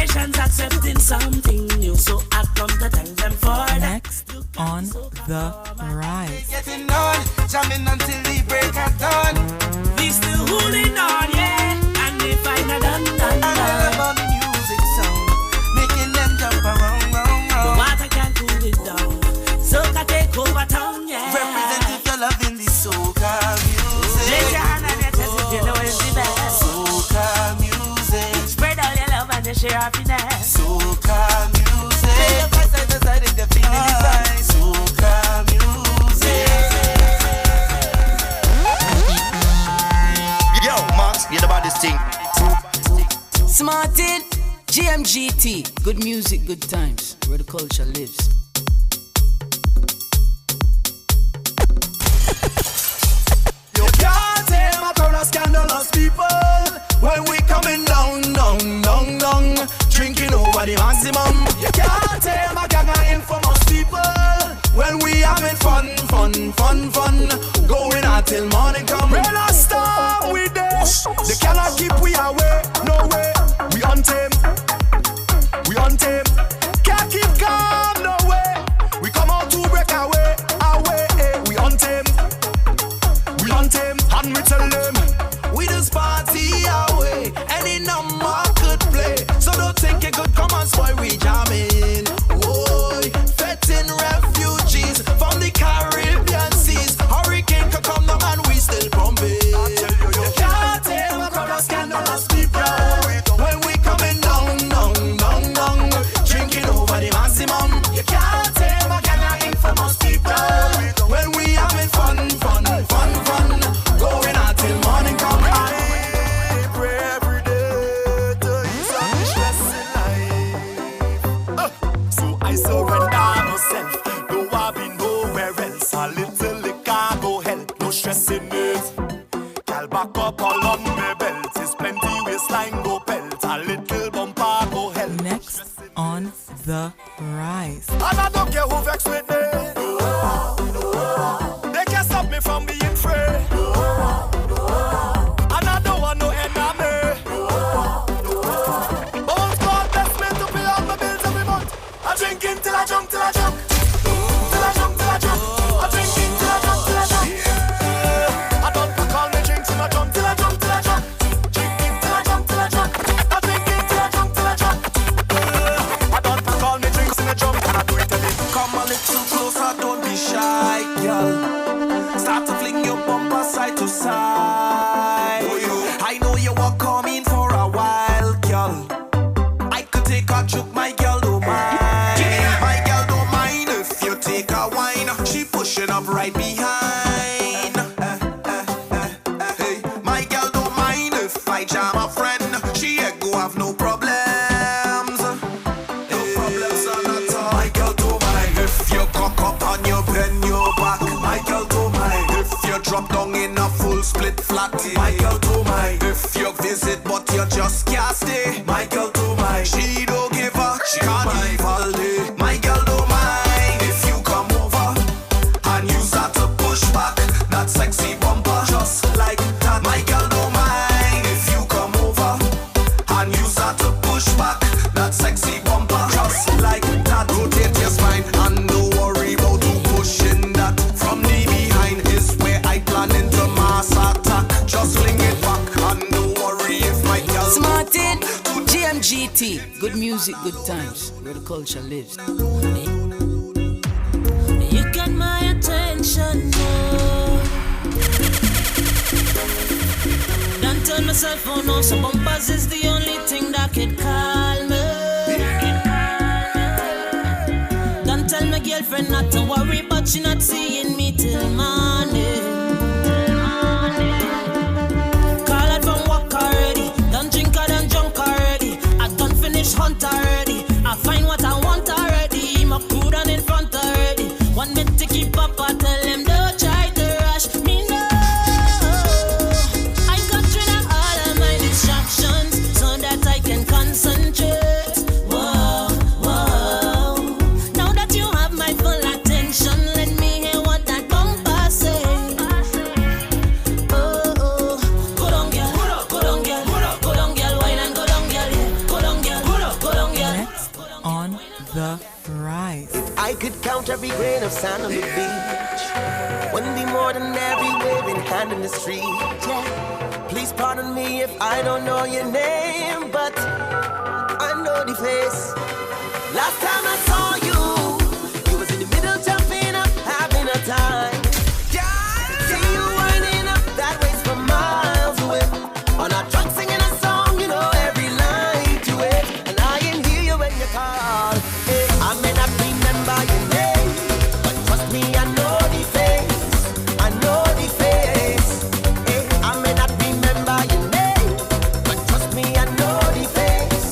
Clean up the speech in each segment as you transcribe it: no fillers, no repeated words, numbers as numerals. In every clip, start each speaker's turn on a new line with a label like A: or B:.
A: Generations accepting something new, so I come to thank them for that.
B: Next on the rise.
C: Getting on, jamming until the break of dawn.
A: We still holding on, yeah, and we find a done.
C: I love about the music sound, making them jump around.
A: The water can't cool it down, soca take over town, yeah.
C: Represent if you're loving the soca music.
A: Raise your hand and your chest if you know it's the best.
C: Soca music.
A: Spread all your love and your share happiness.
C: Soca music. Play your voice side to side if you're feeling the vibe. Soca music.
D: Yo, Max, you're the baddest thing.
B: Smartin, GMGT. Good music, good times. Where the culture lives.
E: You can't tell my crowd of scandalous people when we coming down. Drinking over the maximum. You can't tell my gang of infamous people when we having fun. Going out till morning come. When I start with this, they cannot keep we away. No way, we untamed. Can't keep calm, no way. We come out to break away. We untamed. And we tell them we just party away. Any number could play, so don't think it could come and spoil we jamming. Boy, fetting refugees from the Caribbean seas. Hurricane could come down and we still pumping. You can't tell my crowd of scandalous people when we coming down. Drinking over the maximum. You can't tell my gang of infamous people when we having fun. Going out till morning come. I pray every day to ease up the stress in life. So I surrender myself. Though I've been nowhere else. A little liquor go help. No stress in it. I'll back up all on my belt. It's plenty waistline go pelt. A little bumper go help.
B: Next on the rise.
E: And I don't care who vex with me. They can't stop me from being free. And I don't want no enemy. Oh God, bless me to pay all my bills every month. I'm drinking till I jump. Till I jump. I'm drinking till I jump. I don't call me drink till I jump. Drinking till I jump. I'm drinking till I jump. I don't call me drinks in a jump. And I do it again.
C: Come a little closer, don't be shy, girl. Start to fling your bumper side to side. I know you were coming for a while, girl. I could take a joke, my girl don't mind. My girl don't mind if you take a wine. She pushing up right behind. Hey, my girl don't mind if I jam a friend. She ain't go have no problems. No problems at all. My girl don't mind if you cock up on your bend your back. My girl don't mind if you drop down in a full split flat. My girl don't mind if you visit but you just can't stay. My girl don't mind. She don't give up. She can't leave all day. My girl don't mind if you come over and you start to push back that sexy bumper just like that. My girl don't mind if you come over and you start to push back that sexy bumper just like that. Rotate your spine and don't worry about who pushing that. From the behind is where I planning to mass attack. Just fling it back and don't worry if my girl
B: Smartin, GMGT. Good music, good times. Where the culture lives.
A: You got my attention more. Don't turn my cell phone off, so bumpers is the only thing that could call me. Don't tell my girlfriend not to worry, but she not seeing me till morning. Call her from work already. Don't drink, I done drunk already. I done finish hunt already. I find what I want already. My crew done in front already. Want me to keep up, I tell them don't try to rush me now. I got rid of all of my distractions so that I can concentrate. Whoa. Now that you have my full attention, let me hear what that bumper say.
F: count every grain of sand on the beach. Wouldn't be more than every waving hand in the street. Yeah. Please pardon me if I don't know your name, but I know the face. Last time I saw you, you was in the middle jumping up, having a time. See you winding up that waist from miles away. On our truck singing a song, you know every line to it. And I can hear you when you call. Hey, I may not remember your name, but trust me, I know the face. I know the face. Hey, I may not remember your name, but trust me, I know the face.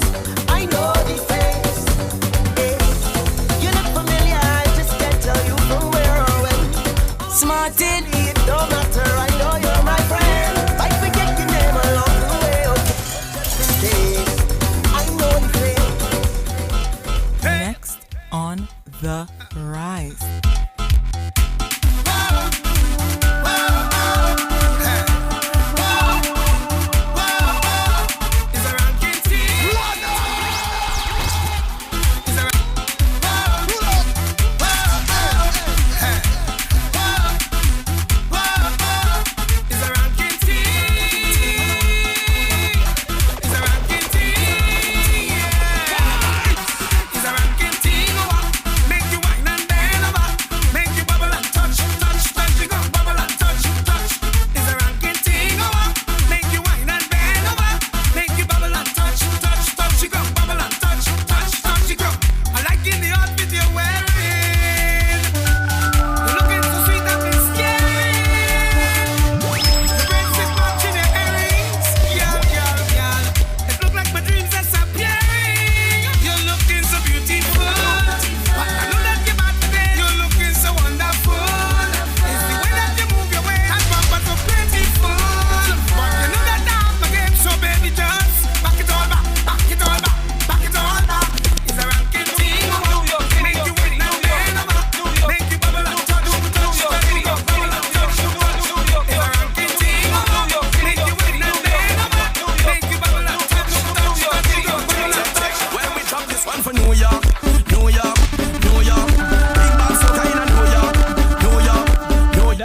F: I know the face. Hey, you look familiar, I just can't tell you from where or when.
B: Smarted.
F: It don't matter, I know you're my friend. I forget your name along the way. Okay, I know the face.
G: Next on the rise.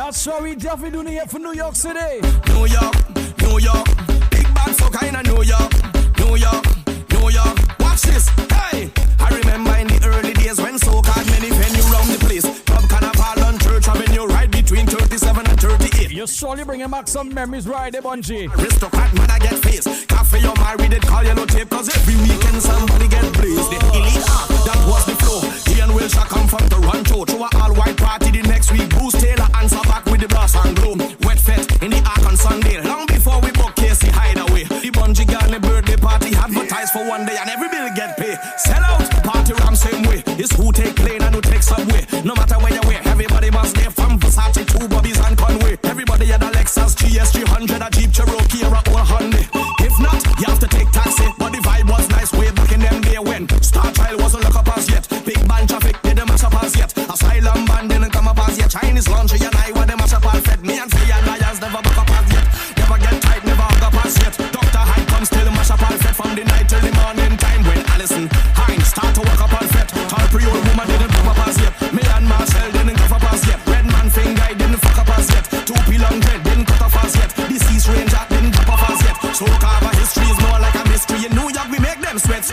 H: Sorry, definitely doing it here for New York City.
E: New York, New York. Big bad so kinda New York, New York, New York. Watch this, hey! I remember in the early days when so-called many venue round the place. Club Carnival on Church Avenue, right between 37 and 38.
H: You're surely bringing back some memories, right there, Bungie.
E: Aristocrat man, I get face. Cafe, you're married, it call yellow tape. Cause every weekend somebody get blazed. The elite art, that was the flow. Ian Wilshire come from Toronto. To a all-white party the next week. Bruce Taylor answer back with the brass and gloom. Wet fete in the Ark on Sunday. Long before we book Casey Hideaway. The Bungie Garney birthday party advertised for one day and every bill get paid. Sell out, party ram same way. It's who take plane and who take subway. No matter where you wear, everybody must stay from Versace to Bobby's and Conway. Everybody had a Lexus GS 300, a Jeep Cherokee or a old Hyundai. If not, you have to take taxi. But the vibe was nice way back in them day when Star Child wasn't look up as yet. Big band traffic didn't mash up as yet. Asylum band didn't come up as yet. Chinese laundry and I were them mash up all fed. Me and Faye and Lions never back up as yet. Never get tight, never hug up as yet. Dr. Hyde comes still mash up all fed from the night till the morning time when Allison Hines start to work up all fed. Tall pre-old woman didn't pop up as yet. Me and Marcel didn't cuff up as yet. Red man finger didn't fuck up as yet. 2P long dread didn't cut off as yet. Deceased Ranger didn't pop off as yet. So cover history is more like a mystery. In New York we make them sweat.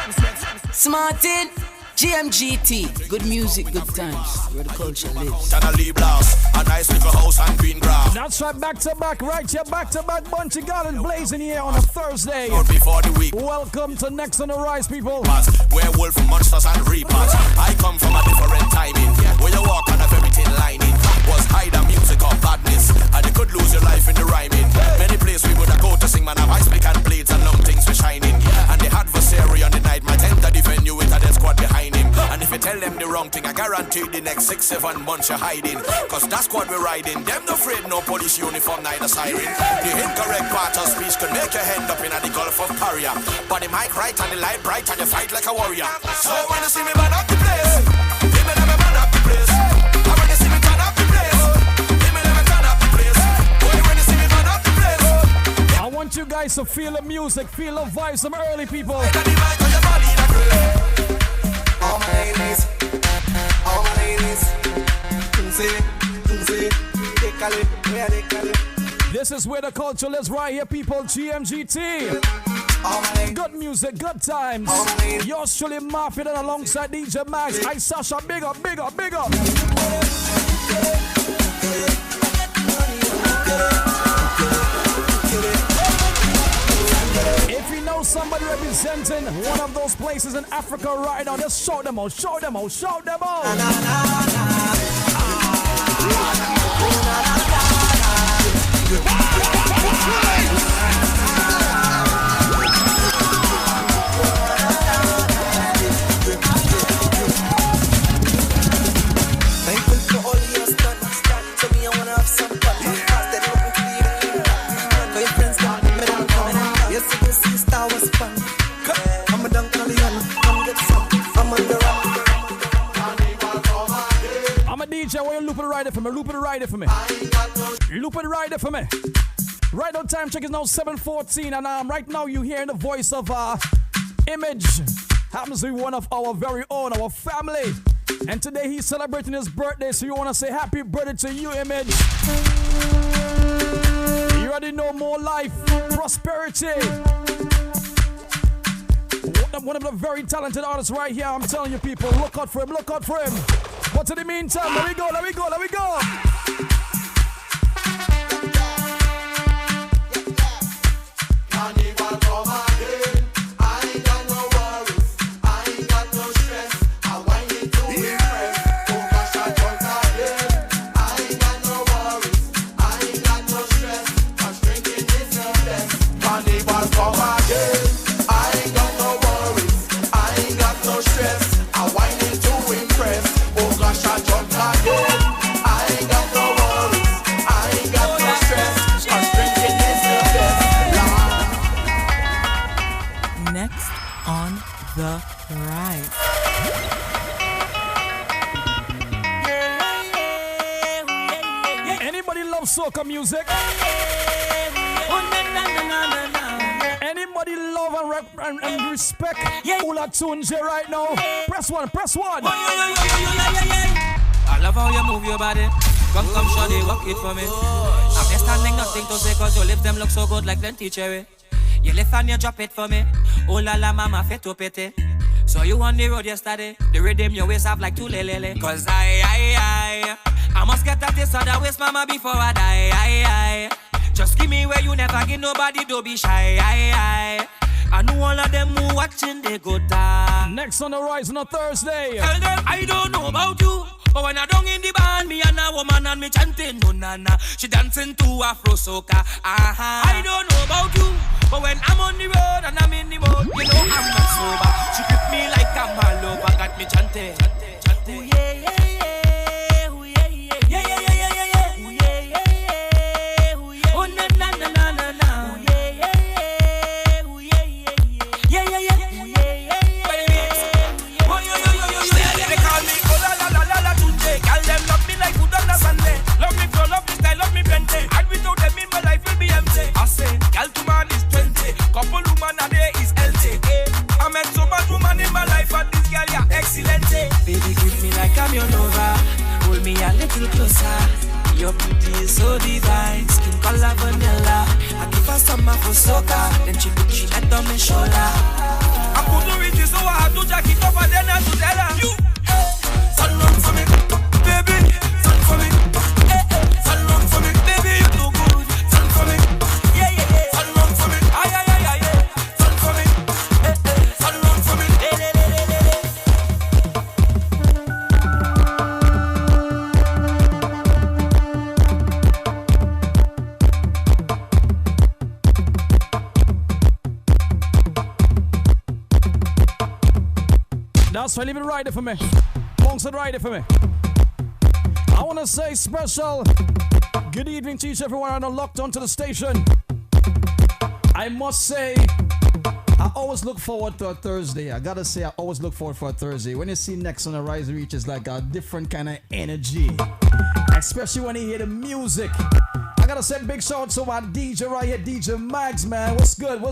B: Smarted. GMGT. Good music, good times. Where the culture lives.
E: Channel Blast, a nice little house and green grass.
H: That's right, back to back, right here, back to back. Bungie Garden blazing here on a Thursday.
E: Before the week.
H: Welcome to Next on the Rise, people.
E: Werewolf, monsters, and reapers. I come from a different timing. Where you walk on a very thin lining. Was either music or badness. And you could lose your life in the rhyming. Many places we would have go to sing, man, have ice pick and blades and long things for shining. And the adversary on the night might enter the venue with a dead squad behind him. And if you tell them the wrong thing, I guarantee the next 6-7 months you're hiding. Cause that's what we're riding. Them no afraid, no police uniform, neither siren. The incorrect part of speech could make your hand up in the Gulf of Paria. But the mic right and the light bright and you fight like a warrior. So when you see me burn up the place, give me let me burn up the place. And when you see me turn up the place, give me let me turn up the place. Boy, when you see me burn up the place,
H: I want you guys to feel the music, feel the vibes, some early people.
E: all my ladies,
H: This is where the culture lives right here, people. GMGT. Good music, good times. Yours truly, Marfin, and alongside DJ Max. I Sasha, big up, big up, big up. If you know somebody representing one of those places in Africa right now, just shout them out, shout them out, shout them out.
F: Thankful for all your stuff. Tell me I wanna have some fun. Steady looking clean. For your friends, me don't come. Yesterday, sister was fun. I'm a dunk on the gun. Come get some. I'm on the run.
H: I'm a DJ, why you loop it right for me? Loop it right for me. Loop it right for me. Right on time check is now 7:14, and right now you hearing the voice of Image. Happens to be one of our very own, our family. And today he's celebrating his birthday, so you want to say happy birthday to you, Image. You already know, more life, prosperity. One of the very talented artists right here. I'm telling you, people, look out for him, look out for him. But in the meantime, let me go.
C: Carnival come again. I ain't got no worries. I ain't got no stress. I want you to impress. Oh gosh, I jump again. I ain't got no worries. I ain't got no stress. 'Cause drinking is the best. Carnival come again. I ain't got no worries. I ain't got no stress. I want you to impress. Oh gosh, I jump again. I ain't got no worries. I ain't got no stress. 'Cause drinking is the best.
G: Next on the rise.
H: Anybody love soca music? Anybody love and respect Ula Tunje right now? Press one.
I: I love how you move your body. Come, shawty, walk it for me. I'm just standing, nothing to say, 'cause your lips them look so good like plenty cherry. You lift and you drop it for me. Oh la la, mama, fit to pity. So you on the road yesterday. The rhythm your waist have like two lele. 'Cause I must get at this other waist, mama, before I die. Just give me where you never give nobody, don't be shy. I know all of them who watching, they go down.
H: Next on the rise on a Thursday.
I: Tell them I don't know about you, but when I down in the band, me and a woman and me chanting no nana. She dancing to Afro soca. I don't know about you, but when I'm on the road and I'm in the mode, you know I'm not sober. She grip me like a maloba, got me chanting. Ooh, yeah, yeah, yeah. Ooh, yeah, yeah, yeah. Yeah, yeah, yeah, yeah, yeah. Ooh, yeah, yeah, yeah. Ooh, yeah, oh, na, na, na, na, na, na. Ooh, yeah, yeah, yeah. Ooh, yeah, yeah, yeah. Yeah, yeah, yeah. Ooh, yeah, yeah, yeah. Baby, oh, yo. They call me, oh, la, Tunje. Girl, them love me like food on the Sunday. Love me flow, love me style, love me plenty. And without them in my life will be empty. I say, girl to man is 20. Couple woman a day is healthy. I met so much woman in my life, and this girl, you're excellent. Baby, give me like I'm your lover. Hold me a little closer. Your beauty is so divine. Skin color vanilla. I give her some for soca. Then she put she head on my shoulder. I couldn't reach it, so I had to jack it up and then I had to tell her. You, sun run for me, baby. Sun for me, sun run for me, baby. You too good. Sun for me, yeah. Sun run for me, ay. Sun for me, sun run for me,
H: That's why leave it right there for me. Alongside right there for me. I want to say special good evening to each everyone on locked onto the station. I must say, I always look forward to a Thursday. I gotta say, I always look forward for a Thursday. When you see Next on the Rise Reach, it's like a different kind of energy. Especially when you hear the music. I gotta say big shout out to my DJ right here, DJ Mags, man. What's good?
J: Yo,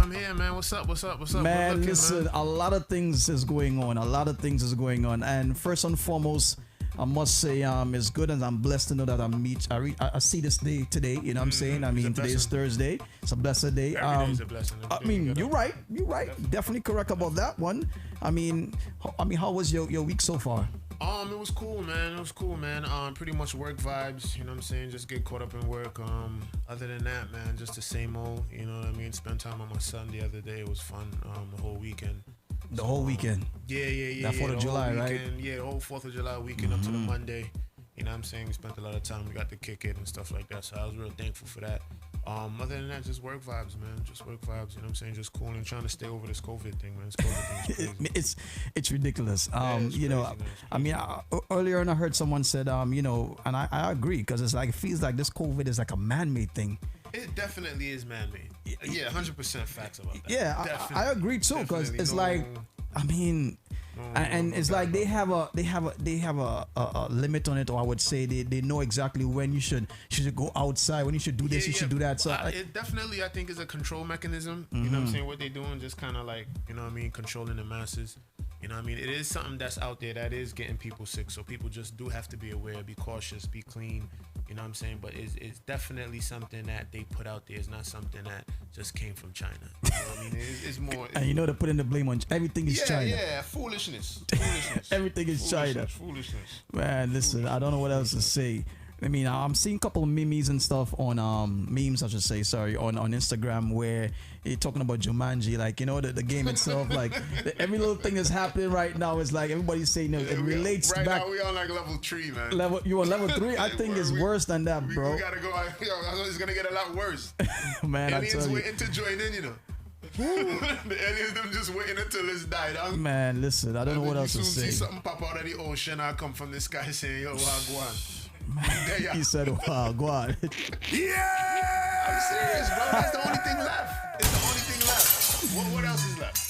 J: I'm here, man. what's up? What's up? What's up?
H: Man,
J: Looking,
H: listen,
J: man?
H: a lot of things is going on. A lot of things is going on. And first and foremost, I must say, it's good and I'm blessed to know that I see this day today. You know what I'm saying? I mean, today is Thursday. It's a blessed day.
J: Every day is a blessing.
H: I mean, you're right. You're right. Definitely correct about that one. I mean, how was your week so far?
J: It was cool, man. It was cool, man. Pretty much work vibes. You know what I'm saying? Just get caught up in work. Other than that, man, just the same old. You know what I mean? Spent time with my son the other day. It was fun. The whole weekend.
H: The whole weekend.
J: Yeah.
H: That 4th of July, right?
J: Yeah, the whole 4th of July weekend up to the Monday. You know what I'm saying? We spent a lot of time. We got to kick it and stuff like that. So I was real thankful for that. Other than that, just work vibes, man. Just work vibes. You know what I'm saying? Just cool and trying to stay over this COVID thing, man. This COVID thing is crazy.
H: It's ridiculous.
J: It's
H: you know,
J: crazy,
H: I mean, earlier on I heard someone said, you know, and I agree because it's like it feels like this COVID is like a man-made thing.
J: It definitely is man-made. Yeah, 100% facts about that.
H: Yeah, I agree too because it's like, I mean, and it's like they have a limit on it, or I would say they know exactly when you should go outside, when you should do this, you should do that. So
J: it definitely, I think, is a control mechanism. You know what I'm saying? What they're doing, just kind of like, you know what I mean, controlling the masses. You know what I mean? It is something that's out there that is getting people sick. So people just do have to be aware, be cautious, be clean. You know what I'm saying? But it's definitely something that they put out there. It's not something that just came from China. You know what I mean? It's more.
H: And you know they're putting the blame on everything is China.
J: Yeah, foolishness.
H: Everything is China.
J: Foolishness.
H: Man, listen, I don't know what else to say. I mean, I'm seeing a couple of memes and stuff on memes, I should say, sorry, on Instagram where you're talking about Jumanji, like, you know, the game itself, like every little thing that's happening right now is like everybody's saying it relates
J: right
H: back.
J: Now we on like level 3, man.
H: You on level 3? I think it's worse than that, bro.
J: We gotta go. It's gonna get a lot worse.
H: Man,
J: aliens
H: I tell you.
J: waiting to join in, you know. The aliens them just waiting until it's died out.
H: Man, listen, I don't know what else to say.
J: See something pop out of the ocean or come from the sky saying, yo, wagwan.
H: He said, wow, go on.
J: Yeah! I'm serious, bro. That's the only thing left. It's the only thing left. What else is left?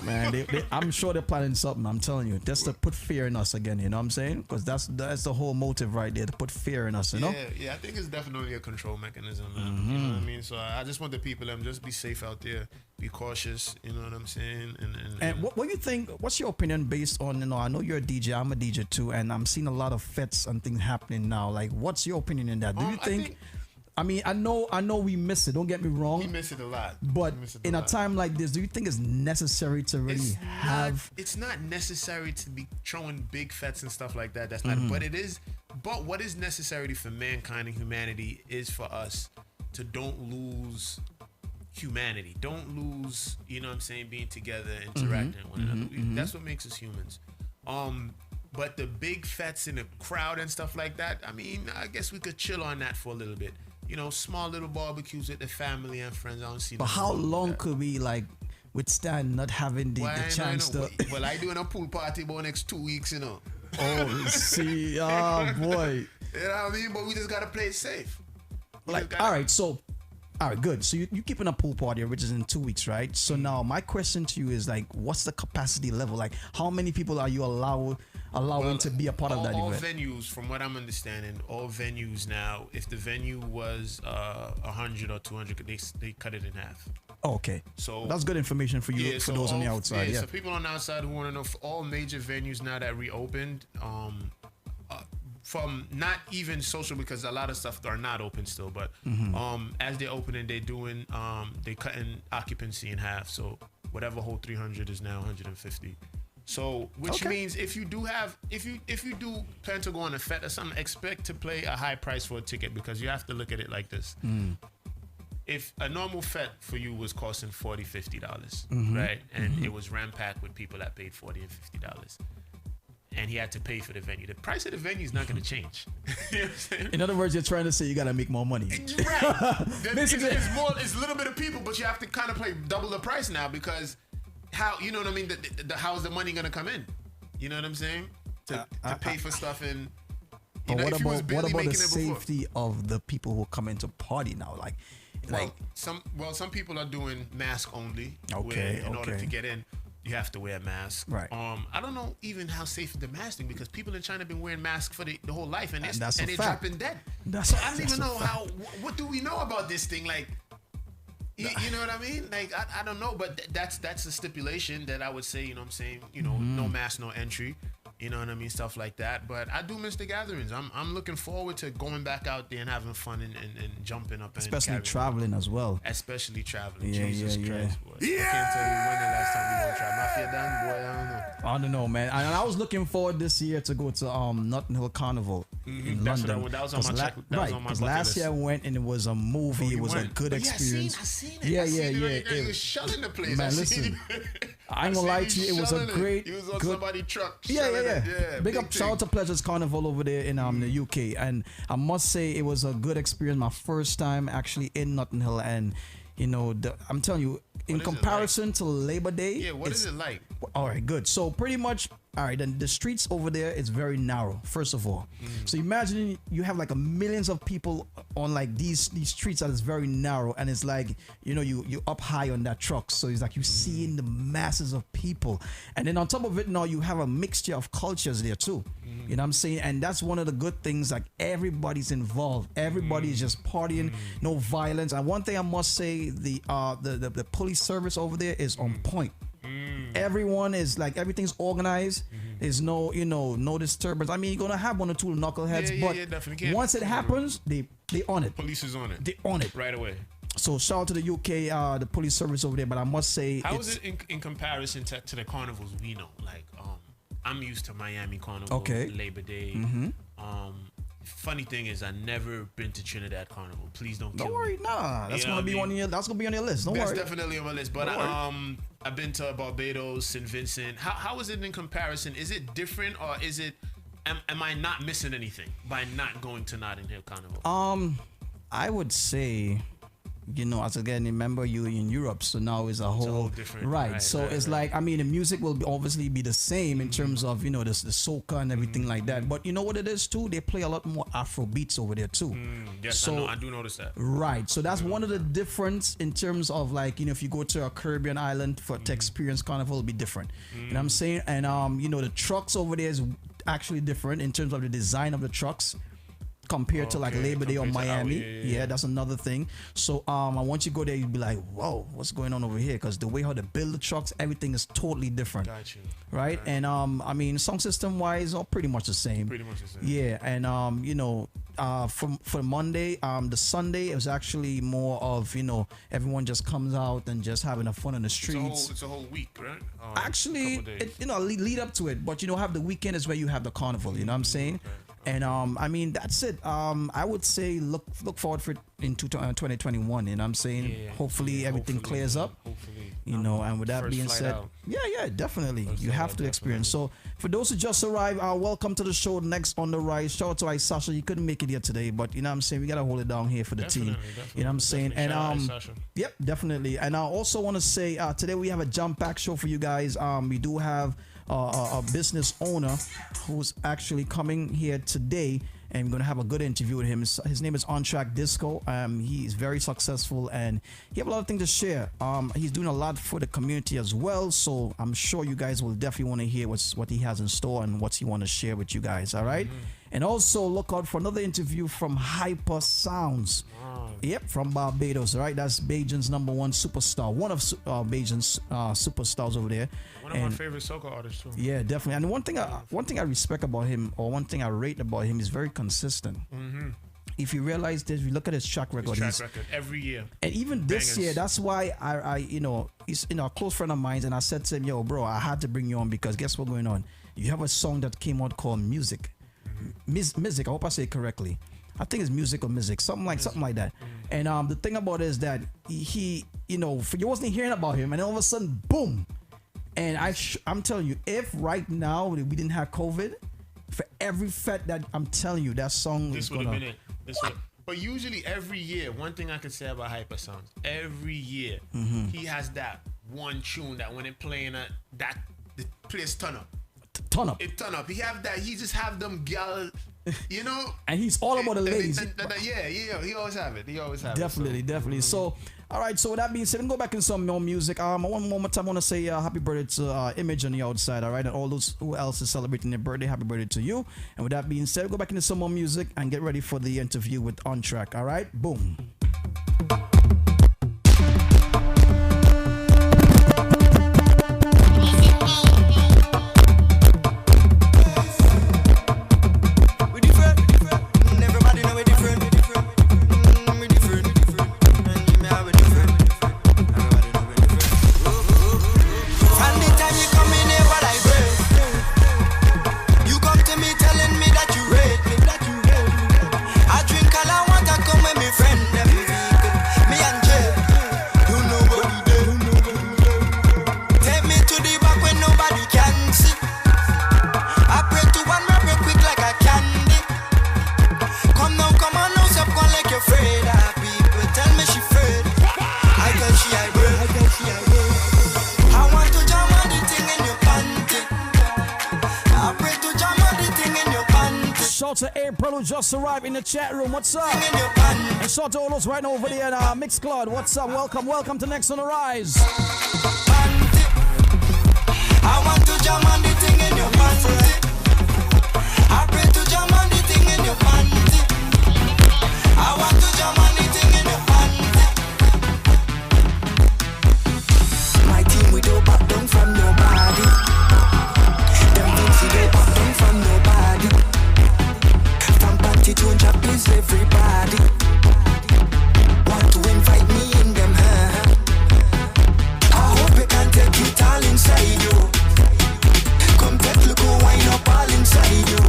H: Man, I'm sure they're planning something. I'm telling you, just to put fear in us again. You know what I'm saying? Because that's the whole motive right there, to put fear in us. You know?
J: Yeah. I think it's definitely a control mechanism, man. You know what I mean? So I just want the people to just be safe out there, be cautious. You know what I'm saying?
H: And what do you think? What's your opinion based on? You know, I know you're a DJ. I'm a DJ too, and I'm seeing a lot of fets and things happening now. Like, what's your opinion in that? Do you think? I mean, I know we miss it. Don't get me wrong.
J: We miss it a lot.
H: But in a time like this, do you think it's necessary to really have?
J: It's not necessary to be throwing big fets and stuff like that. That's not. But it is. But what is necessary for mankind and humanity is for us to don't lose humanity. Don't lose. You know what I'm saying? Being together, interacting with one another. That's what makes us humans. But the big fets in the crowd and stuff like that, I mean, I guess we could chill on that for a little bit. You know, small little barbecues with the family and friends. I don't see.
H: But how long could we like withstand not having the chance to?
J: Well, I doing a pool party about next 2 weeks, you know.
H: Oh, see, oh boy.
J: You know what I mean? But we just gotta play it safe.
H: Like, all right, good. So you keeping a pool party, which is in 2 weeks, right? So now my question to you is like, what's the capacity level? Like, how many people are you allowing to be a part of that
J: all
H: event?
J: All venues, from what I'm understanding, all venues now, if the venue was 100 or 200, they cut it in half.
H: Oh, okay.
J: So
H: that's good information for you, for those on the outside. Yeah.
J: So people on the outside who want to know, for all major venues now that reopened, from not even social, because a lot of stuff are not open still, but as they're opening, they're doing they cutting occupancy in half. So whatever whole 300 is now 150. So which means if you do plan to go on a fet or something, expect to pay a high price for a ticket, because you have to look at it like this. If a normal fet for you was costing $40-$50, right, and it was rampacked with people that paid $40 and $50, and he had to pay for the venue, the price of the venue is not going to change. You know what I'm saying?
H: In other words, you're trying to say you got to make more money.
J: Right. It's a little bit of people, but you have to kind of play double the price now, because how, you know what I mean? How's the money going to come in? You know what I'm saying? To pay for stuff. And
H: but what about the safety of the people who come into party now?
J: Some people are doing mask only. In order to get in, you have to wear a mask.
H: Right.
J: I don't know even how safe the mask thing, because people in China have been wearing masks for the whole life, and they're dropping dead. So I don't even know what do we know about this thing? Like, You know what I mean? Like I don't know, but that's a stipulation that I would say. You know what I'm saying? You know, no mask, no entry. You know what I mean? Stuff like that. But I do miss the gatherings. I'm looking forward to going back out there and having fun and jumping up.
H: Especially
J: and
H: traveling as well.
J: Especially traveling.
H: Yeah,
J: Jesus
H: yeah,
J: Christ,
H: yeah.
J: boy. I can't tell you when the last time we gonna try. Mafia done, boy. I don't know.
H: I don't know, man. And I was looking forward this year to go to Notting Hill Carnival in
J: That's
H: London.
J: that was on my check. That was on my
H: because
J: bucket
H: last
J: list.
H: year I went and it was a movie.
J: You
H: It was
J: went.
H: a good
J: But
H: experience.
J: I seen it.
H: Yeah,
J: I seen
H: yeah,
J: it
H: yeah.
J: right there. You was shelling the place.
H: Man,
J: I seen
H: listen.
J: it.
H: I ain't gonna lie to you, it was a great,
J: You was on
H: good.
J: somebody's truck.
H: Yeah,
J: shelling
H: yeah,
J: it.
H: yeah. Big up, shout out to Pleasures Carnival over there in the UK, and I must say it was a good experience. My first time actually in Notting Hill, and you know, I'm telling you, in comparison to Labor Day,
J: Yeah, what is it like?
H: all right, good. So pretty much, all right, then the streets over there is very narrow, first of all. So imagine you have like a millions of people on like these streets that is very narrow, and it's like, you know, you up high on that truck. So it's like you seeing the masses of people. And then on top of it now you have a mixture of cultures there too. You know what I'm saying? And that's one of the good things, like everybody's involved. Everybody's just partying, no violence. And one thing I must say, the police service over there is on point. Everyone is like, everything's organized. There's no, you know, no disturbance. I mean, you're gonna have one or two knuckleheads, but
J: definitely can't.
H: once it happens, they on it.
J: Police is on it.
H: They on it
J: right away.
H: So shout out to the UK, the police service over there. But I must say,
J: How is it in comparison to the carnivals we know? Like, I'm used to Miami Carnival, Labor Day. Funny thing is, I never been to Trinidad Carnival. Please don't.
H: Don't worry, nah. That's gonna be on your. That's gonna be on your list. Don't
J: That's
H: worry.
J: definitely on my list. But I've been to Barbados, St. Vincent. How is it in comparison? Is it different, or is it? Am I not missing anything by not going to Notting Hill Carnival?
H: I would say, you know, as again, remember you in Europe, so now it's a whole
J: different,
H: right. So it's like, I mean, the music will obviously be the same in terms of, you know, the soca and everything like that. But you know what it is too? They play a lot more Afro beats over there too.
J: Yes,
H: so,
J: I do notice that.
H: Right. So that's one of the difference in terms of, like, you know, if you go to a Caribbean island to experience carnival, it'll be different. You know what I'm saying? And you know, the trucks over there is actually different in terms of the design of the trucks compared to like Labor Day or Miami. Yeah, that's another thing. So I want you to go there, you'd be like, whoa, what's going on over here? Because the way how they build the trucks, everything is totally different.
J: Got you.
H: Right? And I mean, sound system wise, all pretty much the same.
J: Pretty much the same.
H: Yeah, and you know, for Monday, the Sunday, it was actually more of, you know, everyone just comes out and just having a fun on the streets.
J: It's a whole week, right?
H: Actually, you know, lead up to it, but you know, have the weekend is where you have the carnival. You know what I'm saying? And I mean, that's it. I would say look forward for it in 2021. You know what I'm saying? Hopefully everything clears up.
J: Hopefully.
H: You know, and with that being said, yeah, definitely. You have to experience. So for those who just arrived, welcome to the show. Next on the rise. Shout out to Sasha. You couldn't make it here today, but you know what I'm saying? We gotta hold it down here for the team. You know what I'm saying? And yep, definitely. And I also want to say today we have a jump back show for you guys. We do have a business owner who's actually coming here today, and we're gonna have a good interview with him. His name is On-Track Disco. He is very successful, and he have a lot of things to share. He's doing a lot for the community as well, so I'm sure you guys will definitely want to hear what he has in store and what he want to share with you guys. All right. And also look out for another interview from Hyper Sounds. Yep, from Barbados, right? That's Bajan's #1 superstar, one of Bajan's superstars over there.
J: One of my favorite soca artists too.
H: Yeah, definitely. And one thing I respect about him, or one thing I rate about him, is very consistent. If you realize this, if you look at his track record,
J: every year,
H: and even this year, that's why I you know, he's a close friend of mine, and I said to him, yo, bro, I had to bring you on because guess what's going on? You have a song that came out called Music. Music, I hope I say it correctly. I think it's music or music, something like that. And the thing about it is that he you know, you wasn't hearing about him, and then all of a sudden, boom. And I'm telling you, if right now we didn't have COVID, for every fete that I'm telling you, that song
J: this would have been it. But usually every year, one thing I can say about Hyper Sounds, every year he has that one tune that when it playing that the place turn up. It turn up. He just have them gal, you know.
H: And he's all about the ladies.
J: Yeah. He always have it.
H: Definitely. So, all right. So with that being said, let me go back into some more music. One more time, I want to say happy birthday to Image on the outside. All right, and all those who else is celebrating their birthday, happy birthday to you. And with that being said, go back into some more music and get ready for the interview with On-Track. All right, boom. out to April who just arrived in the chat room. What's up? And shout out to all those right now over there in Mixcloud. What's up? Welcome to Next on the Rise.
K: I want to jam on the thing in your panty. I pray to jam on the thing in your panty. I want to jam on the thing in your panty. My team, we don't back down from nobody. Them things we don't back down from nobody. From panty to trap, please everybody. Want to invite me in them, huh? I hope you can take it all inside you. Come take look who wine up all inside you.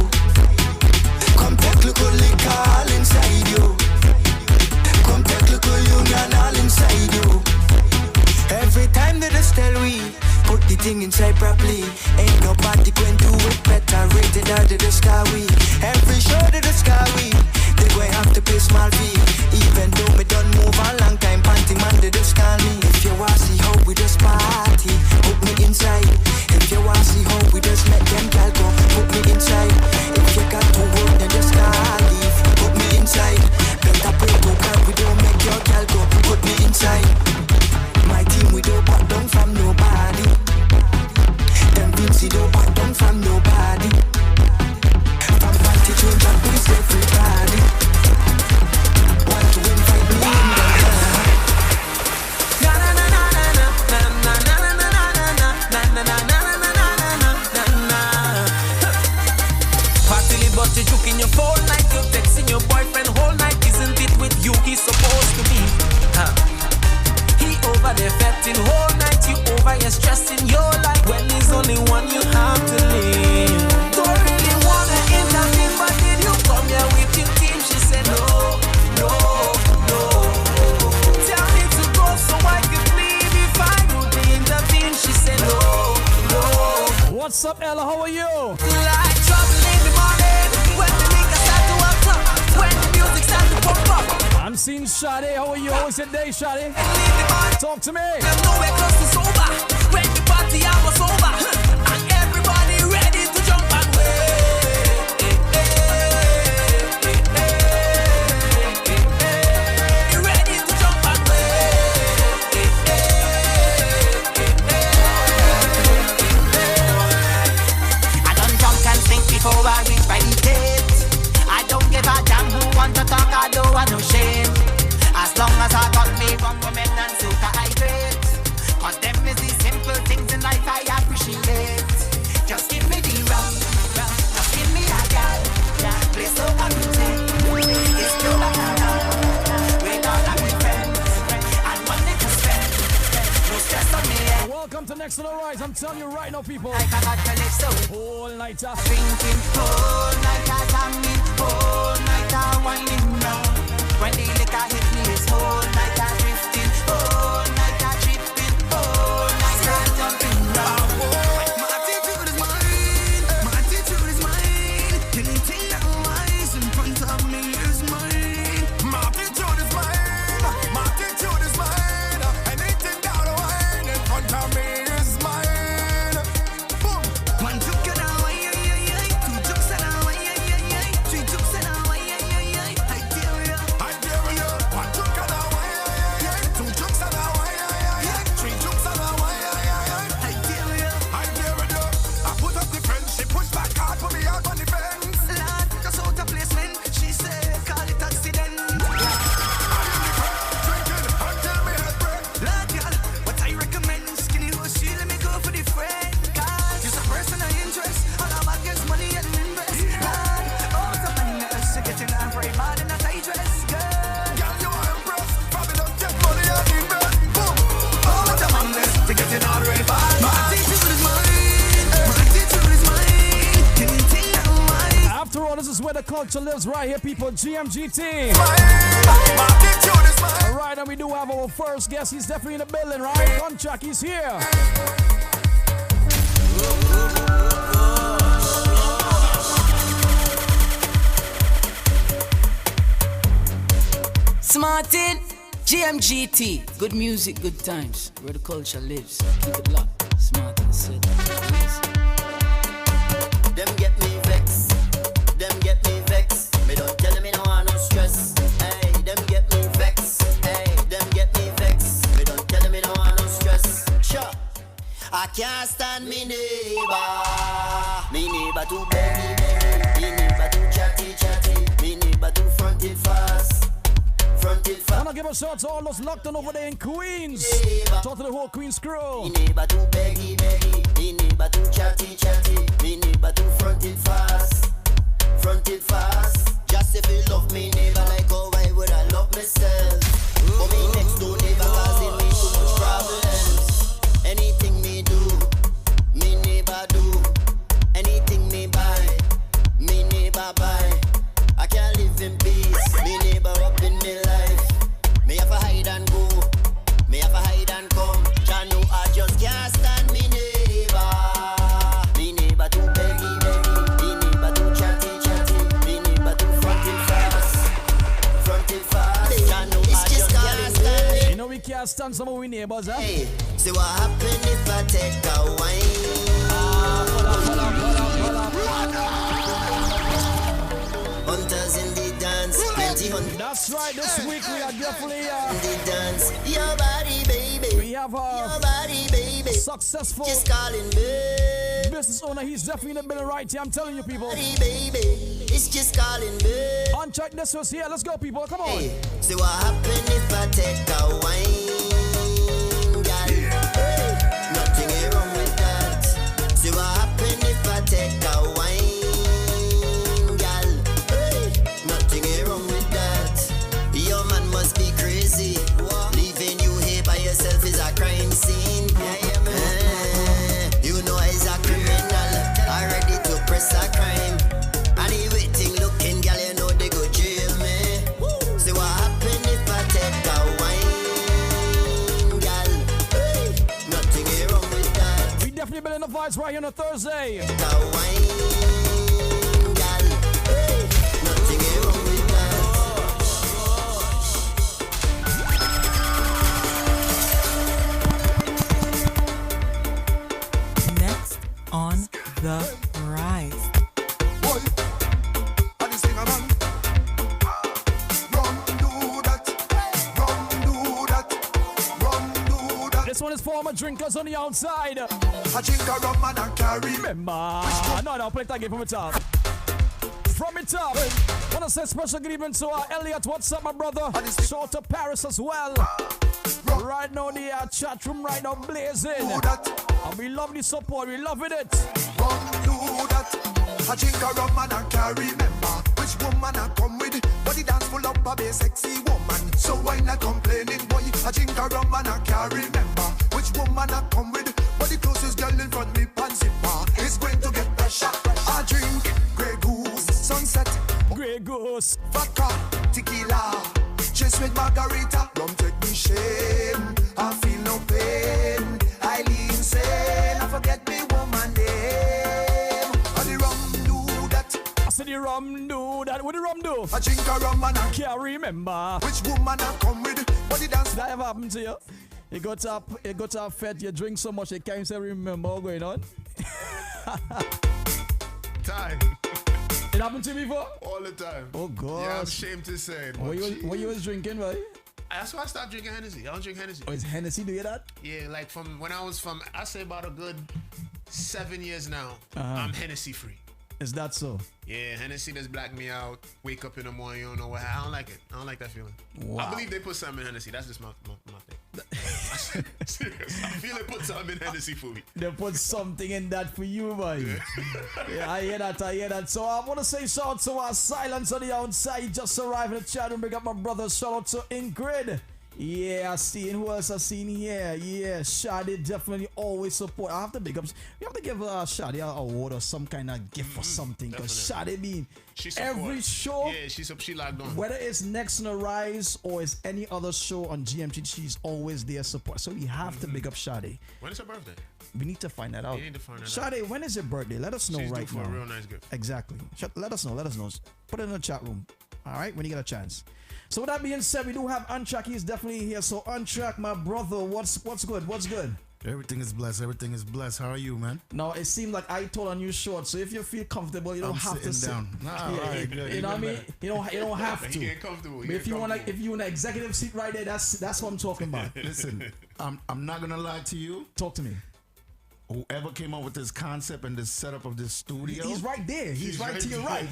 K: Come take look who liquor all inside you. Come take look who union all inside you. Every time that I tell we put the thing inside properly. Ain't nobody going to do it better. Rated out of the sky we. Every show to the sky we. They going have to pay small fee. Even though me done move a long time. Panty man they just call me. If you want see how we just party, put me inside. If you want see how we just make them gal go, put me inside. If you got to work then just can't leave. Put me inside. Better pray to God we don't make your gal go. Put me inside. My team we don't back down from nobody. Them Vincy don't back down from nobody. From party to that please everybody. Want to invite me in the Party but you juke in your phone like you're texting your boyfriend whole night. Isn't it with you he's supposed to be? Over there fetting whole night, you over here stressing your life when there's only one you have to live. Don't really wanna intervene, but did you come here with your team? She said no, no, no. Tell me to go so I could leave if I would intervene. She said no, no.
H: What's up, Ella? How are you?
K: Like trouble in the morning when the niggas start to act up, when the music starts to pump up.
H: I'm seeing Shade. How are you? How was your day, Shade? Talk to me.
K: There's nowhere close to sober. When the party I was over, and everybody ready to jump and way. Ready to jump and way. I done jump and sing before I reach by the gate. I don't give a damn who want to talk. I don't want no shame. As long as I got me from women and soca I great. Cause them is the simple things in life I appreciate. Just give me the rum, just give me a gal. Play soca music, it's still like a rum. With all of my friends, and money to spend. No stress on me head.
H: Welcome to Next on the Rise. I'm telling you right now, people.
K: I cannot tell it so.
H: Whole night
K: drinking, whole night jamming, whole night winding round. When the liquor hit me, it's whole night drifting, whole night tripping, whole night jumping round. My attitude is mine, my attitude is mine. Anything that lies in front of me is mine. My attitude is mine, my attitude is mine. Anything that lies in front of me is mine. Boom. One took it away, two took it away, three took it away.
H: This is where the culture lives right here, people. GMGT. Alright, and we do have our first guest. He's definitely in the building, right? Contract, he's here.
B: Smartin, GMGT. Good music, good times. Where the culture lives. Keep it locked. Smartin said.
F: Them get me vexed. Them get me vexed. I can't stand me neighbor. Me neighbor too beggy, beggy. Me neighbor too chatty, chatty. Me neighbor too fronted fast. Fronted fast.
H: Wanna give a shout to all those locked on over there in Queens. Talk to the whole Queens crew.
F: Me neighbor too beggy, beggy. Me neighbor too chatty, chatty. Me neighbor too fronted fast. Fronted fast. Just if you love me neighbor like how I would I love myself. But me next door neighbor causing me too much problems. Anything me do, me neighbor do. Anything me buy, me neighbor buy. I can't live in peace, me neighbor up in me life. Me have to hide and go, me have to hide and come. Jah know I just can't stand me neighbor. Me neighbor too beggy, beggy. Me neighbor too chatty, chatty. Me neighbor too fronted fast. Fronted fast. Jah know I just can't stand me.
H: You know we can't stand some of we neighbors, huh?
F: Hey, so what happen if I take a wine? Hunters in the dance, plenty hunters.
H: That's right, this week we are definitely
F: in the dance. Your body, baby.
H: We have
F: your body, baby.
H: Successful
F: just calling me.
H: Business owner, he's definitely in the building right here. I'm telling you, people.
F: Body, baby. It's just calling me.
H: Uncheck this was here. Let's go, people. Come on.
F: Hey, so what happen if I take a wine? Hey, nothing ain't wrong with that. So what happen if I take a wine? Your man must be crazy. Leaving you here by yourself is a crime scene. You know he's a criminal, already to press a crime. And he waiting, looking, girl, you know they go jail me. So what happen if I take a wine, girl? Hey, nothing ain't wrong with that.
H: We definitely been in the vibes right here on a Thursday.
F: Take a wine, girl. Hey, nothing ain't wrong with that.
G: On the rise.
H: This one is for my drinkers on the outside.
E: I drink a rum and I carry.
H: Remember, no, play that game from the top. From the top, wanna say special good evening to Elliot. What's up, my brother? Shout out to Paris as well. Right now, the chat room right now blazing. And we love the support, we loving it.
E: Do that. I drink a rum and I carry. Remember which woman I come with. Body dance full up of a sexy woman. So why not complaining, boy? I drink a rum and I carry. Remember which woman I come with. Body closest girl in front me, pansy bar. It's going to get pressure. I drink Grey Goose, Sunset,
H: Grey Goose,
E: vodka, tequila, chase with margarita. Rum take me shame, I feel no pain. I leave insane, I forget me woman name. And the rum do that.
H: I said the rum do that. What the rum do?
E: I drink a rum and I
H: can't remember
E: which woman I come with. Body dance.
H: Did that ever happen to you? You got to a fete, you drink so much you can't even remember what's going on.
J: Time.
H: It happened to you before?
J: All the time.
H: Oh God.
J: Yeah, I'm ashamed to say it.
H: What you was drinking, right?
J: That's why I stopped drinking Hennessy. I don't drink Hennessy.
H: Oh, is Hennessy doing that?
J: Yeah, like from when I say about a good 7 years now, I'm Hennessy free.
H: Is that so?
J: Yeah, Hennessy just black me out. Wake up in the morning, you don't know what. I don't like it. I don't like that feeling.
H: Wow.
J: I believe they put something in Hennessy. That's just my thing. Serious. I feel they put something in Hennessy for me.
H: They put something in that for you, man. Yeah, I hear that. So I want to say shout out to our Silence on the outside. He just arrived in the chat room. Big up my brother. Shout out to Ingrid. Yeah, I seen who else I seen here. Yeah, Shadi definitely always support. I have to big up. We have to give Shadi an award or some kind of gift or something. Because Shadi mean every show.
J: Yeah, she logged on.
H: Whether it's Next on the Rise or it's any other show on GMT, she's always there support. So we have to big up Shadi.
J: When is her birthday?
H: We need to find that out.
J: You need to find that
H: Shadi,
J: out.
H: when is your birthday? Let us know
J: She's
H: right
J: due for
H: now.
J: a real nice gift.
H: Exactly. Let us know. Put it in the chat room. All right, when you get a chance. So with that being said, we do have Untrack. He's definitely here. So Untrack, my brother, what's good? What's good?
L: Everything is blessed. How are you, man?
H: Now it seemed like I told on you short. So if you feel comfortable, you don't have to sit
L: down. Nah,
H: yeah,
L: right, good.
H: You know what I mean? You don't have to.
J: You get comfortable.
H: But if you want, if you in an executive seat right there, that's what I'm talking about.
L: Listen, I'm not gonna lie to you.
H: Talk to me.
L: whoever came up with this concept and this setup of this studio.
H: He's right there. He's right to your right.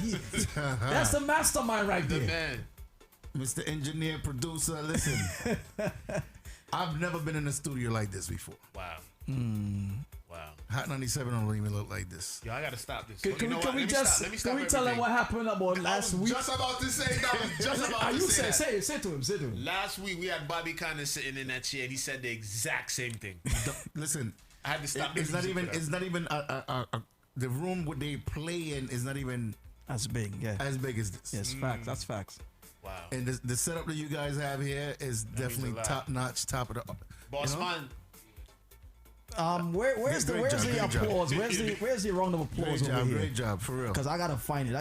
H: That's the mastermind right there.
J: Man.
L: Mr. Engineer, Producer, listen. I've never been in a studio like this before.
J: Wow. Wow.
L: Hot 97 don't even look like this.
J: Yo, I gotta stop this.
H: Can we tell him what happened about last week?
J: Just about to say that. Just about to say that.
H: Say to him.
J: Last week we had Bobby Connor sitting in that chair and he said the exact same thing.
L: Listen,
J: I had to stop.
L: It's not even the room where they play in is not even
H: as big. Yeah,
L: as big as this.
H: Yes, facts. That's facts.
J: Wow.
L: And the setup that you guys have here is definitely top notch, top of the
J: boss man.
H: Where's the applause? Where's the round of applause over here?
L: Great job, for real.
H: Because I gotta find it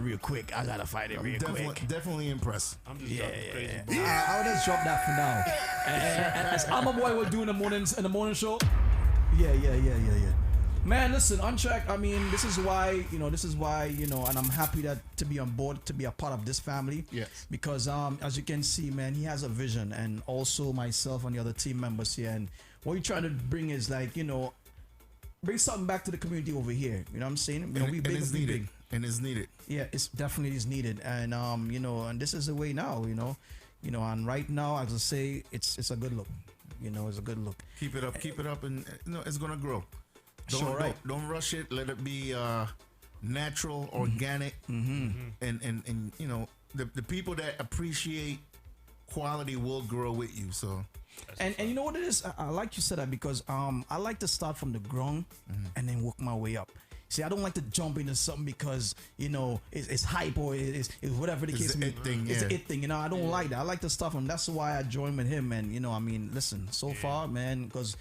H: real quick.
L: Definitely impressed.
J: I'm just crazy.
H: I'll just drop that for now. and as I'm a boy, we're doing the morning show. Yeah. Man, listen, N.O.T.R. I mean, this is why, and I'm happy to be on board, to be a part of this family.
L: Yes.
H: Because as you can see, man, he has a vision, and also myself and the other team members here. And what we're trying to bring is bring something back to the community over here. You know what I'm saying?
L: And it's needed. And it's needed.
H: Yeah, it's definitely is needed. And and this is the way now, and right now, as I say, it's a good look. It's a good look.
L: Keep it up, and it's gonna grow. Don't rush it. Let it be natural, organic, and the people that appreciate quality will grow with you. So,
H: and you know what it is? I like you said that because I like to start from the ground and then work my way up. See, I don't like to jump into something because it's hype or it's whatever the case may be. It's an it thing. I don't like that. I like to start from. That's why I joined with him. And listen, so far, man, because.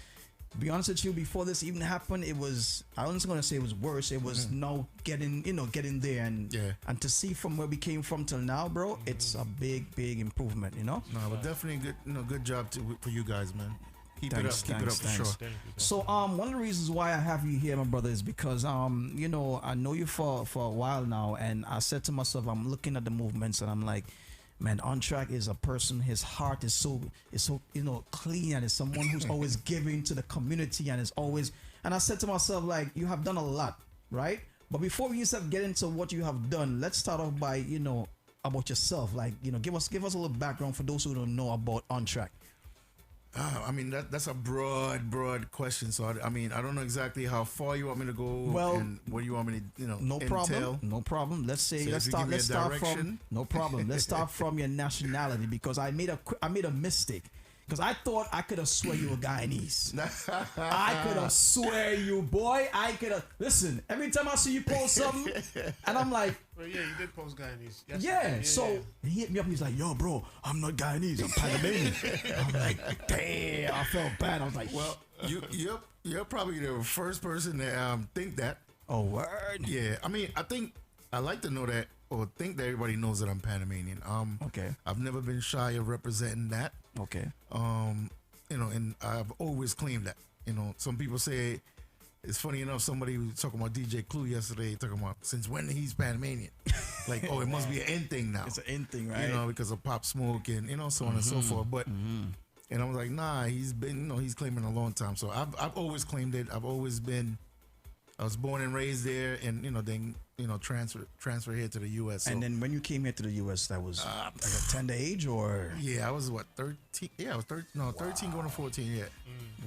H: Be honest with you, before this even happened, I wasn't gonna say it was worse. It was now getting there, and to see from where we came from till now, bro, it's a big improvement.
L: No, but definitely good job for you guys, man. Keep it up for sure.
H: So one of the reasons why I have you here, my brother, is because I know you for a while now, and I said to myself, I'm looking at the movements, and I'm like, man, N.O.T.R is a person. His heart is so clean, and is someone who's always giving to the community, and is always. And I said to myself, like, you have done a lot, right? But before we get into what you have done, let's start off by about yourself. Like, give us a little background for those who don't know about N.O.T.R.
L: I mean that's a broad question. So I don't know exactly how far you want me to go and what you want me to
H: No problem. Let's start from no problem. Let's start from your nationality because I made a mistake. Because I thought I could have swear you were Guyanese. I could have swear you, boy. Listen, every time I see you post something, and I'm like...
J: Well, yeah, you did post Guyanese.
H: He hit me up and he's like, yo, bro, I'm not Guyanese, I'm Panamanian. I'm like, damn, I felt bad. I was like...
L: Well, you're probably the first person to think that.
H: Oh, word?
L: Yeah, I think I like to know that, or think that everybody knows that I'm Panamanian.
H: Okay.
L: I've never been shy of representing that.
H: Okay.
L: And I've always claimed that. Some people say it's funny enough. Somebody was talking about DJ Clue yesterday, talking about since when he's Panamanian. Like, it must be an end thing now.
H: It's an end thing, right?
L: Because of Pop Smoke and so on and so forth. But and I was like, nah, he's been he's claiming a long time. So I've always claimed it. I was born and raised there, and then transfer here to the U.S. So.
H: And then when you came here to the U.S., that was like a tender age, or
L: I was 13. Yeah, I was 13. No, 13 going to 14. Yeah.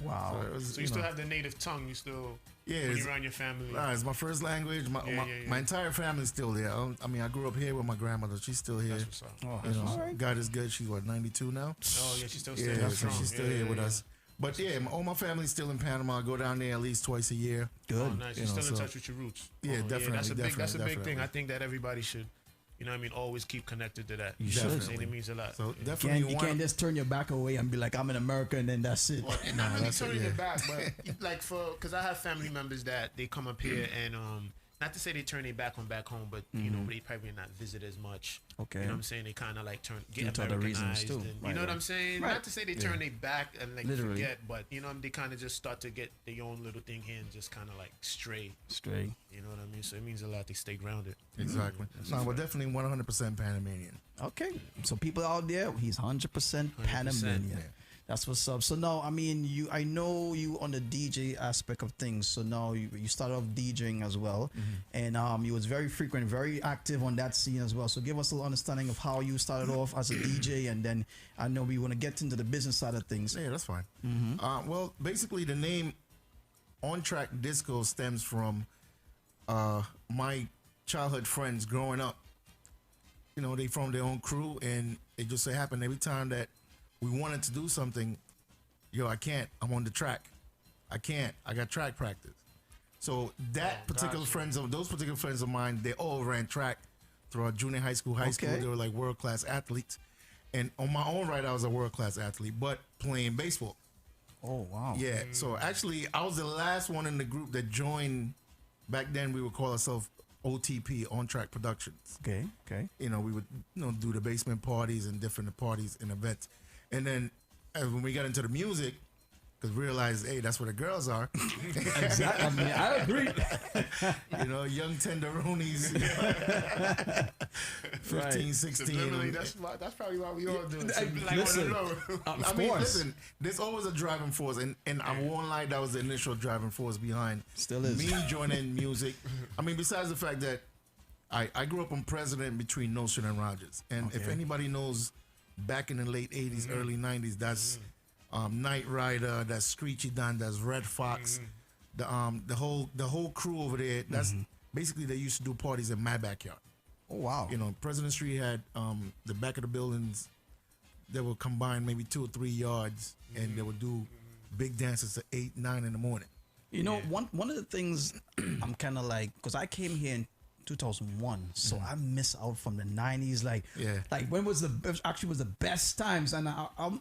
H: Wow.
J: So you still have the native tongue. You still when you're around your family.
L: It's my first language. My entire family's still there. I grew up here with my grandmother. She's still here.
J: That's what's up.
L: God is good. She's 92 now.
J: Oh yeah, she's still staying
L: so she's still here with us. But all my family's still in Panama. I go down there at least twice a year.
H: Good.
J: Oh, nice. You're still in touch with your roots.
L: Yeah, definitely.
J: That's a big thing. I think that everybody should, always keep connected to that.
H: You should.
J: It means a lot.
L: So definitely,
H: you can't just turn your back away and be like, I'm in America, and then that's it.
J: Well, not really turning your back, but because I have family members that they come up here and not to say they turn their back on back home, but they probably not visit as much.
H: Okay.
J: You know what I'm saying? They kind of like get
H: into other reasons too.
J: You know what I'm saying?
H: Right.
J: Not to say they turn their back and
H: literally
J: forget, but they kind of just start to get their own little thing here and just kind of like stray. You know what I mean? So it means a lot. They stay grounded.
L: Exactly. No, we're definitely 100% Panamanian.
H: Okay. So people out there, he's 100% Panamanian. That's what's up. So now, I mean, I know you on the DJ aspect of things. So now you started off DJing as well, and you was very frequent, very active on that scene as well. So give us a little understanding of how you started off as a DJ, and then I know we want to get into the business side of things.
L: Yeah, that's fine. Well, basically, the name On Track Disco stems from my childhood friends growing up. You know, they formed their own crew, and it just so happened every time that we wanted to do something, yo, I can't. I'm on the track. I can't. I got track practice. So those particular friends of mine, they all ran track throughout junior high school, high school. They were like world-class athletes. And on my own right, I was a world-class athlete, but playing baseball.
H: Oh, wow.
L: Yeah. So actually, I was the last one in the group that joined. Back then, we would call ourselves OTP, On Track Productions.
H: Okay.
L: You know, we would do the basement parties and different parties and events. And then when we got into the music, because we realized, hey, that's where the girls are.
H: Exactly. I mean, I agree.
L: You know, young tenderoonies, 15, 16.
J: Literally, that's probably why we all do it.
L: Listen, there's always a driving force, and I won't lie, that was the initial driving force behind
H: Still is.
L: me joining music. I mean, besides the fact that I grew up on President between Nostrand and Rogers, and if anybody knows, back in the late 80s, early 90s, that's Night Rider, that's Screechy Don, that's Red Fox, the whole crew over there. That's basically, they used to do parties in my backyard.
H: Oh, wow.
L: You know, President Street had the back of the buildings that would combine maybe 2 or 3 yards, and they would do big dances at 8, 9 in the morning.
H: You know, one of the things I'm kind of like, because I came here in 2001, so I miss out from the 90s. Like when was the best times? And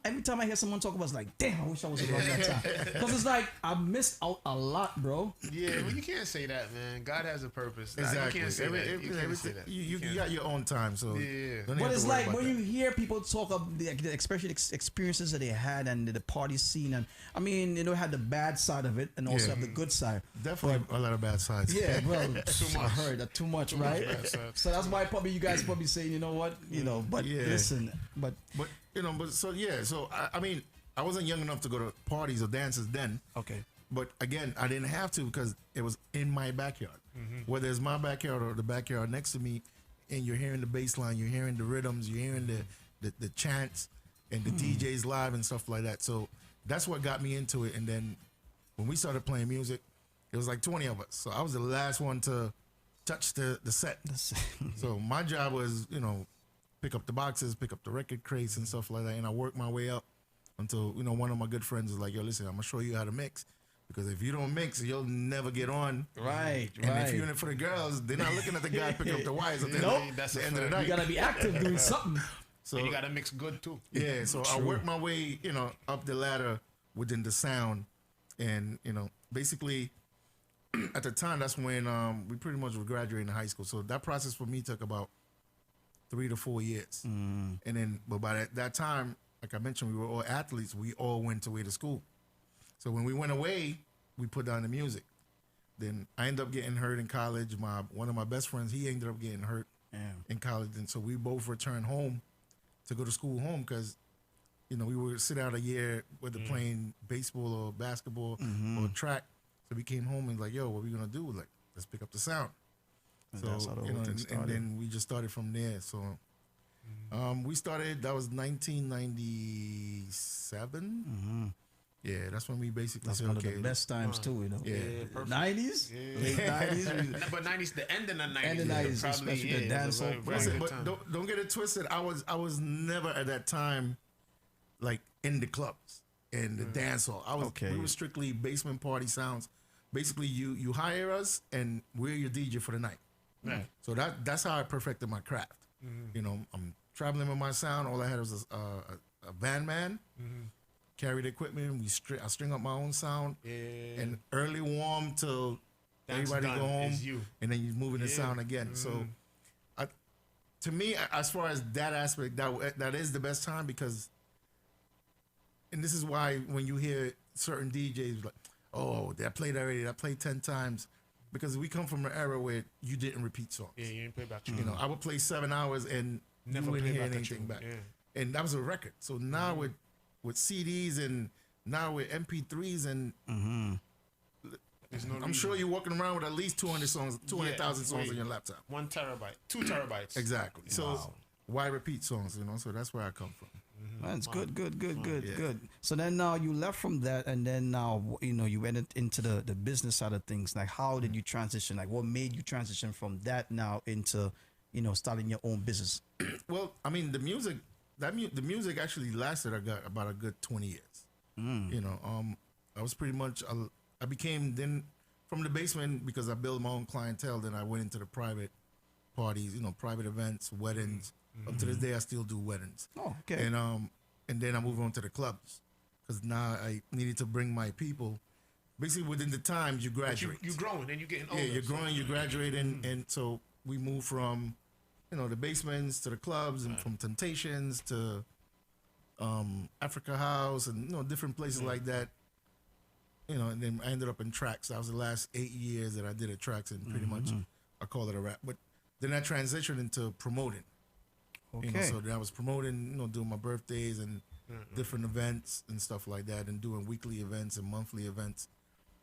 H: every time I hear someone talk about it, it's like, damn, I wish I was around that time. Because it's like I missed out a lot, bro.
J: Yeah, well, you can't say that, man. God has a purpose.
L: Exactly.
J: You can't say that.
L: You got your own time, so
H: But it's like when you hear people talk of the experiences that they had and the party scene, and I mean, you know, had the bad side of it and also have the good side.
L: Definitely a lot of bad sides.
H: Yeah, well, I heard that too much, right? So that's why you guys probably saying, you know what, but listen, but
L: you know, so I mean, I wasn't young enough to go to parties or dances then.
H: Okay.
L: But again, I didn't have to because it was in my backyard. Whether it's my backyard or the backyard next to me, and you're hearing the bass line, you're hearing the rhythms, you're hearing the chants and the DJs live and stuff like that. So that's what got me into it. And then when we started playing music, it was like 20 of us. So I was the last one to touch the set. So my job was, pick up the boxes, pick up the record crates and stuff like that. And I worked my way up until, one of my good friends was like, yo, listen, I'm going to show you how to mix. Because if you don't mix, you'll never get on.
H: Right,
L: and if you're in it for the girls, they're not looking at the guy picking up the wires at the end of the night.
H: You got to be active doing something.
L: So,
J: and you got to mix good, too.
L: Yeah, so I worked my way, up the ladder within the sound. And, basically, at the time, that's when we pretty much were graduating high school. So that process for me took about 3 to 4 years. And then, but by that time, like I mentioned, we were all athletes. We all went away to school. So when we went away, we put down the music. Then I ended up getting hurt in college. One of my best friends, he ended up getting hurt in college. And so we both returned home to go to school home because, we would sit out a year whether playing baseball or basketball or track. So we came home and like, yo, what are we going to do? Like, let's pick up the sound.
H: And
L: so, and then we just started from there. So we started, that was 1997. Yeah, that's when we basically
H: that's one of the best times too,
L: Yeah,
H: 90s, late 90s.
J: But 90s, the end of the 90s,
H: end of 90s, especially the dance hall.
L: But don't get it twisted. I was never at that time like in the clubs and the dance hall. We were strictly basement party sounds. Basically, you hire us and we're your DJ for the night.
J: Right.
L: So that's how I perfected my craft. I'm traveling with my sound. All I had was a band man. Carry the equipment. I string up my own sound. And early warm till everybody go home. And then you moving the sound again. So to me, as far as that aspect, that is the best time because, and this is why when you hear certain DJs like, oh, I played already, I played 10 times. Because we come from an era where you didn't repeat songs.
J: Yeah, you didn't play back.
L: I would play 7 hours and
J: never
L: wouldn't
J: play
L: hear
J: back
L: anything back.
J: Yeah.
L: And that was a record. So now with with CDs and now with MP3s and I'm sure you're walking around with at least 200,000 songs on your laptop.
J: 1 terabyte, 2 terabytes.
L: Exactly. So why repeat songs? So that's where I come from.
H: That's good. So then now you left from that, and then now you went into the business side of things. Like, how did you transition? Like, what made you transition from that now into starting your own business?
L: Well, I mean, the music actually lasted about a good 20 years. I was pretty much I became then from the basement because I built my own clientele. Then I went into the private parties, private events, weddings. Up to this day, I still do weddings.
H: Oh, okay.
L: And then I moved on to the clubs because now I needed to bring my people. Basically, within the times you graduate,
J: you're growing and you're getting older.
L: Yeah, you're growing, you're graduating, and so we move from, the basements to the clubs, and from Temptations to Africa House, and different places like that. And then I ended up in tracks. That was the last 8 years that I did at tracks, and pretty much I call it a rap. But then I transitioned into promoting.
H: Okay.
L: So then I was promoting, doing my birthdays and different events and stuff like that, and doing weekly events and monthly events.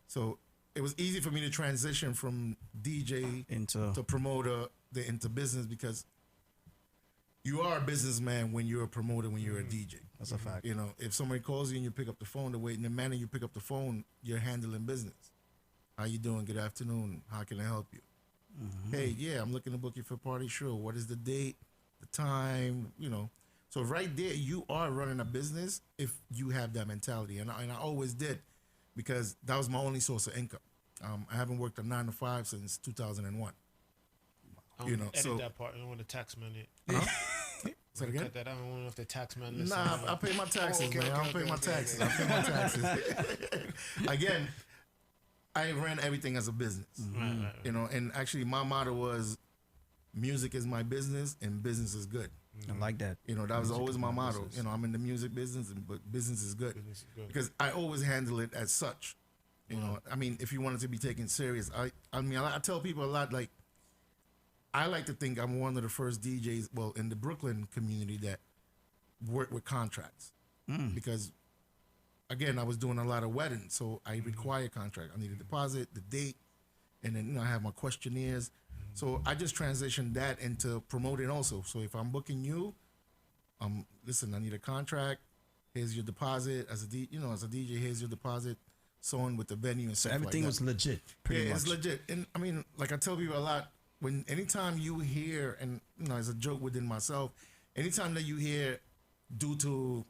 L: So it was easy for me to transition from DJ to promoter into business, because you are a businessman when you're a promoter, when you're a DJ.
H: That's a fact.
L: If somebody calls you and you pick up the phone, in the manner you pick up the phone, you're handling business. How you doing? Good afternoon. How can I help you? Hey, yeah, I'm looking to book you for a party. Sure. What is the date? The time, So right there, you are running a business if you have that mentality. And I always did, because that was my only source of income. I haven't worked a 9 to 5 since 2001.
J: Edit
L: so
J: that part. I don't want the tax man.
L: Say it again?
J: Cut that. I don't know if the tax man listens.
L: Nah, I pay my taxes, man. I pay my taxes. I pay my taxes. Again, I ran everything as a business.
J: Right.
L: And actually my motto was, music is my business and business is good.
H: I like that.
L: That was always my motto. I'm in the music business, but business is good. Because I always handle it as such. I mean, if you wanted to be taken serious, I tell people a lot, like, I like to think I'm one of the first DJs, in the Brooklyn community, that worked with contracts. Because, again, I was doing a lot of weddings, so I require contract. I need a deposit, the date, and then, I have my questionnaires. So I just transitioned that into promoting also. So if I'm booking you, listen, I need a contract. Here's your deposit. As a DJ, here's your deposit. So on with the venue and stuff like that.
H: Everything was legit, pretty much.
L: Yeah, it's legit. And I mean, like I tell people a lot, anytime you hear, and as a joke within myself, anytime that you hear due to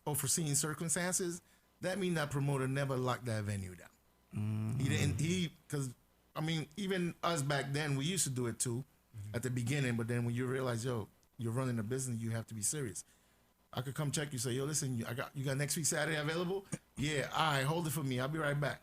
L: unforeseen circumstances, that means that promoter never locked that venue down. Because I mean, even us back then, we used to do it too at the beginning. But then when you realize, you're running a business, you have to be serious. I could come check you, say, listen, you got next week Saturday available? Yeah, all right, hold it for me. I'll be right back.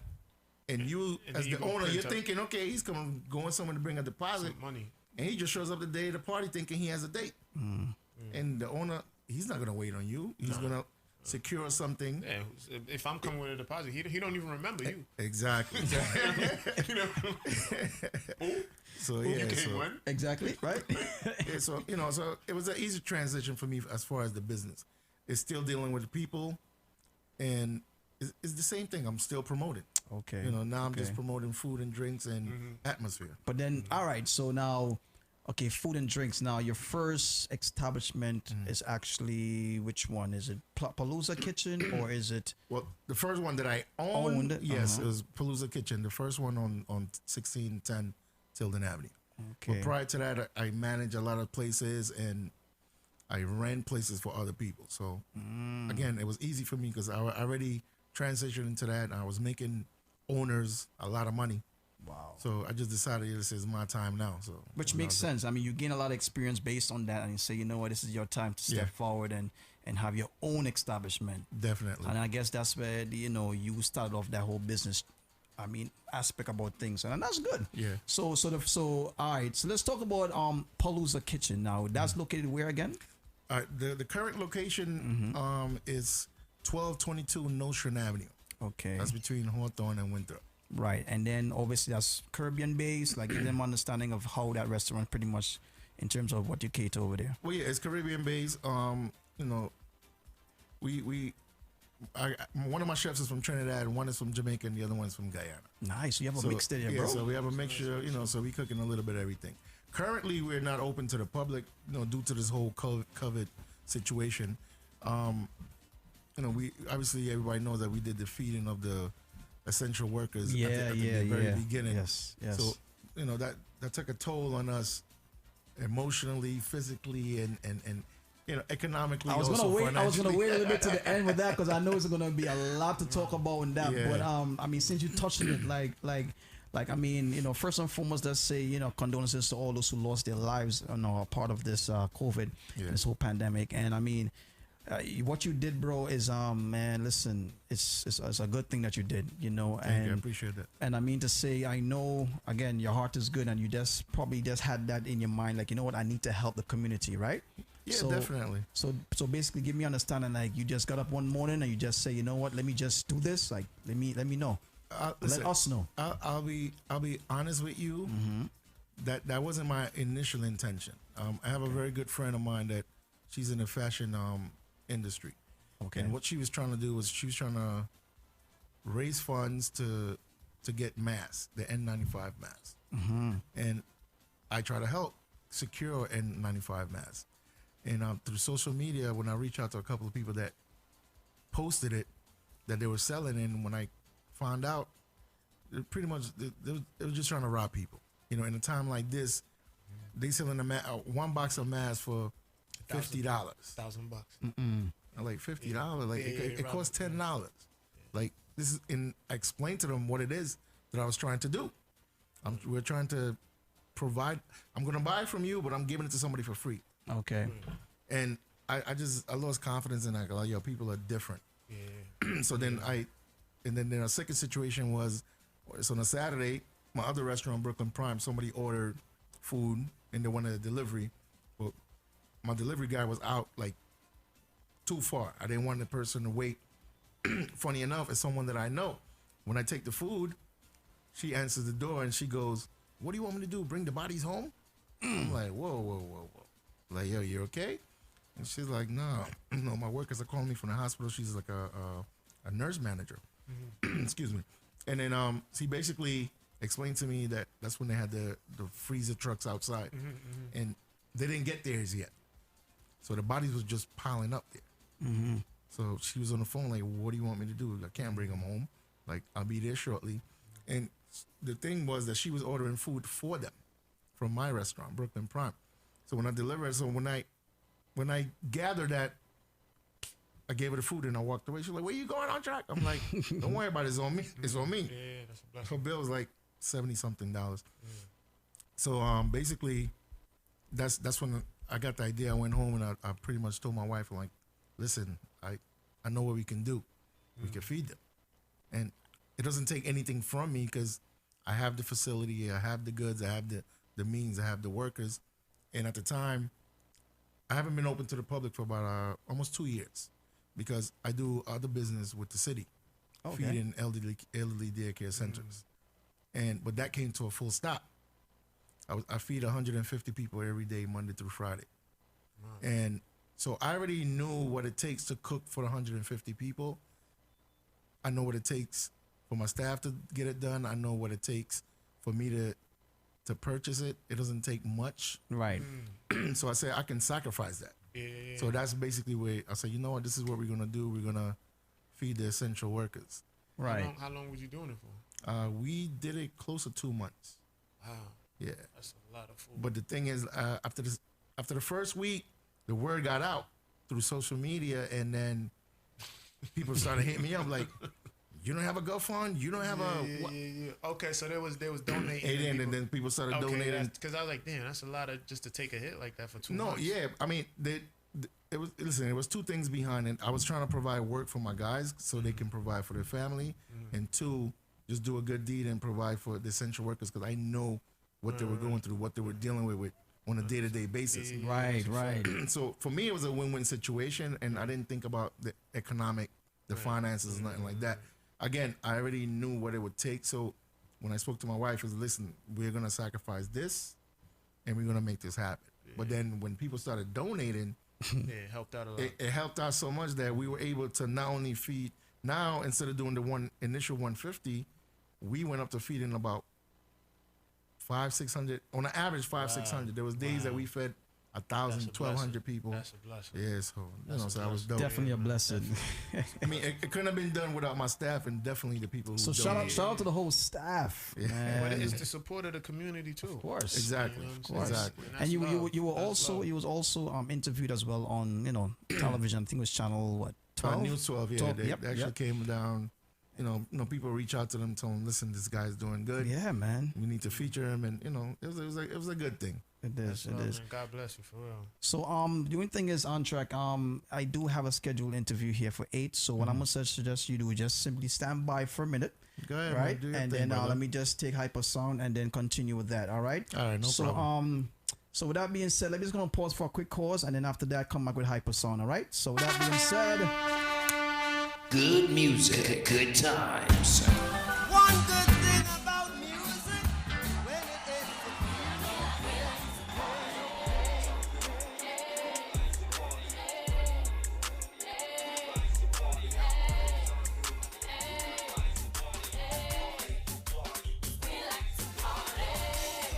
L: And you, as the owner, you're thinking, okay, he's going somewhere to bring a deposit.
J: Money.
L: And he just shows up the day of the party thinking he has a date. And the owner, he's not going to wait on you. He's going to secure something.
J: Yeah, if I'm coming with a deposit, he don't even remember you.
L: Exactly. So
H: exactly right.
L: Yeah, so so it was an easy transition for me as far as the business. It's still dealing with the people, and it's the same thing. I'm still promoting.
H: Okay.
L: Now I'm just promoting food and drinks and atmosphere.
H: But then, all right. So now, okay, food and drinks. Now, your first establishment is actually, which one? Is it Palooza Kitchen or is it?
L: Well, the first one that I owned, yes, it was Palooza Kitchen. The first one on 1610 Tilden Avenue.
H: Okay.
L: But prior to that, I managed a lot of places and I ran places for other people. So, again, it was easy for me because I already transitioned into that. And I was making owners a lot of money.
H: Wow.
L: So I just decided this is my time now. So
H: which makes sense. I mean, you gain a lot of experience based on that, and you say, you know what, this is your time to step forward and have your own establishment.
L: Definitely.
H: And I guess that's where you started off that whole business. I mean, aspect about things, and that's good.
L: Yeah.
H: So all right. So let's talk about Palooza Kitchen now. That's located where again?
L: The current location is 1222 N.O.T.R Avenue.
H: Okay.
L: That's between Hawthorne and Winthrop.
H: Right, and then obviously that's Caribbean based. Like, give them understanding of how that restaurant pretty much in terms of what you cater over there.
L: Well, yeah, it's Caribbean based. We one of my chefs is from Trinidad, and one is from Jamaica, and the other one's from Guyana.
H: Nice. You have a mix there,
L: yeah,
H: bro.
L: so we have a mixture, so we cooking a little bit of everything. Currently, we're not open to the public, due to this whole COVID situation. We obviously everybody knows that we did the feeding of the essential workers at the very beginning.
H: Yes.
L: So that took a toll on us emotionally, physically, and economically.
H: I was gonna wait a little bit to the end with that because I know it's gonna be a lot to talk about in that.
L: Yeah.
H: But I mean, since you touched on it, I mean, first and foremost, let's say condolences to all those who lost their lives, a part of this COVID, this whole pandemic. And I mean, what you did, bro, is man, listen, it's a good thing that you did,
L: Thank you, I appreciate that.
H: And I mean to say, I know again, your heart is good, and you probably had that in your mind, like, you know what, I need to help the community, right?
L: Yeah, definitely.
H: So basically, give me understanding, like, you just got up one morning and you just say, you know what, let me just do this, like, let me know,
L: listen,
H: let us know.
L: I'll be honest with you. That wasn't my initial intention. I have a very good friend of mine that she's in the fashion industry.
H: Okay.
L: And what she was trying to do was she was trying to raise funds to get masks, the N95 masks. And I try to help secure N95 masks. And through social media, when I reach out to a couple of people that posted it, that they were selling, and when I found out, pretty much they were just trying to rob people. In a time like this, they selling one box of masks for $50.
J: $1,000.
L: I'm like $50. Like it costs $10. Like this is, and I explained to them what it is that I was trying to do. We're trying to provide. I'm gonna buy it from you, but I'm giving it to somebody for free.
H: Okay.
L: And I lost confidence in that. Like, people are different.
J: Yeah.
L: So then then a second situation was, so on a Saturday, my other restaurant, Brooklyn Prime, somebody ordered food and they wanted a delivery. But my delivery guy was out like too far. I didn't want the person to wait. Funny enough, it's someone that I know. When I take the food, she answers the door and she goes, "What do you want me to do? Bring the bodies home?" I'm like, whoa. Like, yo, you okay? And she's like, no, my workers are calling me from the hospital. She's like a nurse manager. Excuse me. And then she basically explained to me that that's when they had the freezer trucks outside. And they didn't get theirs yet. So the bodies was just piling up there. So she was on the phone like, what do you want me to do? I can't bring them home. Like, I'll be there shortly. And the thing was that she was ordering food for them from my restaurant, Brooklyn Prime. So when I delivered, when I gathered that, I gave her the food and I walked away. She's like, "Where you going on track?" I'm like, "Don't worry about it. It's on me. It's on me."
J: Yeah, that's a blessing.
L: Her bill was like $70-something. So basically, that's when I got the idea. I went home and I pretty much told my wife, I'm like, "Listen, I know what we can do. We can feed them, and it doesn't take anything from me because I have the facility, I have the goods, I have the means, I have the workers." And at the time, I haven't been open to the public for about almost 2 years because I do other business with the city, feeding elderly daycare centers. But that came to a full stop. I feed 150 people every day, Monday through Friday. And so I already knew what it takes to cook for 150 people. I know what it takes for my staff to get it done. I know what it takes for me to purchase it. It doesn't take much.
H: Right.
L: So I said I can sacrifice that.
J: Yeah.
L: So that's basically where I said, you know what, this is what we're gonna do. We're gonna feed the essential workers.
H: Right.
J: How long was you doing it for?
L: We did it close to 2 months.
J: Wow.
L: Yeah.
J: That's a lot of food.
L: But the thing is, after the first week, the word got out through social media, and then people started hitting me up like, "You don't have a GoFund? You don't have
J: Yeah. Okay, so they was donating.
L: And then people started donating.
J: Because I was like, damn, that's a lot of just to take a hit like that for 2
L: No,
J: months.
L: yeah. I mean, it was. Listen, there was two things behind it. I was trying to provide work for my guys so they can provide for their family, and two, just do a good deed and provide for the essential workers because I know what they were going through, what they were dealing with on a day-to-day basis.
H: Right.
L: So for me, it was a win-win situation, and I didn't think about the economic, the finances, nothing like that. Again, I already knew what it would take. So when I spoke to my wife, I was, listen, we're going to sacrifice this and we're going to make this happen. But then when people started donating,
J: Yeah, it helped out a lot.
L: It helped out so much that we were able to not only feed. Now instead of doing the initial 150, we went up to feeding about 500-600 on an average 500-600. There was days that we fed 1,000, 1,200 people.
J: That's a blessing.
L: Yeah, so that was dope.
H: Definitely a blessing.
L: I mean, it couldn't have been done without my staff and definitely the people who.
H: So shout out to the whole staff.
L: Yeah.
J: But
H: Man.
J: it's the support of the community too.
H: Of course.
L: Exactly.
J: You know
L: Of
J: what I'm
L: course.
J: saying?
L: Exactly.
H: And you were
J: That's
H: also
J: love.
H: he was also interviewed as well on television. I think it was channel what 12?
L: News 12. Yeah,
H: 12,
L: they
H: yep,
L: actually
H: yep.
L: came down. You know, people reach out to them, tell them, listen, this guy's doing good.
H: Yeah, man.
L: We need to feature him, and it was a good thing.
H: It is. It is.
J: Man, God bless you for real.
H: So the only thing is on track. I do have a scheduled interview here for 8. So what I'm gonna suggest you do is just simply stand by for a minute.
L: Go ahead,
H: right?
L: man, do your
H: And
L: thing,
H: then
L: brother.
H: let me just take hyper sound and then continue with that. All right.
L: All right, no
H: so,
L: problem.
H: So with that being said, let me just gonna pause for a quick pause, and then after that, come back with hyper sound. All right. So with that being said,
D: Good music, good times.
F: One good thing about music, when it is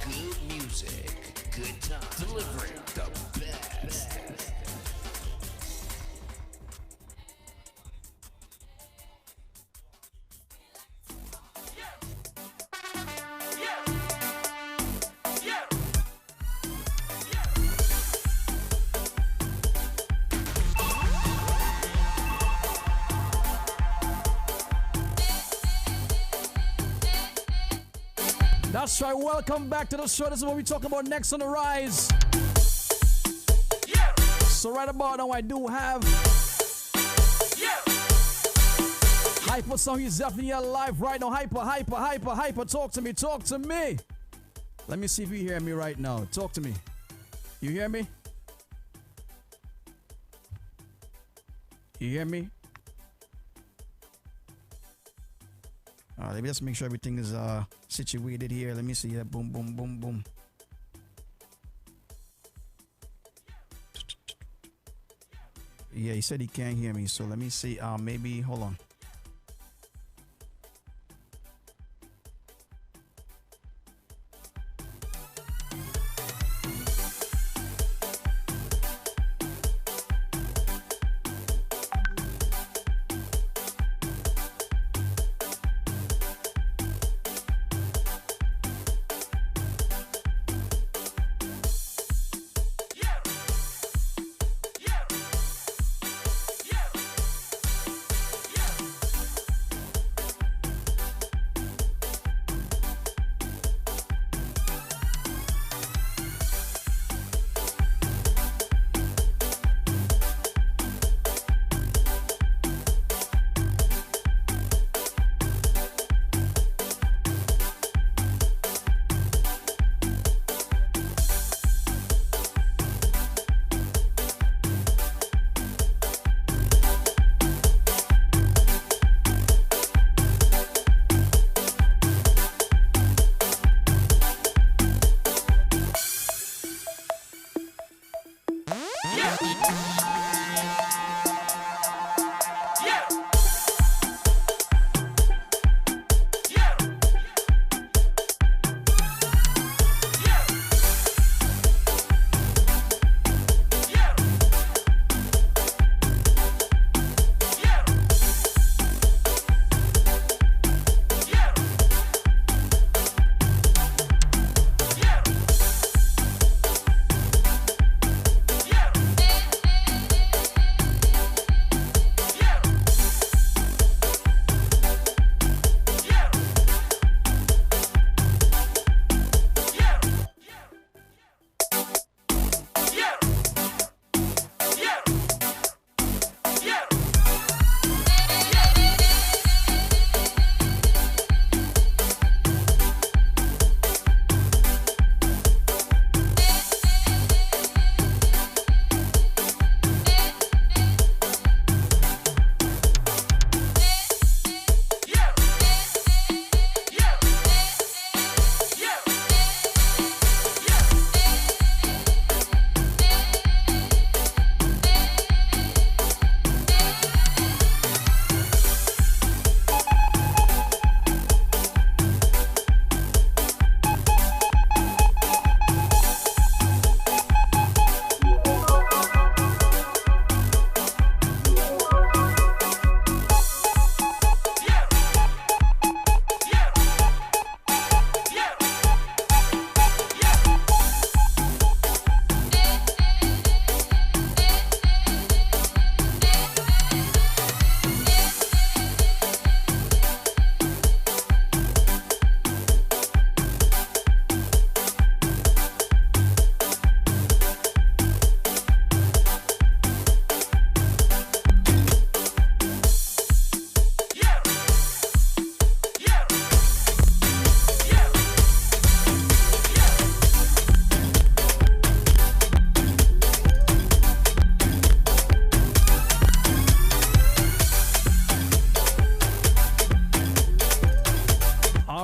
D: Good music, good times. Delivering the best.
H: that's right. Welcome back to the show. This is what we talk about next on the rise. So right about now, I do have Hyper song. He's definitely alive right now. Hyper. Talk to me. Let me see if you hear me right now. Talk to me. You hear me? You hear me? Let me just make sure everything is situated here. Let me see that. Boom, boom, boom, boom. Yeah, he said he can't hear me. So let me see. Maybe, hold on.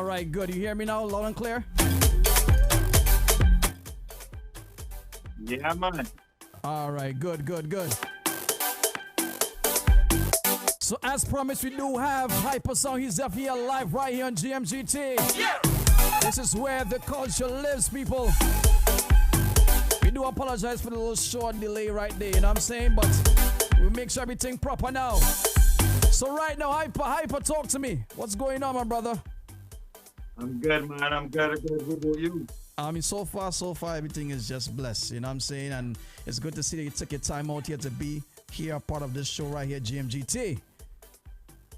H: All right, good. You hear me now, loud and clear?
M: Yeah, man.
H: All right, good. So as promised, we do have Hyper Sound. He's definitely live right here on GMGT.
I: Yeah.
H: This is where the culture lives, people. We do apologize for the little short delay right there, you know what I'm saying? But we make sure everything proper now. So right now, Hyper, talk to me. What's going on, my brother?
M: I'm good, man. I'm good. What about you?
H: I mean, so far, everything is just blessed, you know what I'm saying? And it's good to see that you took your time out here to be here, part of this show right here, GMGT.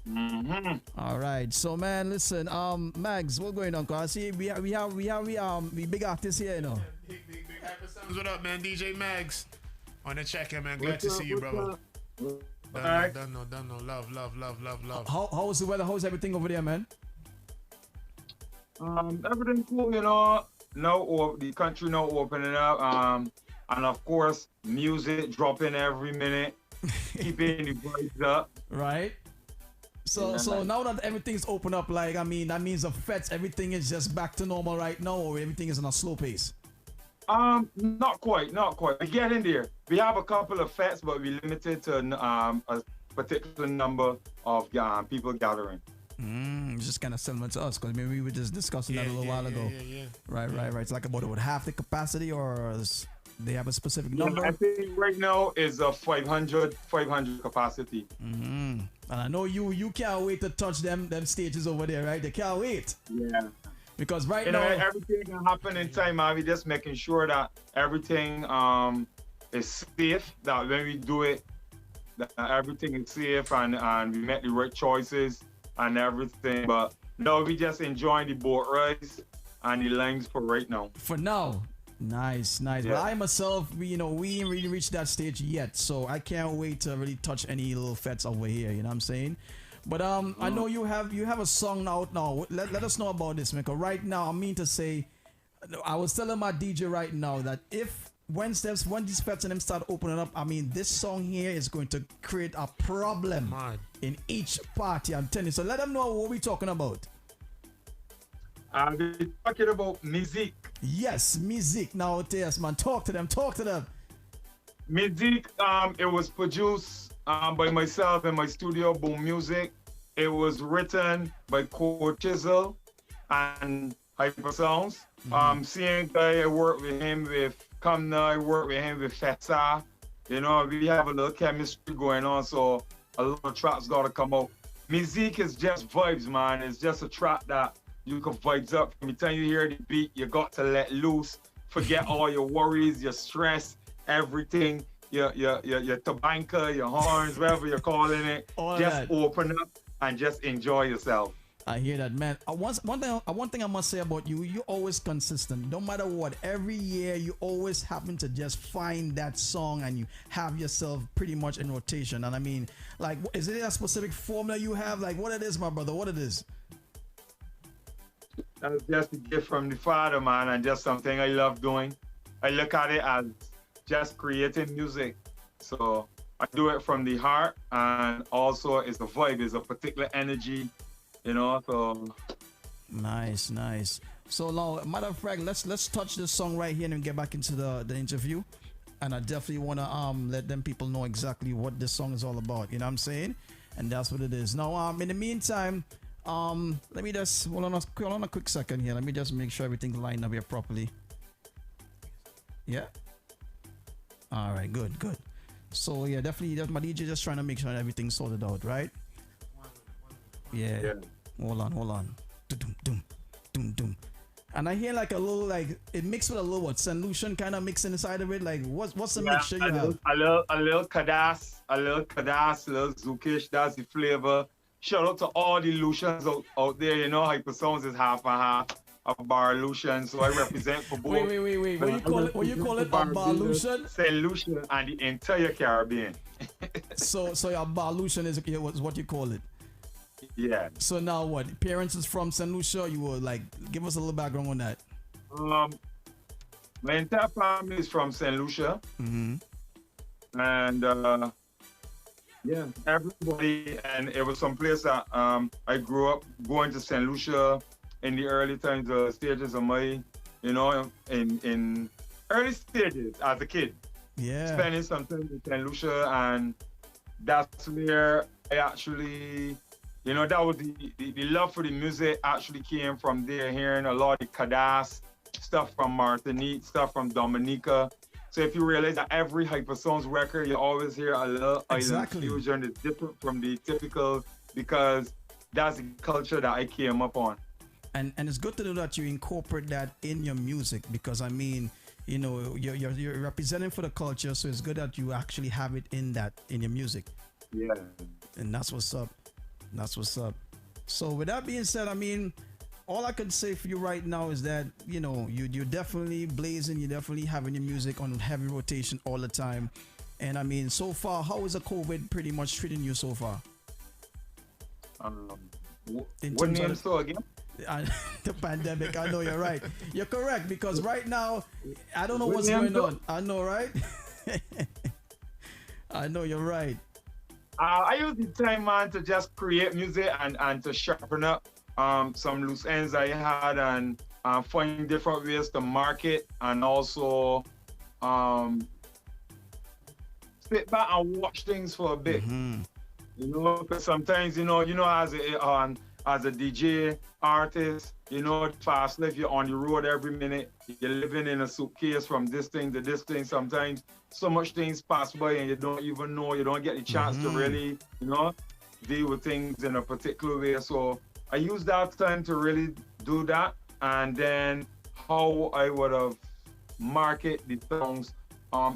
M: Mm-hmm.
H: All right, so man, listen, Mags, what's going on? Cause I see we big artists here, you know.
J: Big what up, man? DJ Mags on the check-in, man. Glad to see you, brother. Done no. Love.
H: How's the weather? How's everything over there, man?
M: Everything cool, you know. Now the country now opening up, and of course music dropping every minute, keeping the vibes up.
H: Right. So now that everything's open up, like I mean, that means the feds, everything is just back to normal right now, or everything is on a slow pace.
M: Not quite. We get in there. We have a couple of fets, but we limited to a particular number of people gathering.
H: Just kind of similar to us, because maybe we were just discussing that a little while ago.
M: Yeah.
H: Right. It's like about half the capacity, or they have a specific number?
M: I think right now is a 500 capacity.
H: And I know you can't wait to touch them stages over there, right? They can't wait.
M: Yeah.
H: Because right
M: you
H: now
M: know, everything can happen in time, man. We just making sure that everything is safe. That when we do it, that everything is safe and we make the right choices and everything. But no, we just enjoying the boat rides and the lines for right now.
H: For now. Nice.
M: Yeah.
H: Well, I myself, we ain't really reached that stage yet, so I can't wait to really touch any little fets over here. You know what I'm saying? But I know you have a song out now. Let us know about this, man. 'Cause right now, I mean to say, I was telling my DJ right now that when these fets and them start opening up, I mean, this song here is going to create a problem in each party. I'm telling you. So let them know what we're talking about.
M: We're talking about music.
H: Yes, music. Now, yes, man. Talk to them.
M: Music, it was produced by myself in my studio, Boom Music. It was written by Coach Chisel and Hyper Sounds. Seeing guy, I work with him with Kamna, I work with him with Fetsa. You know, we have a little chemistry going on, so a lot of tracks gotta come out. Music is just vibes, man. It's just a track that you can vibes up. From the time you hear the beat, you got to let loose, forget all your worries, your stress, everything, your tabanka, your horns, whatever you're calling it. Just open up and just enjoy yourself.
H: I hear that, man. One thing I must say about you, you're always consistent. No matter what, every year you always happen to just find that song and you have yourself pretty much in rotation. And I mean, like, is it a specific formula you have? Like, what it is, my brother? What it is?
M: That's just a gift from the Father, man, and just something I love doing. I look at it as just creating music. So I do it from the heart, and also it's a vibe, it's a particular energy, you know, so.
H: Nice. So now, matter of fact, let's touch this song right here and get back into the interview. And I definitely want to let them people know exactly what this song is all about, you know what I'm saying? And that's what it is. Now, in the meantime, let me just hold on a quick second here. Let me just make sure everything's lined up here properly. Yeah. All right. Good. So yeah, definitely. That's my DJ just trying to make sure everything's sorted out, right? Yeah. Hold on. Doom. And I hear like a little it mixed with a little St. Lucian kind of mixing inside of it. Like what's the mixture you have?
M: A little kadas, a little Zukish. That's the flavor. Shout out to all the Lucians out there. You know, Hyper Sounds is half and half a bar Lucian, so I represent for both.
H: Wait. What you call it? A bar Lucian?
M: St. Lucian and the entire Caribbean.
H: so your bar Lucian is what you call it.
M: Yeah.
H: So now what? Parents is from St. Lucia. You will give us a little background on that.
M: My entire family is from St. Lucia. And yeah, everybody, and it was some place that I grew up going to St. Lucia in the early times, the stages of my, you know, in early stages as a kid.
H: Yeah.
M: Spending some time in St. Lucia, and that's where I actually, you know, that was the love for the music actually came from there, hearing a lot of Kadas, stuff from Martinique, stuff from Dominica. So if you realize that every Hypersongs record, you always hear a little island fusion that's different from the typical, because that's the culture that I came up on.
H: And it's good to know that you incorporate that in your music, because I mean, you know, you're representing for the culture, so it's good that you actually have it in your music.
M: Yeah.
H: And that's what's up. That's what's up. So with that being said, I mean, all I can say for you right now is that, you know, you're definitely blazing, you're definitely having your music on heavy rotation all the time. And I mean, so far, how is the COVID pretty much treating you so far?
M: What name so again?
H: The pandemic. I know you're right. You're correct, because right now, I don't know what's going on. I know, right? I know you're right.
M: I use the time, man, to just create music and to sharpen up some loose ends I had, and find different ways to market, and also sit back and watch things for a bit. You know, because sometimes, you know, as a DJ artist, you know, fast life, you're on the road every minute. You're living in a suitcase from this thing to this thing. Sometimes so much things pass by and you don't even know, you don't get the chance to really, you know, deal with things in a particular way. So I use that time to really do that. And then how I would have market the songs.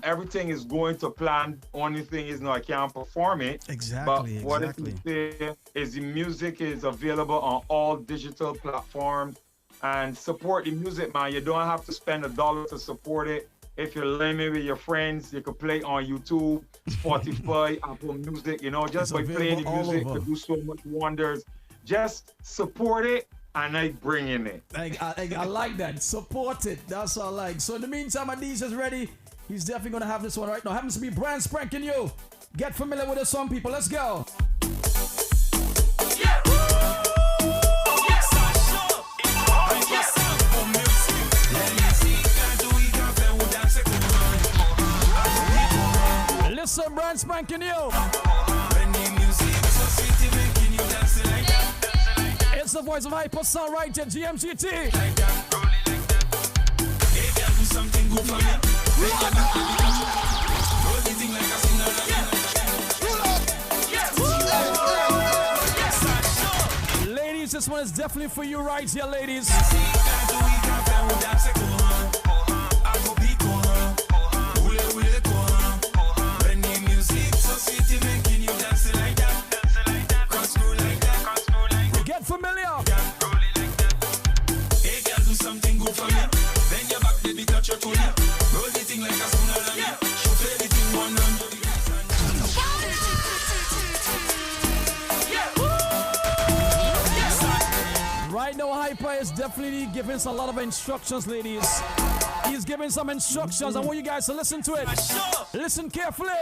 M: Everything is going to plan. Only thing is, I can't perform it.
H: Exactly.
M: But what I can say is the music is available on all digital platforms, and support the music, man. You don't have to spend $1 to support it. If you're liming with your friends, you can play on YouTube, Spotify, Apple Music. You know, just by playing the music to do so much wonders. Just support it. And I bring in it.
H: I like that. Support it. That's all I like. So in the meantime, my DJ is ready. He's definitely going to have this one right now. Happens to be brand spanking new. Get familiar with the song, people. Let's go. Listen, brand spanking new. It's the voice of Hyper Sound right at GMGT. Something good for me. Ladies, this one is definitely for you right here, ladies. Get familiar. Hey, girl, do something good for me. Then your back, baby, touch your toe. Roll the thing like a tsunami. Shoot everything 100 degrees. Right now, Hyper is definitely giving us a lot of instructions, ladies. He's giving some instructions. I want you guys to listen to it. Listen carefully.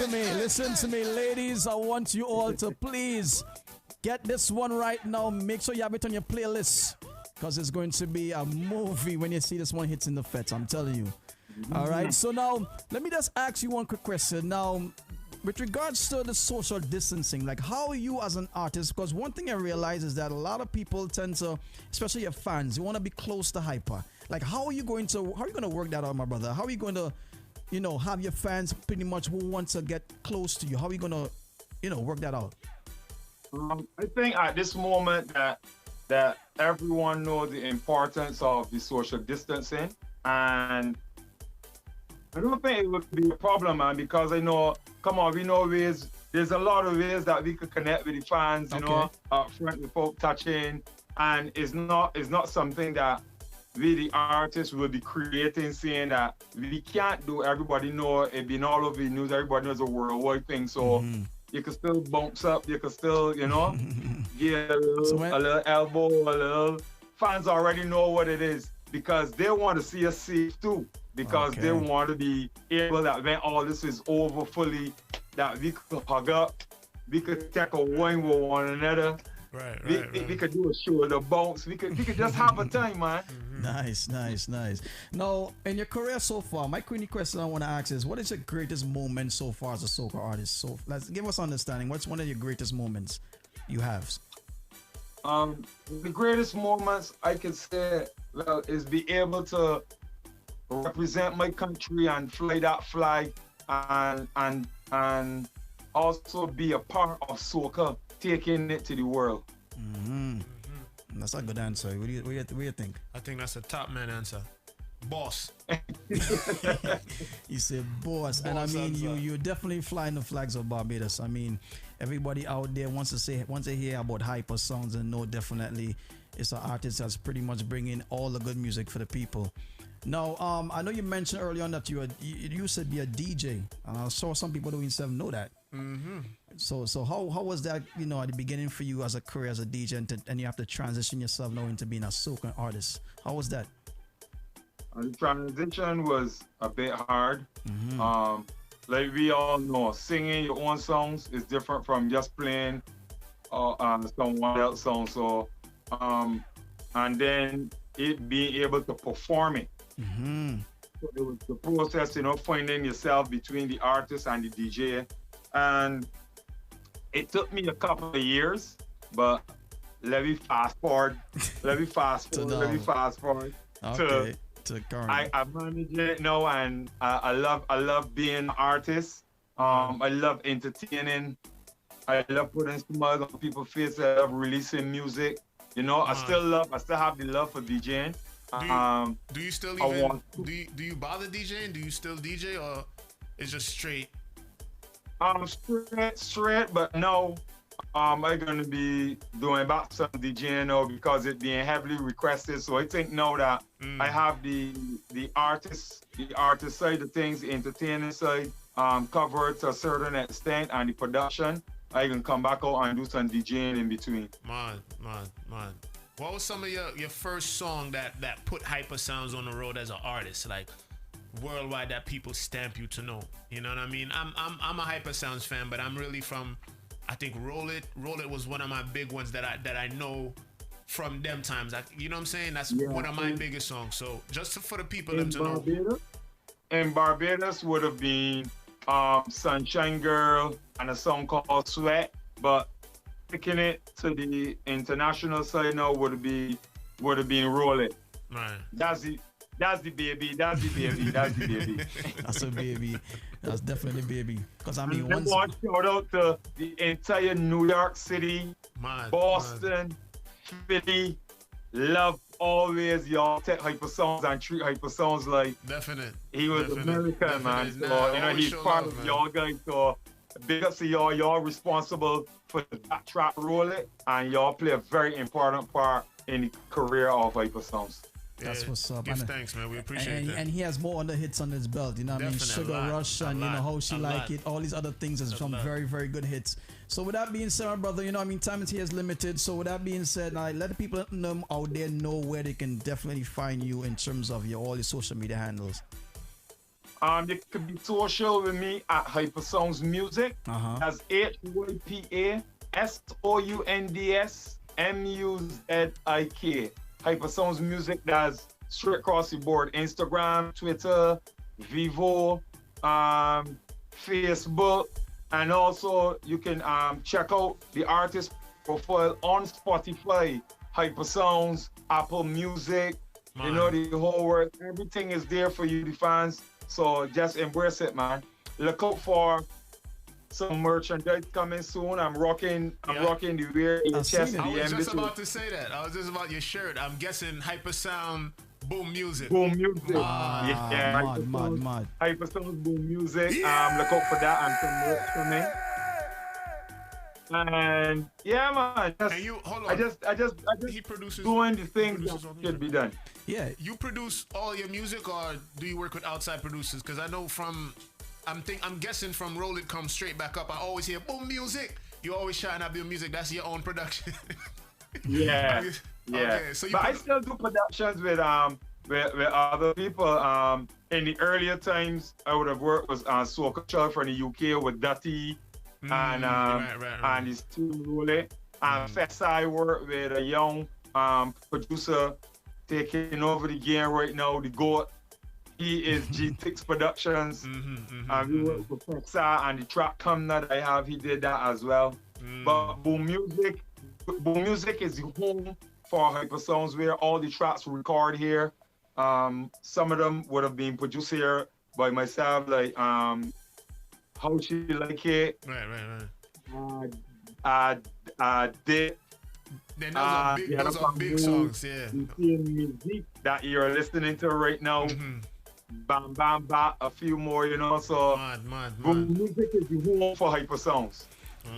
H: Man, listen to me, ladies. I want you all to please get this one right now. Make sure you have it on your playlist, because it's going to be a movie when you see this one hits in the feds. I'm telling you. All right. So now, let me just ask you one quick question. Now, with regards to the social distancing, like how are you as an artist? Because one thing I realize is that a lot of people tend to, especially your fans, you want to be close to Hyper. Like, how are you going to work that out, my brother? How are you going to, have your fans pretty much who want to get close to you? How are you going to, work that out?
M: I think at this moment that everyone knows the importance of the social distancing. And I don't think it would be a problem, man, because I know, come on, we know ways, there's a lot of ways that we could connect with the fans, you know, up front without touching. And it's not something that we, the artists, will be creating, saying that we can't do, everybody know, it been all over the news, everybody knows a worldwide thing. So you can still bounce up, you can still, you know, get a little elbow, a little. Fans already know what it is because they want to see us safe too. Because they want to be able that when all this is over fully, that we could hug up, we could take a wine with one another. We could do a shoulder bounce. We could just have a time, man.
H: Nice. Now, in your career so far, my queenie question I want to ask is, what is your greatest moment so far as a soca artist? So let's give us understanding. What's one of your greatest moments you have?
M: The greatest moments I could say is be able to represent my country and fly that flag and also be a part of soca, taking it to the world.
H: That's a good answer. What do you think?
J: I think that's a top man answer. Boss.
H: You say boss. And I mean, you're definitely flying the flags of Barbados. I mean, everybody out there wants to hear about hyper sounds and know definitely it's an artist that's pretty much bringing all the good music for the people. Now, I know you mentioned earlier on that you used to be a DJ. I saw some people don't even know that. So how was that, you know, at the beginning for you as a career as a DJ and you have to transition yourself now into being a soca artist? How was that?
M: The transition was a bit hard. Like we all know, singing your own songs is different from just playing someone else's song. So, and then being able to perform it. So it was the process, you know, finding yourself between the artist and the DJ. And it took me a couple of years, but let me fast forward.
H: Okay.
M: I manage it now, and I love being an artist. I love entertaining. I love putting smiles on people's faces. I love releasing music. You know, I still have the love for DJing.
J: Do you still even do you bother DJing? Do you still DJ, or it's just straight?
M: Straight, but no. I'm gonna be doing about some DJing now because it's being heavily requested. So I think now that I have the artist side of things, the entertaining side covered to a certain extent, and the production, I can come back out and do some DJing in between.
J: Man. What was some of your first song that put hyper sounds on the road as an artist, like worldwide, that people stamp you to know? You know what I mean? I'm a hyper sounds fan, but I'm really from, I think Roll It was one of my big ones that I know from them times. You know what I'm saying? That's one of my biggest songs. So just for the people to know.
M: In Barbados would have been Sunshine Girl and a song called Sweat, but taking it to the international side now would have been Roll It.
J: Right.
M: That's the baby.
H: That's a baby. That's definitely baby. Because I mean,
M: one shout out to the entire New York City, Boston, Philly. Love always y'all take hyper songs and treat hyper songs like he was American, man. So you know he's part of y'all guys. So big up to y'all. Y'all responsible for that track Roll It, and y'all play a very important part in the career of hyper songs.
H: That's what's up.
J: Give thanks, man. We appreciate that.
H: And he has more other hits on his belt. You know what I mean? Sugar Rush and you know How She Like It. All these other things is some very, very good hits. So with that being said, my brother, you know what I mean? Time is here is limited. So with that being said, let the people out there know where they can definitely find you in terms of all your social media handles.
M: You can be social with me at Hyper Sounds Music. That's HYPASOUNDSMUZIK. Hyper Sounds Music. That's straight across the board. Instagram, Twitter, Vivo, Facebook, and also you can check out the artist profile on Spotify. Hyper Sounds, Apple Music, you know, the whole world. Everything is there for you, the fans. So just embrace it, man. Look out for some merchandise coming soon. I'm rocking the wear in your chest.
J: I was just about to say that. I was just about your shirt. I'm guessing Hyper Sound Boom Music.
M: Boom Music.
H: Mad.
M: Hypersounds Boom Music. Look out for that and some merch for me. And yeah, man.
J: And you hold on.
M: I just
J: he produces
M: doing the things that should be done.
H: Yeah.
J: You produce all your music, or do you work with outside producers? Because I know I'm guessing from Roll It Come Straight Back Up, I always hear Boom Music. You always shine up your music. That's your own production.
M: Yeah.
J: Okay, so
M: but I still do productions with other people. In the earlier times, I would have worked with Soca Child from the UK with Dutty and and his team Roll It. And Fess I work with a young producer taking over the game right now, the GOAT. He is G6 Productions. And we work with Fessa, and the track Come That I Have, he did that as well. But Boom Music is the home for Hypersounds, where all the tracks were recorded here. Some of them would have been produced here by myself, like How She Like It. Dip.
J: Then those are big songs, yeah.
M: The music that you're listening to right now. Bam Bam Ba, a few more, you know. So Boom Music is the home for Hypersounds.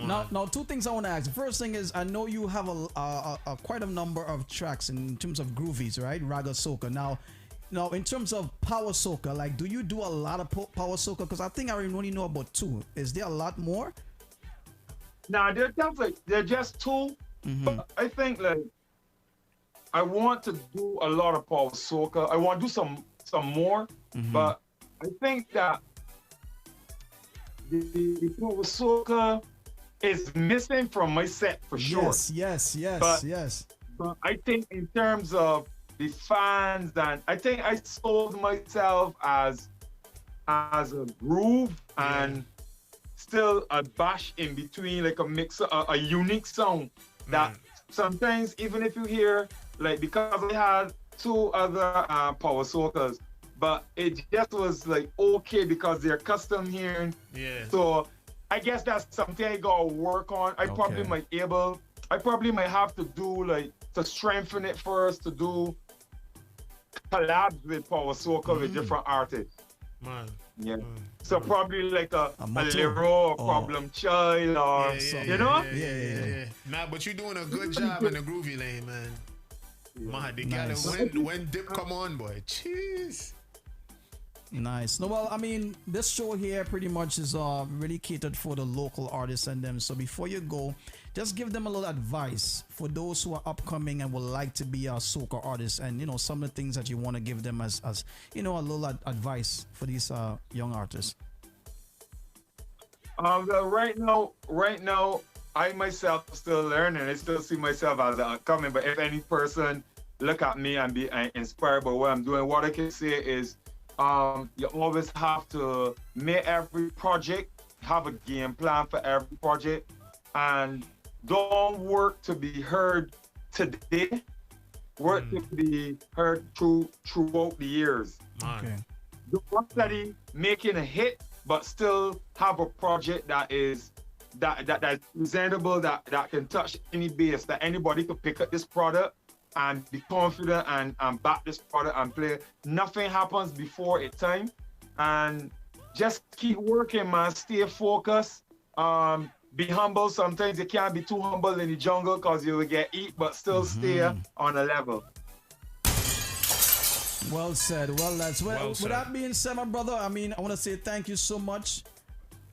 H: Now, two things I want to ask. The first thing is, I know you have a quite a number of tracks in terms of groovies, right? Raga soca. Now, in terms of power soca, like, do you do a lot of power soca? Because I think I only know about two. Is there a lot more?
M: Nah, they're just two. But I think like I want to do a lot of power soca. I want to do some more, but I think that the power soca is missing from my set for sure.
H: Yes.
M: But I think in terms of the fans, and I think I sold myself as a groove and still a bash in between, like a mix, a unique sound that sometimes even if you hear, like, because I had two other power soakers, but it just was like okay because they're custom hearing. Yeah. So I guess that's something I gotta work on. I probably might have to do, like, to strengthen it first, to do collabs with power soca with different artists. Yeah. So probably like a Lero or Problem Child or you know?
J: Yeah. Nah, but you're doing a good job in the groovy lane, man. Man, they got it when Dip come on, boy. Jeez.
H: Nice. No, well, I mean, this show here pretty much is really catered for the local artists and them. So before you go, just give them a little advice for those who are upcoming and would like to be a soca artist, and some of the things that you want to give them as a little advice for these young artists.
M: Well, right now, I myself still learning. I still see myself as upcoming. But if any person look at me and be inspired by what I'm doing, what I can say is, you always have to make every project, have a game plan for every project, and don't work to be heard today. Work to be heard throughout the years.
H: Okay.
M: Don't study making a hit, but still have a project that is presentable, that can touch any base, that anybody could pick up this product and be confident and back this product and play. Nothing happens before its time. And just keep working, man. Stay focused. Be humble. Sometimes you can't be too humble in the jungle because you will get eat, but still stay on a level.
H: Well said. Well, that's well. With that being said, my brother, I mean, I want to say thank you so much.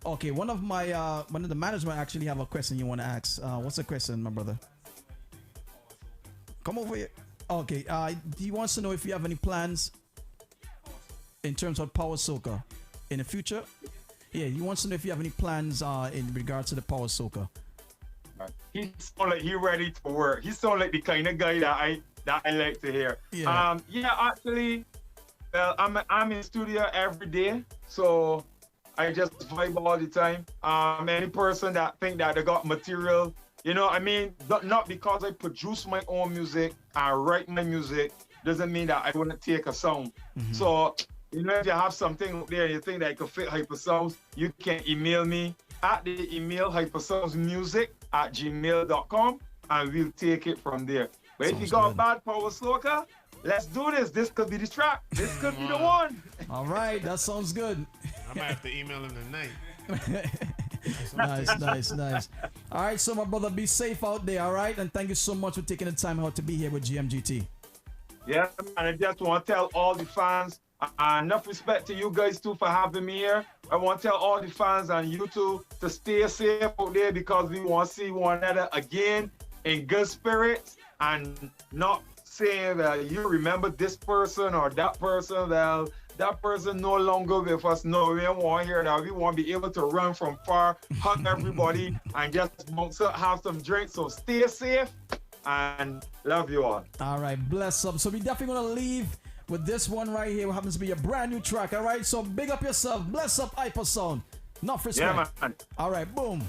H: Okay, one of the management actually have a question you want to ask. What's the question, my brother? Come over here. Okay. He wants to know if you have any plans in terms of power soca in the future. Yeah, he wants to know if you have any plans in regards to the power soca.
M: He sound like he ready to work. He sound like the kind of guy that I like to hear.
H: Yeah.
M: Actually, well, I'm in studio every day, so I just vibe all the time. Any person that think that they got material, I mean, not because I produce my own music and write my music doesn't mean that I wouldn't take a song. So, if you have something out there and you think that it could fit Hypersounds, you can email me at the email hypersoundsmusic@gmail.com and we'll take it from there. But if you got bad power soca, let's do this. This could be the track. This could be the one.
H: All right, that sounds good.
J: I might have to email him tonight.
H: Nice. All right, so my brother, be safe out there, all right? And thank you so much for taking the time out to be here with GMGT.
M: Yeah, man, I just want to tell all the fans, enough respect to you guys too for having me here. I want to tell all the fans and you too to stay safe out there because we want to see one another again in good spirits and not saying that you remember this person or that person. Well, that person no longer with us. No, we don't want to hear that. We want to be able to run from far, hug everybody, and just have some drinks. So stay safe and love you all.
H: All right, bless up. So we definitely going to leave with this one right here. What happens to be a brand new track, all right? So big up yourself. Bless up Hyper Sound. Enough respect.
M: Yeah, man.
H: All right, boom.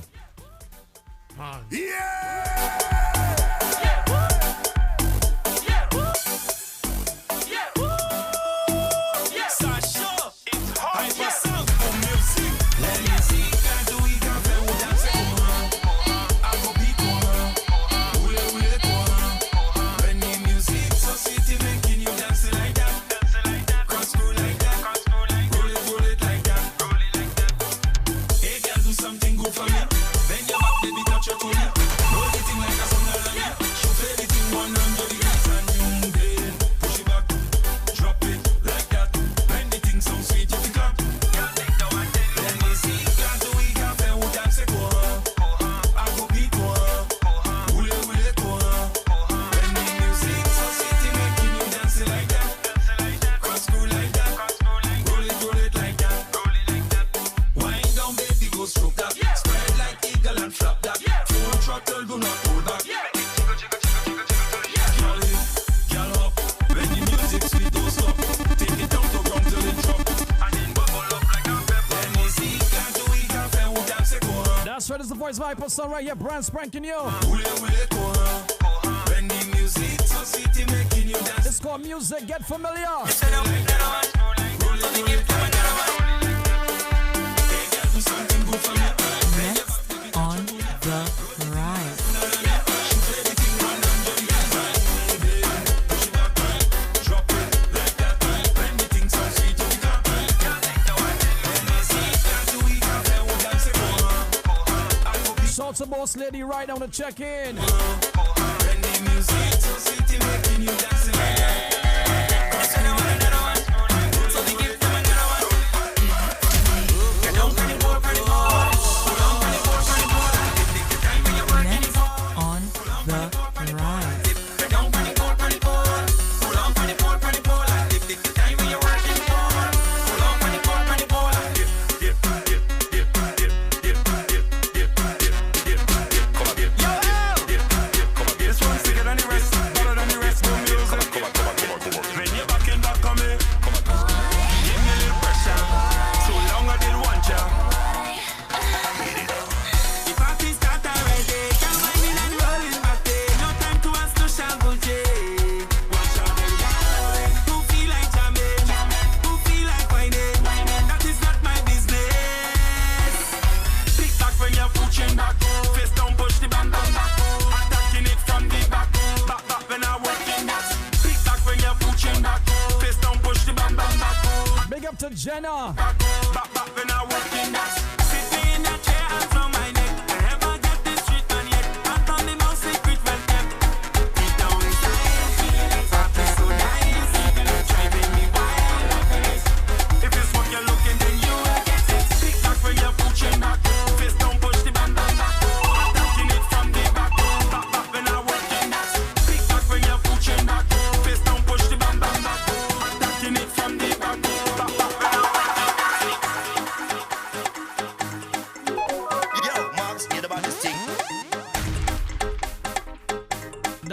H: That's the voice of Hyper Sound right here, brand spanking you. It's called Music, get familiar. Next
G: on the rise.
H: Salsa Boss Lady right now to check in. Jenna.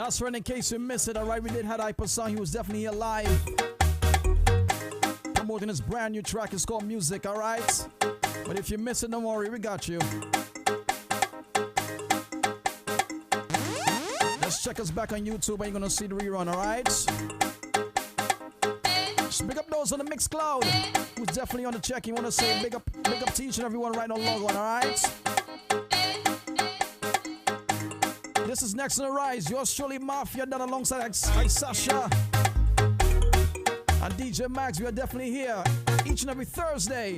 H: That's right, in case you missed it, alright, we did have Hyper Sound. He was definitely here live, promoting his brand new track. It's called Music, alright? But if you miss it, don't worry, we got you. Let's check us back on YouTube and you're gonna see the rerun, alright? Just big up those on the Mixcloud who's definitely on the check. You wanna say big up to each and everyone right on log on, alright? This is next on the rise. Yours truly, Mafia, done alongside Sasha. And DJ Max, we are definitely here each and every Thursday.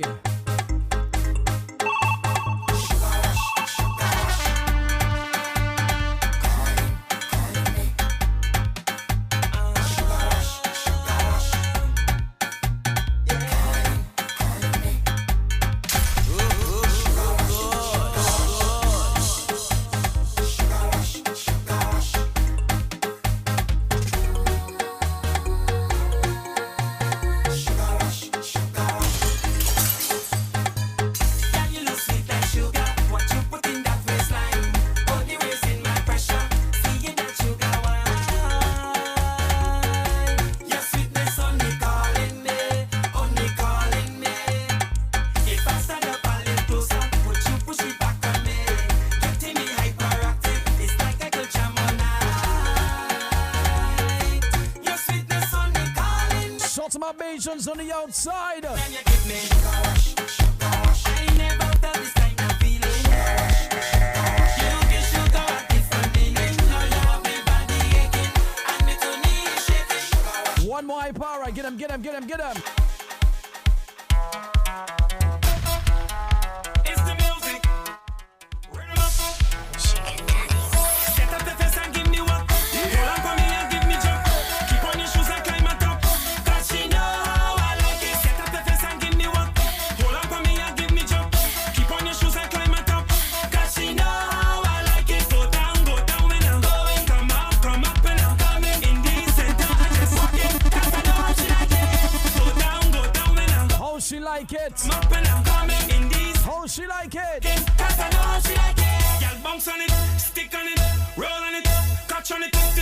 H: On the outside. One more high power. Get him, get him, get him, get him.
I: It's the music. Set up the face and give me what. Hold on for me and give me jump. Keep on your shoes and climb on top. Cause she know I like it. Set up the face and give me what. Hold on for me and give me jump. Keep on your shoes and climb on top. Cause she know I like it. Go down when I'm going. Come up and I'm coming. In the center, just walking. Cause I know how she like it. Go down when I'm.
H: How she like it?
I: Up and I'm coming. In these.
H: How she like it?
I: Cause I know how she like it. Y'all bounce on it, stick on it, roll on it, catch on it, tip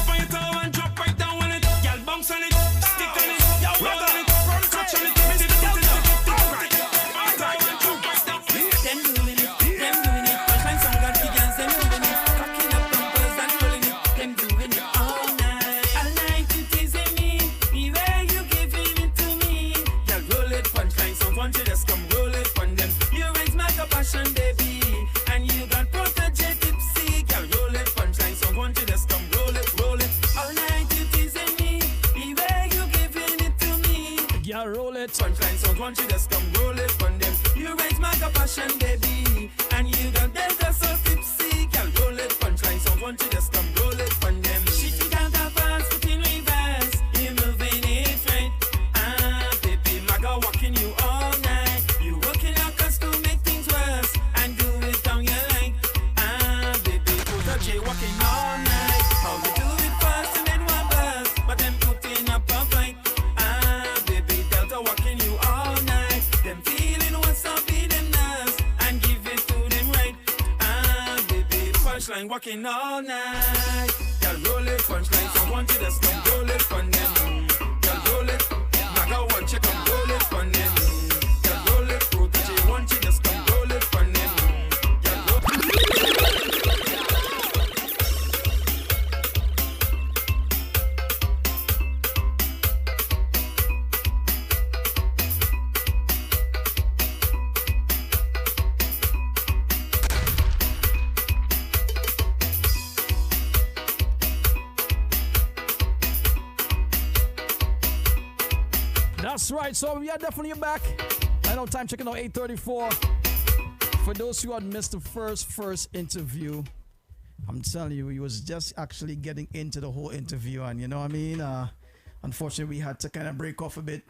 I: on your toe and drop right down on it. Y'all bounce on it, stick on it, roll on it, catch on it, them doing it, punchline song got the girls, them moving it, cocking up bumpers and rolling it, them doing it all night you teasing me, the way you giving it to me. Y'all roll it, punchline song, want you just come roll it on them. You raise my passion, baby, and you got protege tipsy. Y'all roll it, punchline song, want you just come roll it. All night you teasing me, the way you giving it to me.
H: Y'all roll it.
I: Punchline song, want you just come roll it on them. You raise my passion, baby, and you got them just so tipsy. Y'all roll it, punchline song, want you just come roll it on them. Shitting down the fast, foot in reverse, you moving it right. Baby, maga walking you all night. You working out cause to make things worse and do it down your line. Baby, put a J walking all night. How we do it fast and then one burst, but them putting up a fight. Baby, Delta walking you all night. Them feeling what's up in them nerves and give it to them right. Baby, punchline walking all night. Y'all roll it, punchline, so want you just come roll it on them. Y'all roll it, maga want you come roll it on them. Y'all roll it, protege want you just come roll it on them. Y'all roll
H: That's right, so we are definitely back. I know time checking out 8:34. For those who had missed the first interview, I'm telling you, we was just actually getting into the whole interview, and you know what I mean? Unfortunately, we had to kind of break off a bit,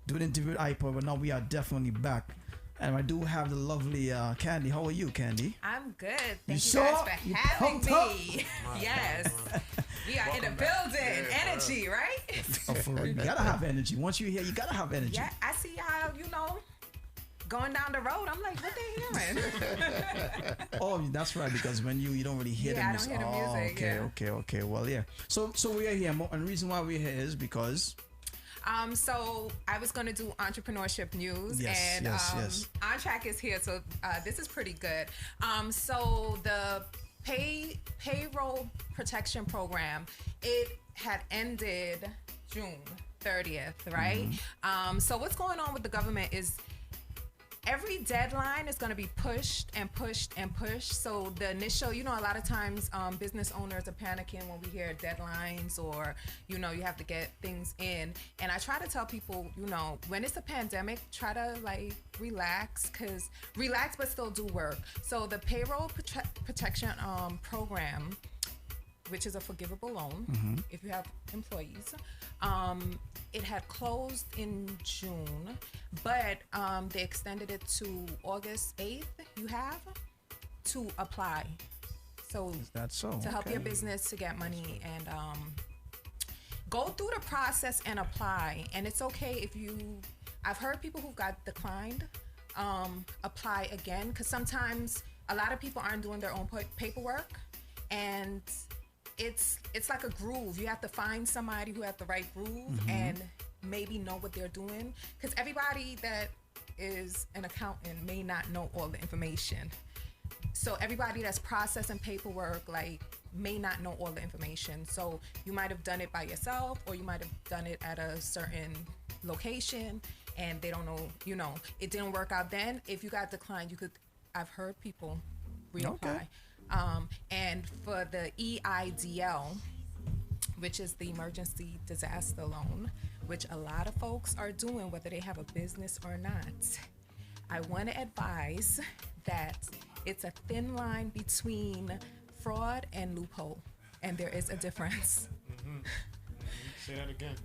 H: do an interview with iPod, but now we are definitely back. And I do have the lovely Candy. How are you, Candy?
N: I'm good. Thank
H: You
N: you guys
H: saw?
N: for
H: You
N: having
H: pumped up?
N: me. Yes. We are in the building. Energy, right?
H: Oh, for real. You gotta have energy. Once you're here, you gotta have energy.
N: Yeah, I see how, going down the road, I'm like, what they hearing?
H: Oh, that's right, because when you don't really hear the
N: I
H: music.
N: don't hear the music.
H: Okay. Well, yeah. So we are here, and the reason why we're here is because
N: So I was going to do entrepreneurship news,
H: Yes,
N: and
H: yes.
N: On-Track is here, so this is pretty good. So the payroll protection program, it had ended June 30th, right? So what's going on with the government is every deadline is going to be pushed and pushed and pushed. So the initial, a lot of times business owners are panicking when we hear deadlines or, you have to get things in. And I try to tell people, when it's a pandemic, try to relax but still do work. So the payroll protection program, which is a forgivable loan if you have employees. It had closed in June, but they extended it to August 8th. You have to apply. So
H: Is that so?
N: To help your business to get money and go through the process and apply. And it's okay if I've heard people who got declined apply again, because sometimes a lot of people aren't doing their own paperwork, and it's like a groove. You have to find somebody who has the right groove and maybe know what they're doing, because everybody that is an accountant may not know all the information. So everybody that's processing paperwork may not know all the information. So you might have done it by yourself, or you might have done it at a certain location and they don't know, it didn't work out then. If you got declined, I've heard people reapply.
H: Okay.
N: And for the EIDL, which is the emergency disaster loan, which a lot of folks are doing whether they have a business or not, I want to advise that it's a thin line between fraud and loophole, and there is a difference.
J: Say that again.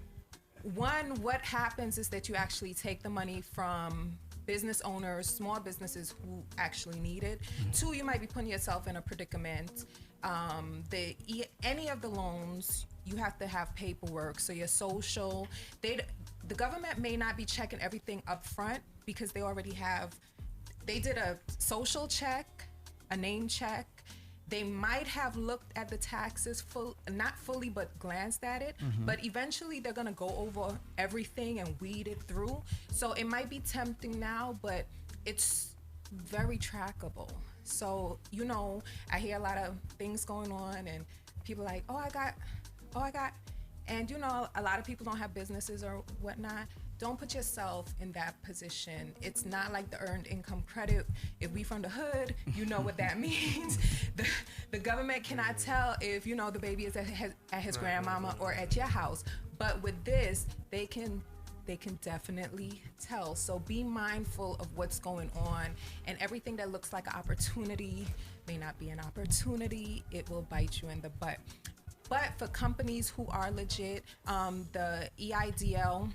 N: One, what happens is that you actually take the money from business owners, small businesses who actually need it. Two, you might be putting yourself in a predicament. Any of the loans, you have to have paperwork. So your social, the government may not be checking everything up front because they did a social check, a name check. They might have looked at the taxes not fully, but glanced at it. But eventually they're gonna go over everything and weed it through. So it might be tempting now, but it's very trackable. So, I hear a lot of things going on and people like, oh, I got, and a lot of people don't have businesses or whatnot. Don't put yourself in that position. It's not like the earned income credit. If we from the hood, you know what that means. The government cannot tell if, the baby is at his grandmama or at your house. But with this, they can definitely tell. So be mindful of what's going on, and everything that looks like an opportunity may not be an opportunity. It will bite you in the butt. But for companies who are legit, the EIDL,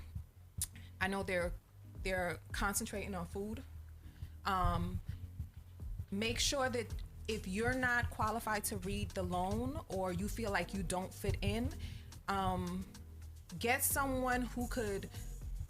N: I know they're concentrating on food. Make sure that if you're not qualified to read the loan, or you feel like you don't fit in, get someone who could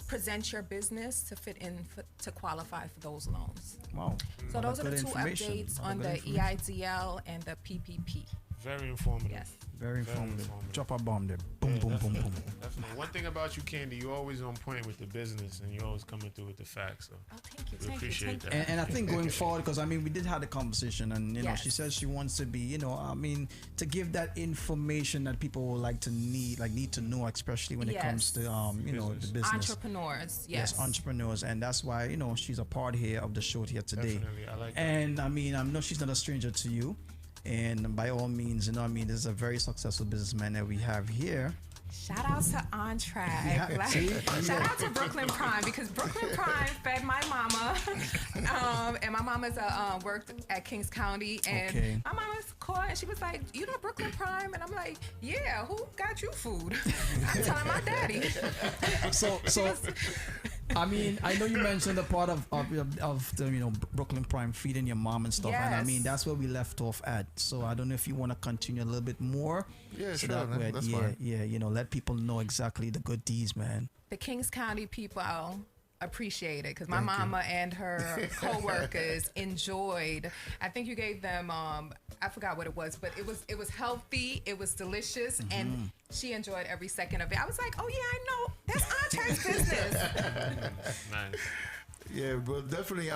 N: present your business to fit in to qualify for those loans.
H: Wow.
N: So those are the two updates on the EIDL and the PPP.
J: Very informative.
N: Yes.
H: Very informative. Drop a bomb there. Boom, boom, boom, boom.
J: Definitely. One thing about you, Candy, you're always on point with the business, and you're always coming through with the facts. So
N: thank you.
J: we appreciate that.
H: And I think going forward, because we did have the conversation, and she says she wants to be, to give that information that people would like to need to know, especially when it comes to the business.
N: Entrepreneurs, yes.
H: Entrepreneurs, and that's why she's a part here of the show here today.
J: Definitely, I like that.
H: And I know she's not a stranger to you. And by all means, this is a very successful businessman that we have here.
N: Shout out to On-Track. Shout out to Brooklyn Prime, because Brooklyn Prime fed my mama. And my mama's worked at Kings County. And my mama's called and she was like, Brooklyn Prime? And I'm like, yeah, who got you food? I'm telling my daddy.
H: So I know you mentioned the part of the Brooklyn Prime feeding your mom and stuff, and that's where we left off at. So I don't know if you want to continue a little bit more.
L: Yeah,
H: so
L: sure. That's fine.
H: Let people know exactly the good deeds, man.
N: The Kings County people appreciate it, because my mama and her co-workers enjoyed. I think you gave them I forgot what it was, but it was healthy, it was delicious, and she enjoyed every second of it. I was like, oh yeah, I know, that's On-Track's business.
J: Nice.
L: Yeah, but definitely,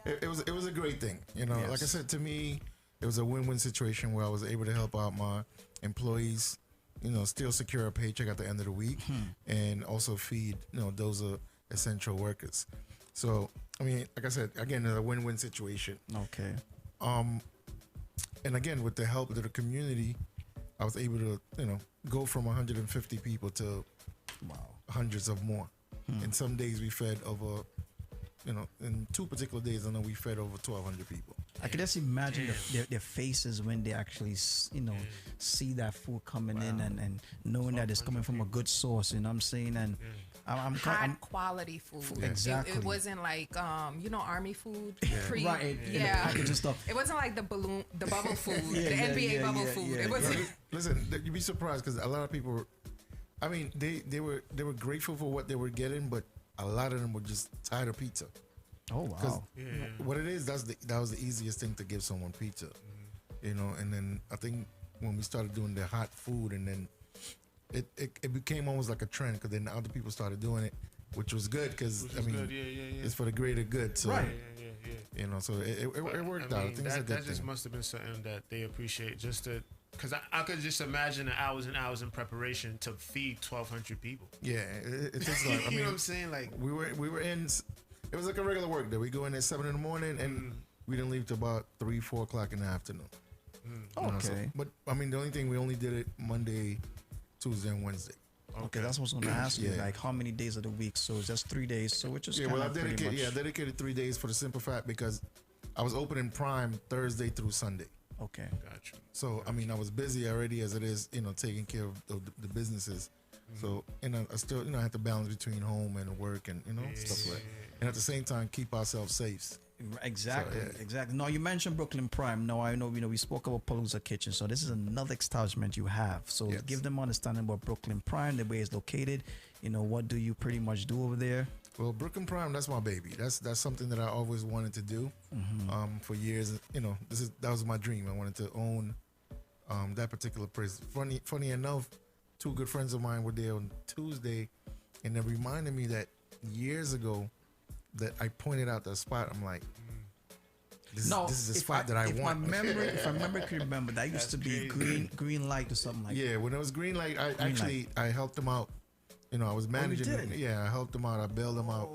L: it was a great thing. Like I said, to me, it was a win-win situation where I was able to help out my employees, still secure a paycheck at the end of the week, and also feed those are essential workers. So I mean, like I said, again, it's a win-win situation.
H: Okay.
L: And again, with the help of the community, I was able to, go from 150 people to hundreds of more. And some days we fed over, in 2 particular days, I know we fed over 1,200 people.
H: I can just imagine their faces when they actually, see that food coming in and knowing that it's coming from a good source. You know what I'm saying? And I'm
N: quality food.
H: Exactly.
N: It wasn't like army food.
H: Right.
N: Yeah.
H: Stuff.
N: It wasn't like the bubble food, the NBA bubble food. It wasn't.
L: Listen, you'd be surprised because a lot of people. I mean, they were grateful for what they were getting, but a lot of them were just tired of pizza.
H: Oh wow!
L: What it is, that was the easiest thing to give someone pizza, And then I think when we started doing the hot food, and then it became almost like a trend because then other people started doing it, which was good because it's for the greater good. So so it worked out. I think it's a good
J: that just
L: thing.
J: must have been something that they appreciate just to. Because I could just imagine the hours and hours in preparation to feed 1,200 people.
L: Yeah, it takes a lot. I mean,
J: you know what I'm saying? Like
L: we were in. It was like a regular work day. We go in at 7 in the morning and we didn't leave till about 3-4 o'clock in the afternoon.
H: Okay.
L: But I mean, the only thing we only did it Monday, Tuesday, and Wednesday.
H: Okay, that's what I was going to ask you. Like, how many days of the week? So it's just 3 days. So which is
L: I dedicated 3 days for the simple fact because I was open in Prime Thursday through Sunday.
H: Okay.
J: Gotcha.
L: So I mean, I was busy already as it is, taking care of the businesses. So I still, I had to balance between home and work and stuff like. And at the same time, keep ourselves safe.
H: Exactly, exactly. Now you mentioned Brooklyn Prime. Now I know we spoke about Palooza Kitchen, so this is another establishment you have. So give them understanding about Brooklyn Prime, the way it's located. What do you pretty much do over there?
L: Well, Brooklyn Prime, that's my baby. That's something that I always wanted to do for years. That was my dream. I wanted to own that particular place. Funny enough, 2 good friends of mine were there on Tuesday, and they reminded me that years ago that I pointed out the spot. I'm like, this is the spot that I want.
H: If I remember, that used to be green light or something like that.
L: Yeah, when it was green light, I helped them out. I was managing them. Yeah, I helped them out. I bailed them out.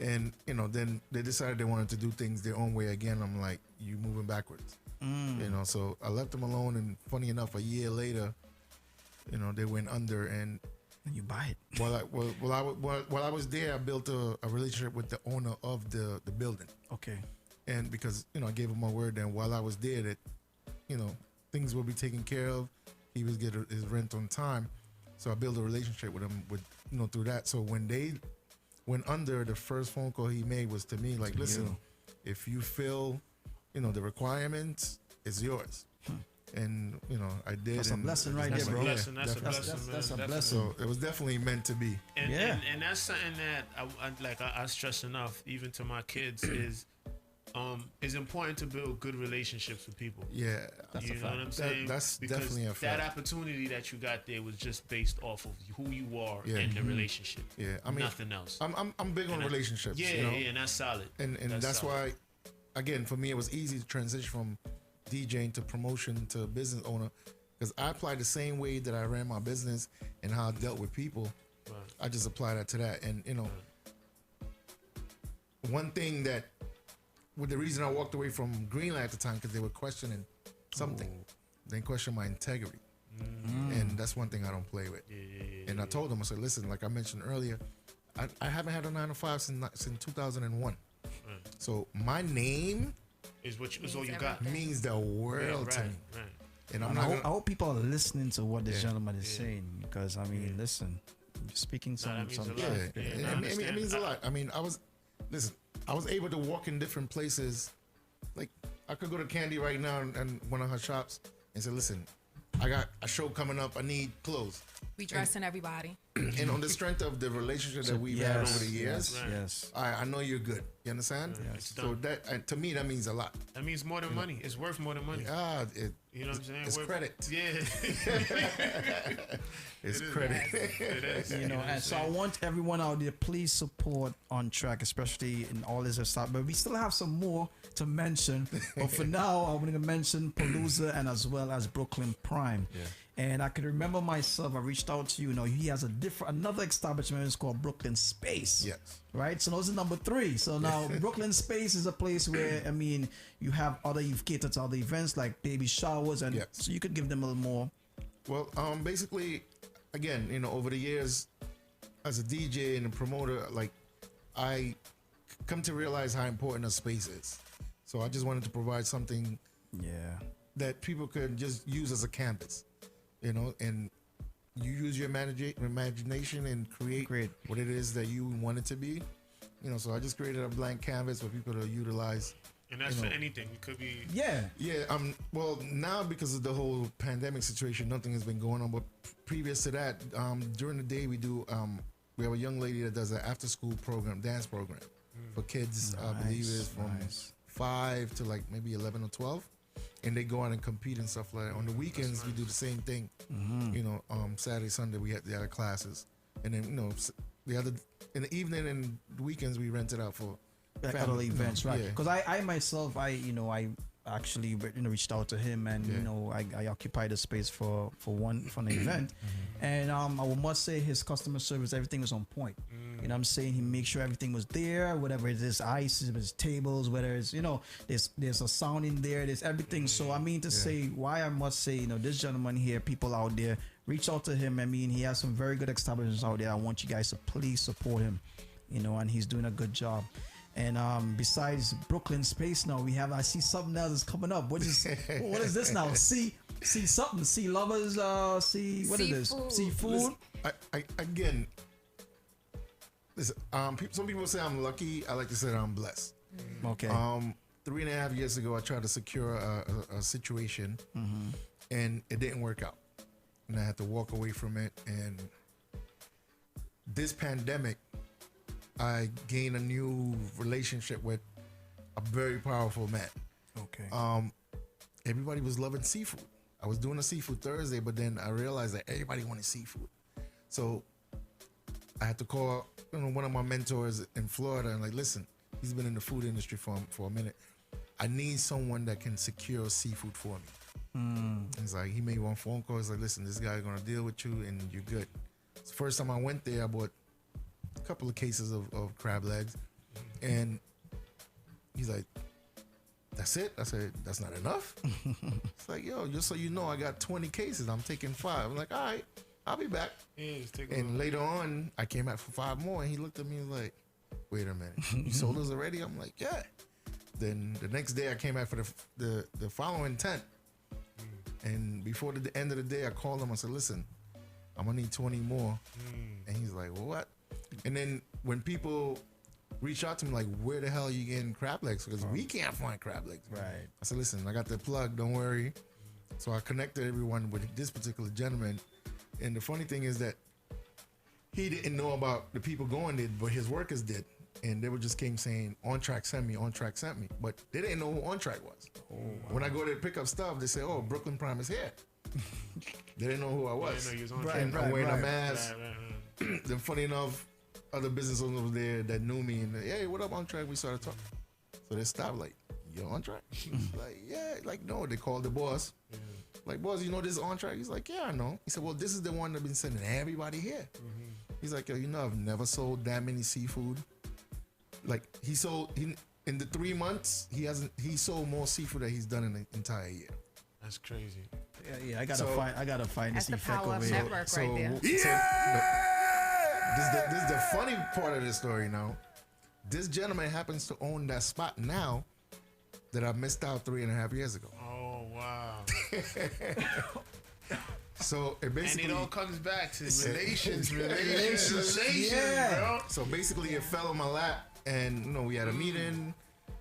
L: And, then they decided they wanted to do things their own way again. I'm like, you moving backwards. So I left them alone. And funny enough, a year later, they went under and
H: you buy it.
L: While I was there, I built a relationship with the owner of the building.
H: Okay.
L: And because, I gave him my word that while I was there that, things will be taken care of. He was getting his rent on time. So I built a relationship with him through that. So when they went under, the first phone call he made was to me like, listen, if you fill, the requirements, it's yours. And I did.
H: That's a blessing right there, bro.
J: That's a blessing.
H: That's a blessing.
L: So it was definitely meant to be.
J: And that's something that I stress enough, even to my kids, is it's important to build good relationships with people.
L: Yeah,
J: that's a fact. You know what I'm saying?
L: That's
J: because
L: definitely a fact.
J: That opportunity that you got there was just based off of who you are and the relationship.
L: Yeah, I mean
J: nothing else.
L: I'm big on relationships.
J: Yeah, and that's solid.
L: And that's why, again, for me, it was easy to transition from DJing to promotion to business owner because I applied the same way that I ran my business and how I dealt with people. Right. I just applied that to that, and one thing that. With the reason I walked away from Greenlight at the time because they were questioning something. They questioned my integrity. And that's one thing I don't play with. And I told them, I said, listen, like I mentioned earlier, I haven't had a 9 to 5 since 2001. So my name
J: is all you got.
L: Means the world to me.
J: Right.
L: And
H: I hope people are listening to what this gentleman is saying because listen, you're speaking some.
L: It means a lot. I mean, I was able to walk in different places. Like, I could go to Candy right now and one of her shops and say, listen, I got a show coming up. I need clothes.
N: We dressing everybody.
L: And on the strength of the relationship that we've had over the years,
H: yes.
L: I know you're good. You understand?
J: Yes.
L: So that, to me, that means a lot.
J: That means more than money. It's worth more than money.
L: You know what I'm saying? It's
J: worth
L: credit.
J: Yeah.
L: It's credit.
J: It is.
H: And so I want everyone out there, please support On.Track, especially in all this stuff. But we still have some more to mention. But for now, I'm going to mention Palooza and as well as Brooklyn Prime.
L: Yeah.
H: And I can remember myself, I reached out to you. You know, he has another establishment. It's called Brooklyn Space.
L: Yes.
H: Right. So those are number 3. So now Brooklyn Space is a place where, I mean, you've catered to other events like baby showers, and so you could give them a little more.
L: Well, basically, again, you know, over the years, as a DJ and a promoter, like, I come to realize how important a space is. So I just wanted to provide something, that people could just use as a canvas, you know, and you use your imagination and create what it is that you want it to be, you know. So I just created a blank canvas for people to utilize.
J: And that's for anything. It could be.
H: Yeah.
L: Well, now because of the whole pandemic situation, nothing has been going on. But previous to that, during the day we do. We have a young lady that does an after-school program, dance program, for kids. I believe it's from 5 to like maybe 11 or 12, and they go out and compete and stuff like that. On the weekends, we do the same thing. You know, Saturday, Sunday we had the other classes, and then, you know, in the evening and the weekends we rent it out for
H: other events, right? Because I myself, I actually reached out to him, and you know, I occupied the space for an event, and I must say his customer service, everything was on point. You know what I'm saying? He makes sure everything was there, whatever it is, ice, if it's tables, whether it's, you know, there's a sound in there, there's everything. So I mean to say, why I must say, you know, this gentleman here, people out there, reach out to him. I mean, he has some very good establishments out there. I want you guys to please support him, you know, and he's doing a good job. And besides Brooklyn Space, now I see something else is coming up. What is this now? See something. See lovers. See what it is. Seafood.
L: Listen, I again. Listen, some people say I'm lucky. I like to say that I'm blessed.
H: Okay.
L: 3.5 years ago, I tried to secure a situation, and it didn't work out, and I had to walk away from it. And this pandemic, I gained a new relationship with a very powerful man.
H: Okay.
L: Everybody was loving seafood. I was doing a seafood Thursday, but then I realized that everybody wanted seafood. So I had to call, you know, one of my mentors in Florida and like, listen, he's been in the food industry for a minute. I need someone that can secure seafood for me. He's like, he made one phone call. He's like, listen, this guy's gonna deal with you and you're good. So first time I went there, I bought a couple of cases of crab legs, and he's like, that's it? I said, that's not enough? It's like, yo, just so you know, I got 20 cases. I'm taking 5. I'm like, all right, I'll be back. And later on, I came back for 5 more, and he looked at me like, wait a minute, you sold those already? I'm like, yeah. Then the next day, I came back for the following 10. And before the end of the day, I called him. I said, listen, I'm going to need 20 more. And he's like, well, what? And then when people reach out to me like, where the hell are you getting crab legs? Because we can't find crab legs.
H: Right.
L: I said, listen, I got the plug, don't worry. So I connected everyone with this particular gentleman. And the funny thing is that he didn't know about the people going there, but his workers did. And they were just came saying, On-Track sent me, On-Track sent me. But they didn't know who On-Track was.
H: Oh, wow.
L: When I go there to pick up stuff, they say, oh, Brooklyn Prime is here. They didn't know who I was.
J: They didn't know you was
L: Right,
J: On-Track.
L: I'm wearing a mask.
J: Right.
L: Then funny enough, other business owners was there that knew me and hey, what up, On-Track? We started talking. So they stopped like, you're On-Track? Like, yeah. Like, no. They called the boss. Like, boss, you know this On-Track? He's like, yeah, I know. He said, well, this is the one that's been sending everybody here. He's like, yo, you know, I've never sold that many seafood. Like, in the 3 months, he sold more seafood than he's done in the entire year.
J: That's crazy.
H: Yeah, I gotta find
N: That's
H: this
N: the
H: effect
N: power
H: over
N: of
H: here.
N: network right there.
L: This is the funny part of the story now. This gentleman happens to own that spot now that I missed out 3.5 years ago.
J: Oh, wow.
L: So it basically...
J: And it all comes back to relations,
L: yeah.
J: bro.
L: So basically it fell on my lap and, you know, we had a meeting.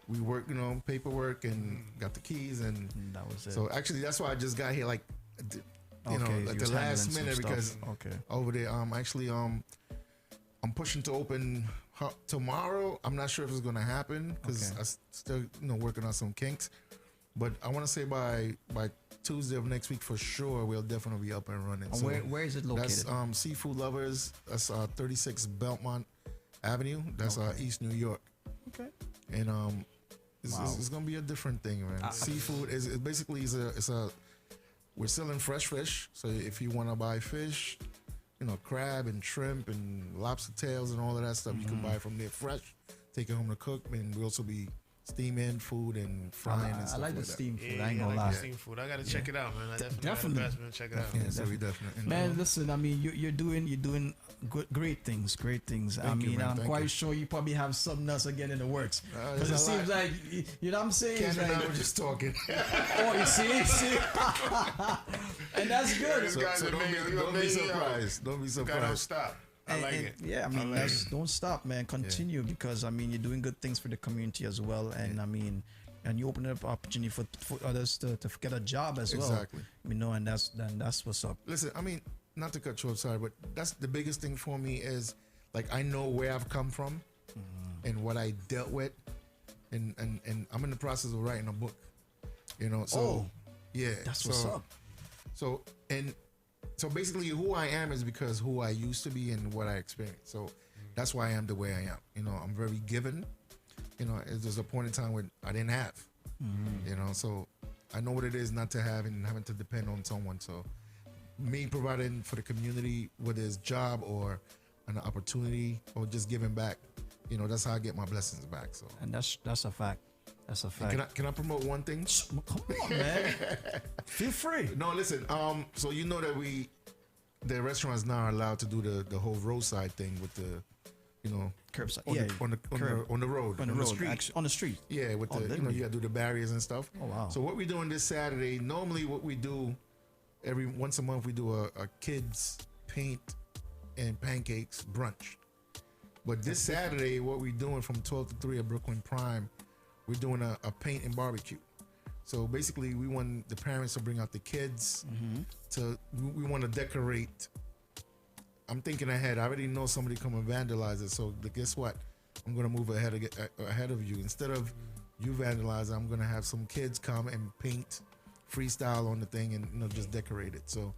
L: We worked, you know, paperwork and got the keys and
H: that was it.
L: So actually that's why I just got here like, you know,
H: Okay,
L: at
H: you
L: the
H: was
L: last
H: handling
L: minute
H: some
L: because
H: stuff. Okay.
L: over there, I'm pushing to open tomorrow. I'm not sure if it's gonna happen because I still, you know, working on some kinks. But I want to say by Tuesday of next week for sure, we'll definitely be up and running.
H: And
L: So
H: where is it located?
L: That's Seafood Lovers. That's 36 Belmont Avenue. That's East New York.
H: Okay.
L: And it's gonna be a different thing, man. Seafood is basically it's a we're selling fresh fish. So if you want to buy fish, you know, crab and shrimp and lobster tails and all of that stuff, you can buy from there fresh. Take it home to cook, and we also be steaming food and frying and stuff
H: I like the
L: that.
H: steam food.
J: Yeah,
H: I ain't
J: I
H: gonna
J: like
H: lie.
J: the steam food. I gotta check it out, man. I definitely.
H: Definitely.
J: Check it out.
L: Yeah, so we definitely.
H: Man, listen. I mean, you're doing great things. Great things.
L: Thank you, man.
H: I'm
L: Thank
H: quite
L: you.
H: sure you probably have something else again in the works.
L: There's
H: Because it
L: a
H: seems
L: lot.
H: like you know what I'm saying.
L: Ken
H: It's
L: and
H: like-
L: I were just talking.
H: Oh, you see, and that's good.
L: So don't be surprised. Don't be surprised.
J: Don't stop. I like it.
H: Yeah, I mean, don't stop, man. Continue because I mean, you're doing good things for the community as well, and I mean, and you open up opportunity for others to get a job as well.
L: Exactly.
H: You know, and that's what's up.
L: Listen, I mean, not to cut you off, sorry, but that's the biggest thing for me is like I know where I've come from and what I dealt with, and I'm in the process of writing a book. You know, so yeah,
H: that's what's up.
L: So basically, who I am is because who I used to be and what I experienced. So that's why I am the way I am. You know, I'm very given. You know, there's a point in time when I didn't have. You know, so I know what it is not to have and having to depend on someone. So me providing for the community, whether it's job or an opportunity or just giving back, you know, that's how I get my blessings back. So
H: And that's a fact. That's a fact.
L: Can I promote one thing?
H: Come on, man. Feel free.
L: No, listen. So you know that the restaurants now are allowed to do the whole roadside thing with the, you know,
H: curbside.
L: On the road,
H: on the
L: street.
H: Actually, on the street.
L: Yeah, with the you know, you gotta do the barriers and stuff.
H: Oh wow.
L: So what we're doing this Saturday? Normally, what we do every once a month, we do a kids paint and pancakes brunch. But this Saturday, what we're doing from 12 to 3 at Brooklyn Prime, we're doing a paint and barbecue. So basically, we want the parents to bring out the kids. We want to decorate. I'm thinking ahead. I already know somebody come and vandalize it. So guess what? I'm gonna move ahead of you. Instead of you vandalize, I'm gonna have some kids come and paint, freestyle on the thing, and you know just decorate it. So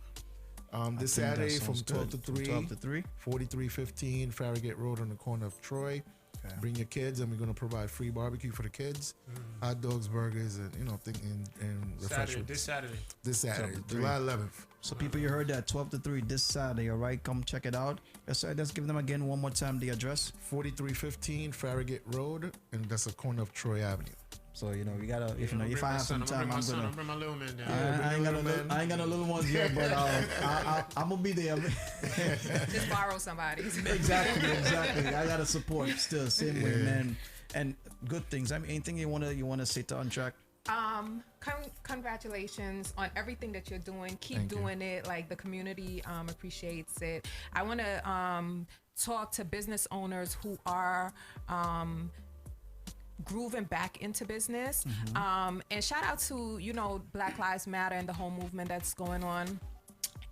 L: this
H: think that
L: Saturday from
H: sounds
L: 12 to
H: good.
L: 3,
H: 12 to 3,
L: 4315 Farragut Road on the corner of Troy.
H: Okay.
L: Bring your kids, and we're gonna provide free barbecue for the kids, hot dogs, burgers, and you know, and refreshments. This Saturday, July 11th.
H: So people, you heard that 12 to 3 this Saturday. All right, come check it out. Let's give them again one more time the address.
L: 4315 Farragut Road, and that's the corner of Troy Avenue.
H: So you know we gotta if I have some time, I'm gonna
J: bring my little man down.
H: I ain't got no little ones yet, but I'm gonna be there.
N: Just borrow somebody's.
H: Exactly. I gotta support still, same way, man. And good things. I mean, anything you wanna say to Untrack?
N: Congratulations on everything that you're doing. Keep doing it. Like the community appreciates it. I want to talk to business owners who are grooving back into business. And shout out to, you know, Black Lives Matter and the whole movement that's going on.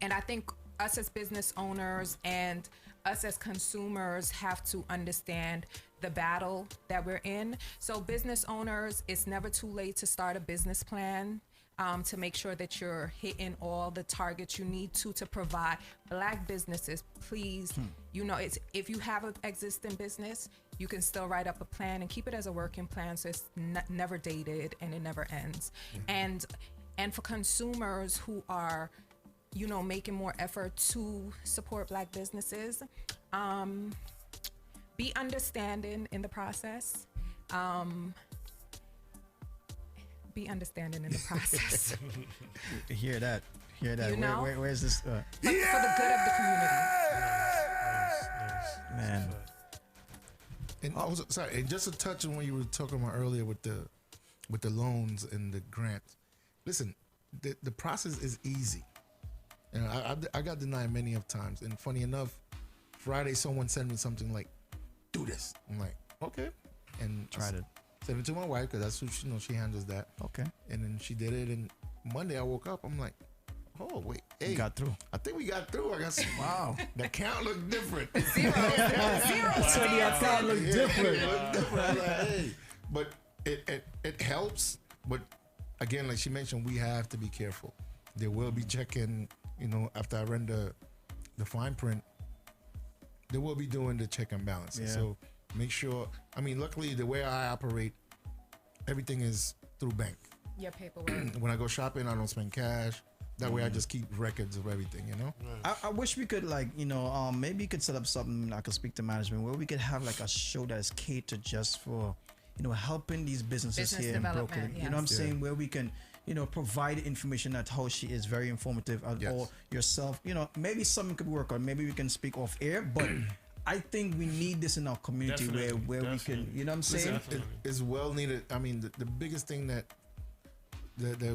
N: And I think us as business owners and us as consumers have to understand the battle that we're in. So business owners, it's never too late to start a business plan to make sure that you're hitting all the targets you need to provide. Black businesses, please, you know, it's if you have an existing business, you can still write up a plan and keep it as a working plan so it's never dated and it never ends. And for consumers who are, you know, making more effort to support Black businesses, be understanding in the process. Be understanding in the process.
H: Hear that.
N: You know?
H: Where's this?
N: For the good of the community.
H: Man.
L: And also, sorry, and just a touch on what you were talking about earlier with the loans and the grants. Listen, the process is easy. And I got denied many of times. And funny enough, Friday someone sent me something like, "Do this." I'm like, okay, and
H: tried it.
L: Sent it to my wife because that's who she handles that.
H: Okay.
L: And then she did it. And Monday I woke up. I'm like, oh wait, hey,
H: You got through.
L: I think we got through. I got some,
H: wow.
L: The count looked different.
N: Zero.
H: So the account looked different.
L: It looked different. I'm like, hey, but it helps. But again, like she mentioned, we have to be careful. There will be checking. You know, after I render the fine print, they will be doing the check and balance.
H: Yeah.
L: So make sure. I mean, luckily the way I operate, everything is through bank.
N: Your paperwork.
L: When I go shopping, I don't spend cash. That way I just keep records of everything, you know?
O: I wish we could maybe you could set up something. I could speak to management where we could have like a show that is catered just for helping these businesses here in Brooklyn.
N: Yes.
O: You know what I'm saying? Where we can provide information that how she is very informative, or yourself. Maybe something could work on. Maybe we can speak off air, but I think we need this in our community where we can. You know what I'm saying?
L: It's well needed. I mean, the biggest thing that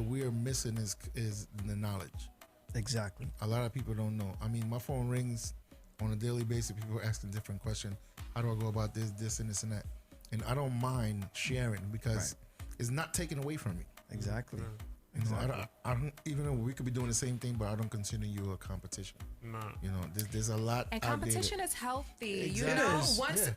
L: we are missing is the knowledge.
O: Exactly.
L: A lot of people don't know. I mean, my phone rings on a daily basis. People are asking different questions. How do I go about this, and this, and that? And I don't mind sharing because it's not taken away from me.
O: Exactly.
L: I don't, even though we could be doing the same thing, but I don't consider you a competition.
J: No.
L: There's a lot.
N: And competition is healthy.
L: Exactly.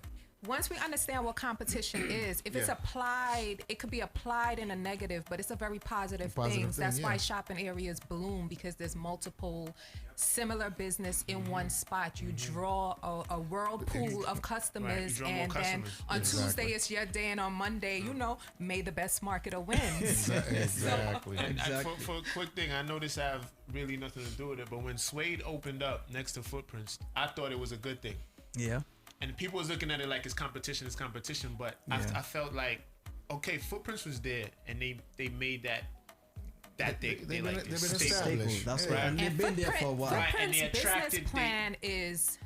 N: Once we understand what competition is, if it's applied, it could be applied in a negative, but it's a very positive thing. That's why shopping areas bloom, because there's multiple similar business in one spot. You draw a whirlpool of customers, and then on Tuesday it's your day, and on Monday, may the best marketer wins.
L: Exactly.
J: And for a quick thing, I know this have really nothing to do with it, but when Suede opened up next to Footprints, I thought it was a good thing.
O: Yeah.
J: And people was looking at it like it's competition, but I felt like, okay, Footprints was there, and they made that they've been
L: established.
O: That's right. And they've been there for a while.
N: Footprints business plan is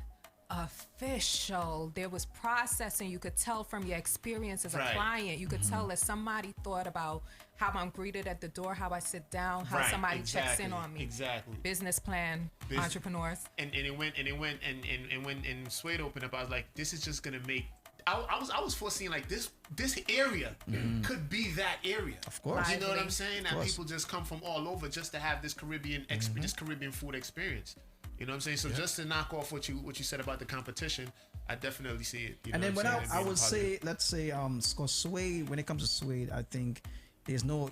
N: official. There was processing. You could tell from your experience as a client. You could tell that somebody thought about how I'm greeted at the door, how I sit down, how somebody checks in on me.
J: Exactly.
N: Business plan, entrepreneurs.
J: And it went and when Suede opened up, I was like, this is just gonna make. I was foreseeing like this area could be that area.
O: Of course.
J: You know what I'm saying? That people just come from all over just to have this Caribbean this Caribbean food experience. You know what I'm saying? So just to knock off what you said about the competition, I definitely see it.
O: And then when I would say, let's say, Suede, when it comes to Suede, I think there's no,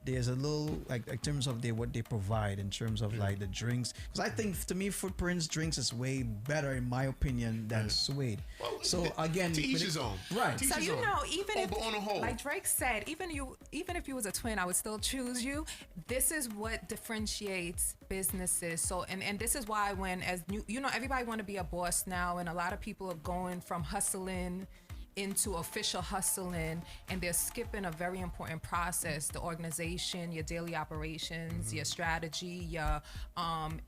O: there's a little like in terms of what they provide in terms of like the drinks, because I think to me Footprints drinks is way better in my opinion than Suede.
J: Well,
O: so again,
J: to each his own.
O: Right.
N: So even if,
J: on a whole,
N: like Drake said, even if you was a twin, I would still choose you. This is what differentiates businesses. So and this is why when everybody want to be a boss now, and a lot of people are going from hustling into official hustling, and they're skipping a very important process: the organization, your daily operations, your strategy, your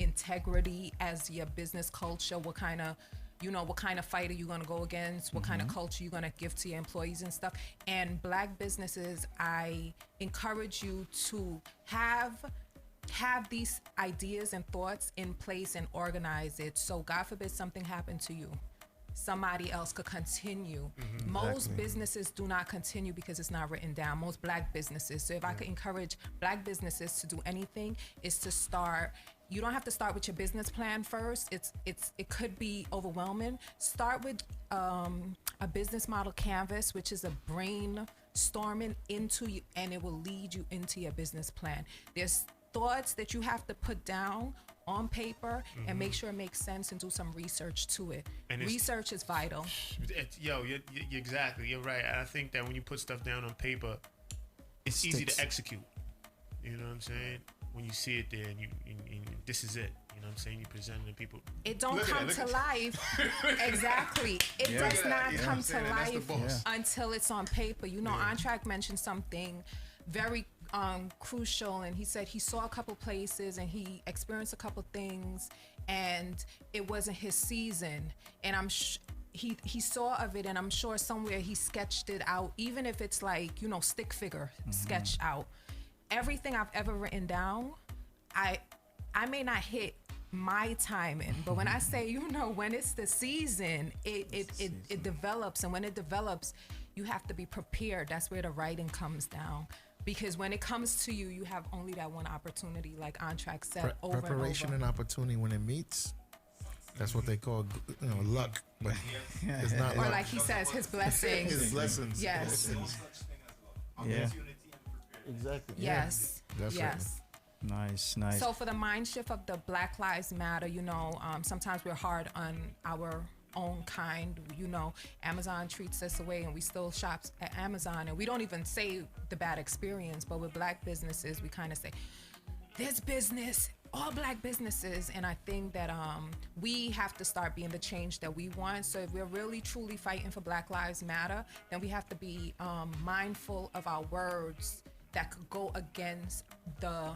N: integrity as your business culture. What kind of fight are you going to go against? What kind of culture you going to give to your employees and stuff? And Black businesses, I encourage you to have these ideas and thoughts in place and organize it. So God forbid something happened to you, somebody else could continue. Most businesses do not continue because it's not written down. Most Black businesses. So if I could encourage Black businesses to do anything, is to start. You don't have to start with your business plan first. It could be overwhelming. Start with a business model canvas, which is a brainstorming into you, and it will lead you into your business plan. There's thoughts that you have to put down on paper and make sure it makes sense and do some research to it. And research is vital.
J: You're exactly. You're right. I think that when you put stuff down on paper, it's easy to execute. You know what I'm saying? When you see it there and you this is it. You know what I'm saying? You present it to people.
N: It don't come to life. Exactly. It does not come to life until it's on paper. N.O.T.R mentioned something very crucial, and he said he saw a couple places and he experienced a couple things, and it wasn't his season. And he saw of it, and I'm sure somewhere he sketched it out, even if it's like stick figure sketched out. Everything I've ever written down, I may not hit my timing, but when I say when it's the season, it develops, and when it develops, you have to be prepared. That's where the writing comes down. Because when it comes to you, you have only that one opportunity, like N.O.T.R said, over
L: preparation
N: and over.
L: and opportunity when it meets. That's what they call luck, but it's not.
N: Or
L: luck.
N: like he says, his blessings.
L: His blessings.
N: Yes.
L: Yeah. Exactly.
N: Yes.
L: Yeah.
N: Yes.
O: Nice.
N: So for the mind shift of the Black Lives Matter, sometimes we're hard on our own kind. Amazon treats us away, and we still shop at Amazon, and we don't even say the bad experience, but with Black businesses we kind of say this business, all black businesses, and I think that we have to start being the change that we want. So if we're really truly fighting for Black Lives Matter, then we have to be mindful of our words that could go against the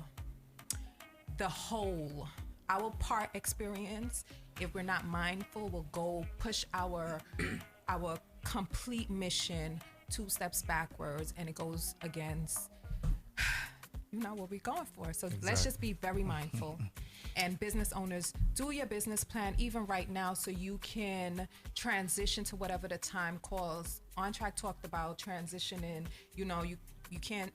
N: whole. Our part experience, if we're not mindful, will go push our complete mission 2 steps backwards, and it goes against what we're going for. So let's just be very mindful. And business owners, do your business plan even right now so you can transition to whatever the time calls. On-Track talked about transitioning, you can't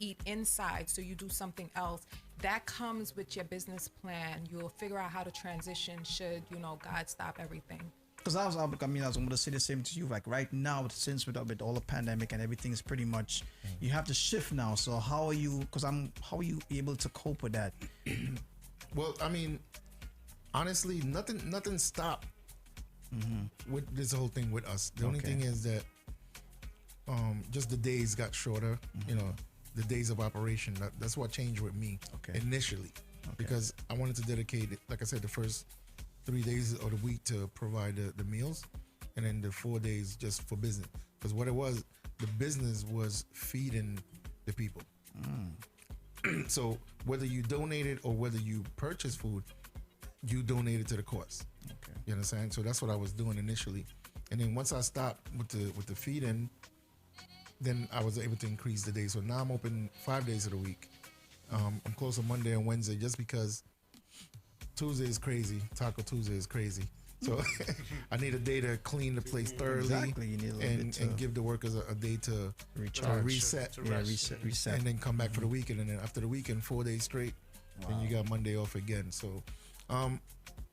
N: eat inside, so you do something else. That comes with your business plan. You'll figure out how to transition should, God stop everything.
O: Because I was going to say the same to you. Like right now, since with all the pandemic and everything is pretty much, you have to shift now. So how are you? How are you able to cope with that?
L: Well, I mean, honestly, nothing stopped with this whole thing with us. The only thing is that just the days got shorter. The days of operation. That's what changed with me initially, because I wanted to dedicate it, like I said, the first 3 days of the week to provide the meals, and then the 4 days just for business. Because what it was, the business was feeding the people. So whether you donated or whether you purchase food, you donated to the cause. You understand? So that's what I was doing initially, and then once I stopped with the feeding, then I was able to increase the days. So now I'm open 5 days of the week. I'm closed on Monday and Wednesday just because Tuesday is crazy. Taco Tuesday is crazy. So I need a day to clean the place thoroughly.
O: Exactly. You need a little bit to
L: and give the workers a day to
O: recharge,
L: reset.
O: Reset.
L: And then come back for the weekend. And then after the weekend, 4 days straight, then you got Monday off again. So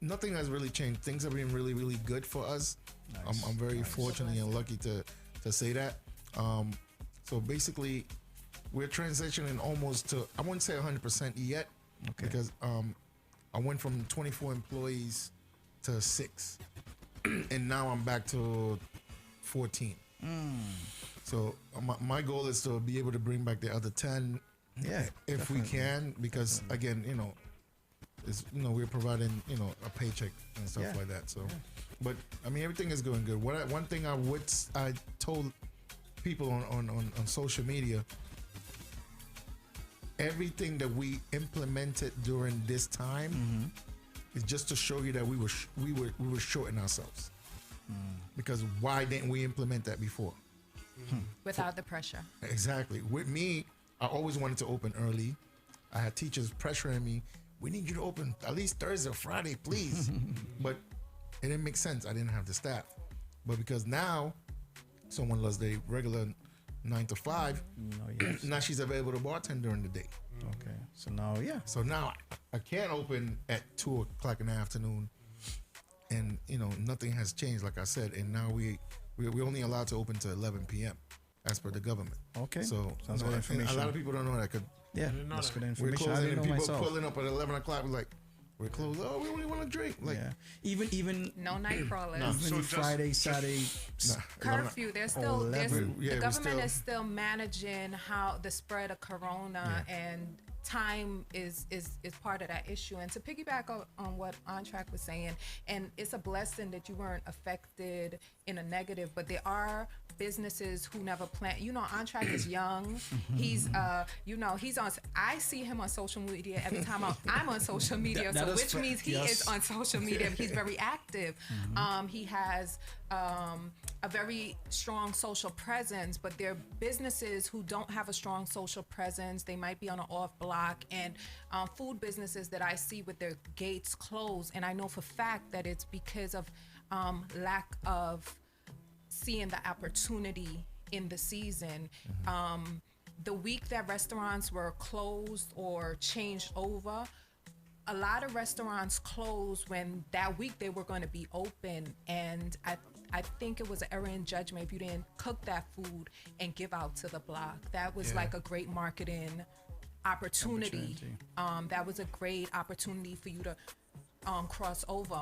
L: nothing has really changed. Things have been really, really good for us. Nice. I'm very fortunate and lucky to say that. So basically, we're transitioning almost to, I wouldn't say 100% yet, because I went from 24 employees to 6, and now I'm back to 14. So my goal is to be able to bring back the other 10, if we can, because again, we're providing a paycheck and stuff like that. So, but I mean, everything is going good. One thing I told people on social media, everything that we implemented during this time is just to show you that we were shorting ourselves. Because why didn't we implement that before?
N: Without the pressure.
L: Exactly. With me, I always wanted to open early. I had teachers pressuring me, we need you to open at least Thursday or Friday, please. But it didn't make sense. I didn't have the staff. But because now someone loves their regular 9 to 5, now she's available to bartend during the day.
O: Okay. So now,
L: I can't open at 2 o'clock in the afternoon, and nothing has changed, like I said. And now we're only allowed to open to 11 p.m. as per the government.
O: Okay.
L: So
O: sounds good information.
L: a lot of people don't know that.
O: That's good information.
L: We're closing, and people
O: myself.
L: pulling up at 11 o'clock. We're like, we're closed. Oh, we only want to drink. Like,
O: even
N: no night crawlers.
O: Even Friday, Saturday,
N: curfew. The government is still managing how the spread of corona, and time is part of that issue. And to piggyback on what On-Track was saying, and it's a blessing that you weren't affected in a negative, but there are businesses who never plan. On-Track is young. He's he's on. I see him on social media every time I'm on social media, which means he is on social media. He's very active. He has a very strong social presence, but there are businesses who don't have a strong social presence. They might be on an off block, and food businesses that I see with their gates closed, and I know for fact that it's because of lack of seeing the opportunity in the season. The week that restaurants were closed or changed over, a lot of restaurants closed when that week they were going to be open, and I think it was an error in judgment if you didn't cook that food and give out to the block. That was like a great marketing opportunity. That was a great opportunity for you to cross over.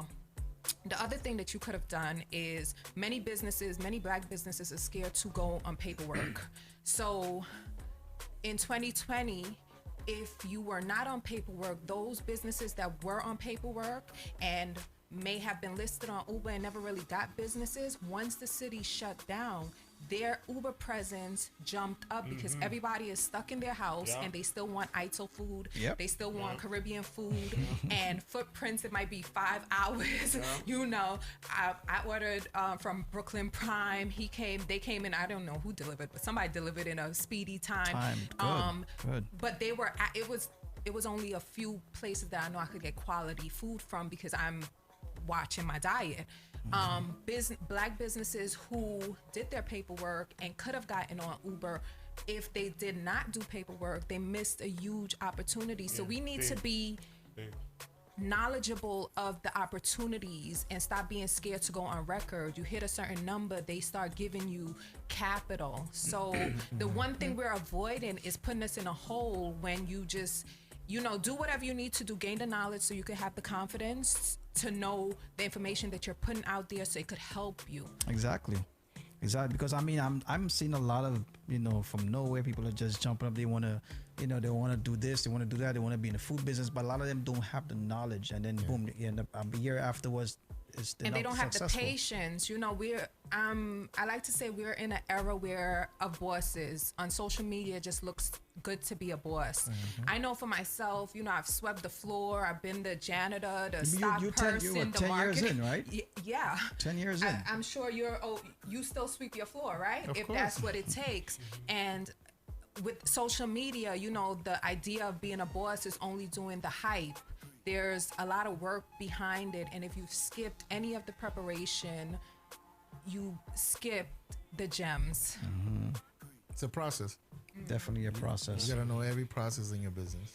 N: The other thing that you could have done is many black businesses are scared to go on paperwork. So in 2020, if you were not on paperwork, those businesses that were on paperwork and may have been listed on Uber and never really got businesses, once the city shut down, their Uber presence jumped up because everybody is stuck in their house and they still want ITIL food.
O: Yep.
N: They still want Caribbean food and footprints. It might be 5 hours. You know, I ordered from Brooklyn Prime. They came in. I don't know who delivered, but somebody delivered in a speedy time.
O: Good.
N: But they were. It was only a few places that I know I could get quality food from because I'm watching my diet. Black businesses who did their paperwork and could have gotten on Uber, if they did not do paperwork, they missed a huge opportunity. So we need to be knowledgeable of the opportunities and stop being scared to go on record. You hit a certain number, they start giving you capital. So the one thing we're avoiding is putting us in a hole when you just, you know, do whatever you need to do, gain the knowledge so you can have the confidence to know the information that you're putting out there so it could help you.
O: Exactly. Because I mean, I'm seeing a lot of, you know, from nowhere, people are just jumping up. They want to, you know, they want to do this, they want to do that, they want to be in the food business, but a lot of them don't have the knowledge, and then boom, they end up a year afterwards.
N: And they don't have the patience. You know, I like to say we're in an era where of bosses. On social media, it just looks good to be a boss. I know for myself, you know, I've swept the floor, I've been the janitor, the stock person, the
O: 10
N: marketing.
O: years in, right?
N: Yeah.
O: 10 years in.
N: I'm sure you still sweep your floor, right?
O: Of
N: if
O: course.
N: that's what it takes. And with social media, you know, the idea of being a boss is only doing the hype. There's a lot of work behind it, and if you've skipped any of the preparation, you skipped the gems.
L: It's a process.
O: Definitely a process.
L: You gotta know every process in your business.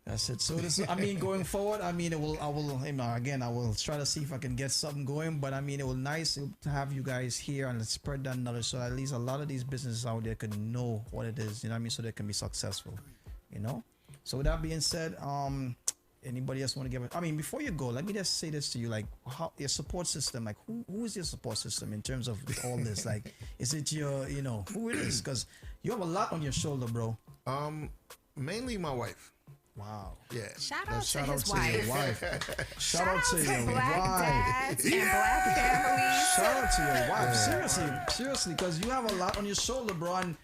O: That's it. So this, I mean, going forward, I mean, I will, you know, again, I will try to see if I can get something going. But I mean, it will nice to have you guys here and let's spread that knowledge, so at least a lot of these businesses out there can know what it is. You know what I mean? So they can be successful. You know. So with that being said, anybody else want to give it? I mean, before you go, let me just say this to you: like, how your support system? Like, who is your support system in terms of all this? Like, is it your, you know, who it is? Because you have a lot on your shoulder, bro.
L: Mainly my wife.
O: Wow.
L: Yeah.
N: Shout out to
O: Shout
N: his
O: out to your
N: wife.
O: wife. Shout out to your
N: black
O: wife.
N: dads and black families.
O: Shout out to your wife. Seriously, because you have a lot on your shoulder, bro. And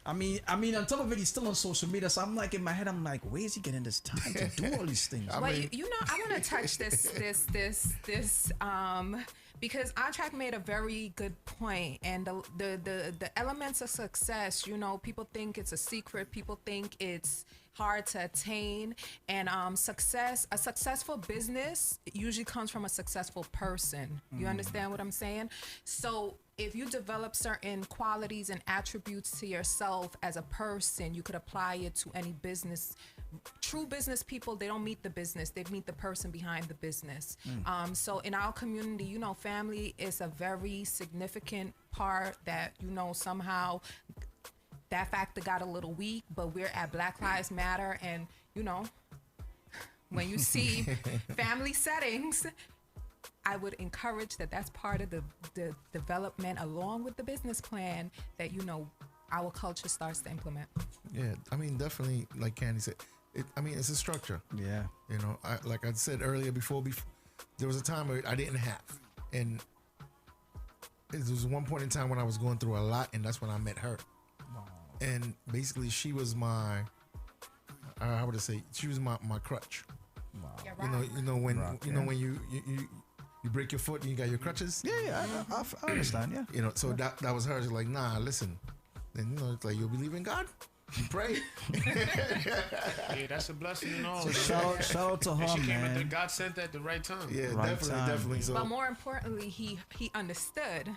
O: I mean, on top of it, he's still on social media. So I'm like, in my head, I'm like, where is he getting this time to do all these things?
N: Well, you know, I want to touch this, because N.O.T.R made a very good point, and the elements of success. You know, people think it's a secret. People think it's hard to attain, and a successful business usually comes from a successful person. You understand what I'm saying? So if you develop certain qualities and attributes to yourself as a person, you could apply it to any business. True business people, they don't meet the business, they meet the person behind the business. So in our community, you know, family is a very significant part that, you know, somehow that factor got a little weak, but we're at Black Lives Matter, and, you know, when you see family settings, I would encourage that's part of the development, along with the business plan, that, you know, our culture starts to implement.
L: Yeah, I mean, definitely, like Candy said, it's a structure.
O: Yeah.
L: You know, like I said earlier, before there was a time where I didn't have, and it was one point in time when I was going through a lot, and that's when I met her. Wow. And basically, she was my, how would I say? She was my crutch. Wow. You know when you break your foot and you got your crutches.
O: Yeah, I understand. Yeah.
L: You know, so that was her. She's like, nah, listen. Then, you know, it's like, you believe in God? You pray.
J: Yeah, that's a blessing and all.
O: So shout out to her,
J: she came
O: man.
J: God sent that at the right time.
L: Yeah,
O: Right
L: definitely. So,
N: But more importantly, he understood.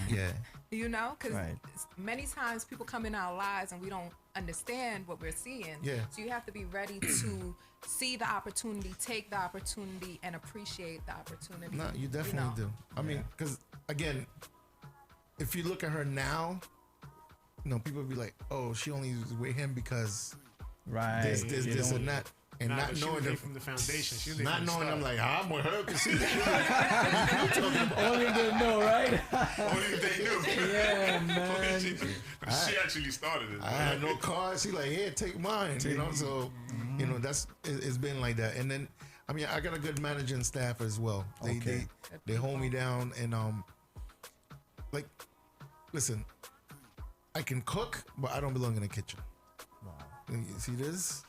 L: yeah.
N: You know, because
O: Right.
N: many times people come in our lives and we don't understand what we're seeing.
L: Yeah.
N: So you have to be ready to see the opportunity, take the opportunity, and appreciate the opportunity.
L: No, you definitely do. I mean, because again, if you look at her now, you know, people will be like, "Oh, she only was with him because
O: Right.
L: this, and that." And
J: Nah,
L: not
J: but she
L: knowing
J: was
L: them
J: laid from the foundation. She was laid
L: not
J: from the
L: knowing I'm
J: start.
L: like, I'm with her because she
H: Only they know, right?
J: Only they knew.
H: Yeah, man.
J: She actually started it.
L: I had no car. She like, here, take mine. You know, so you know it's been like that. And then I mean, I got a good managing staff as well. They hold me down and like, listen, I can cook, but I don't belong in the kitchen. Wow. You see this?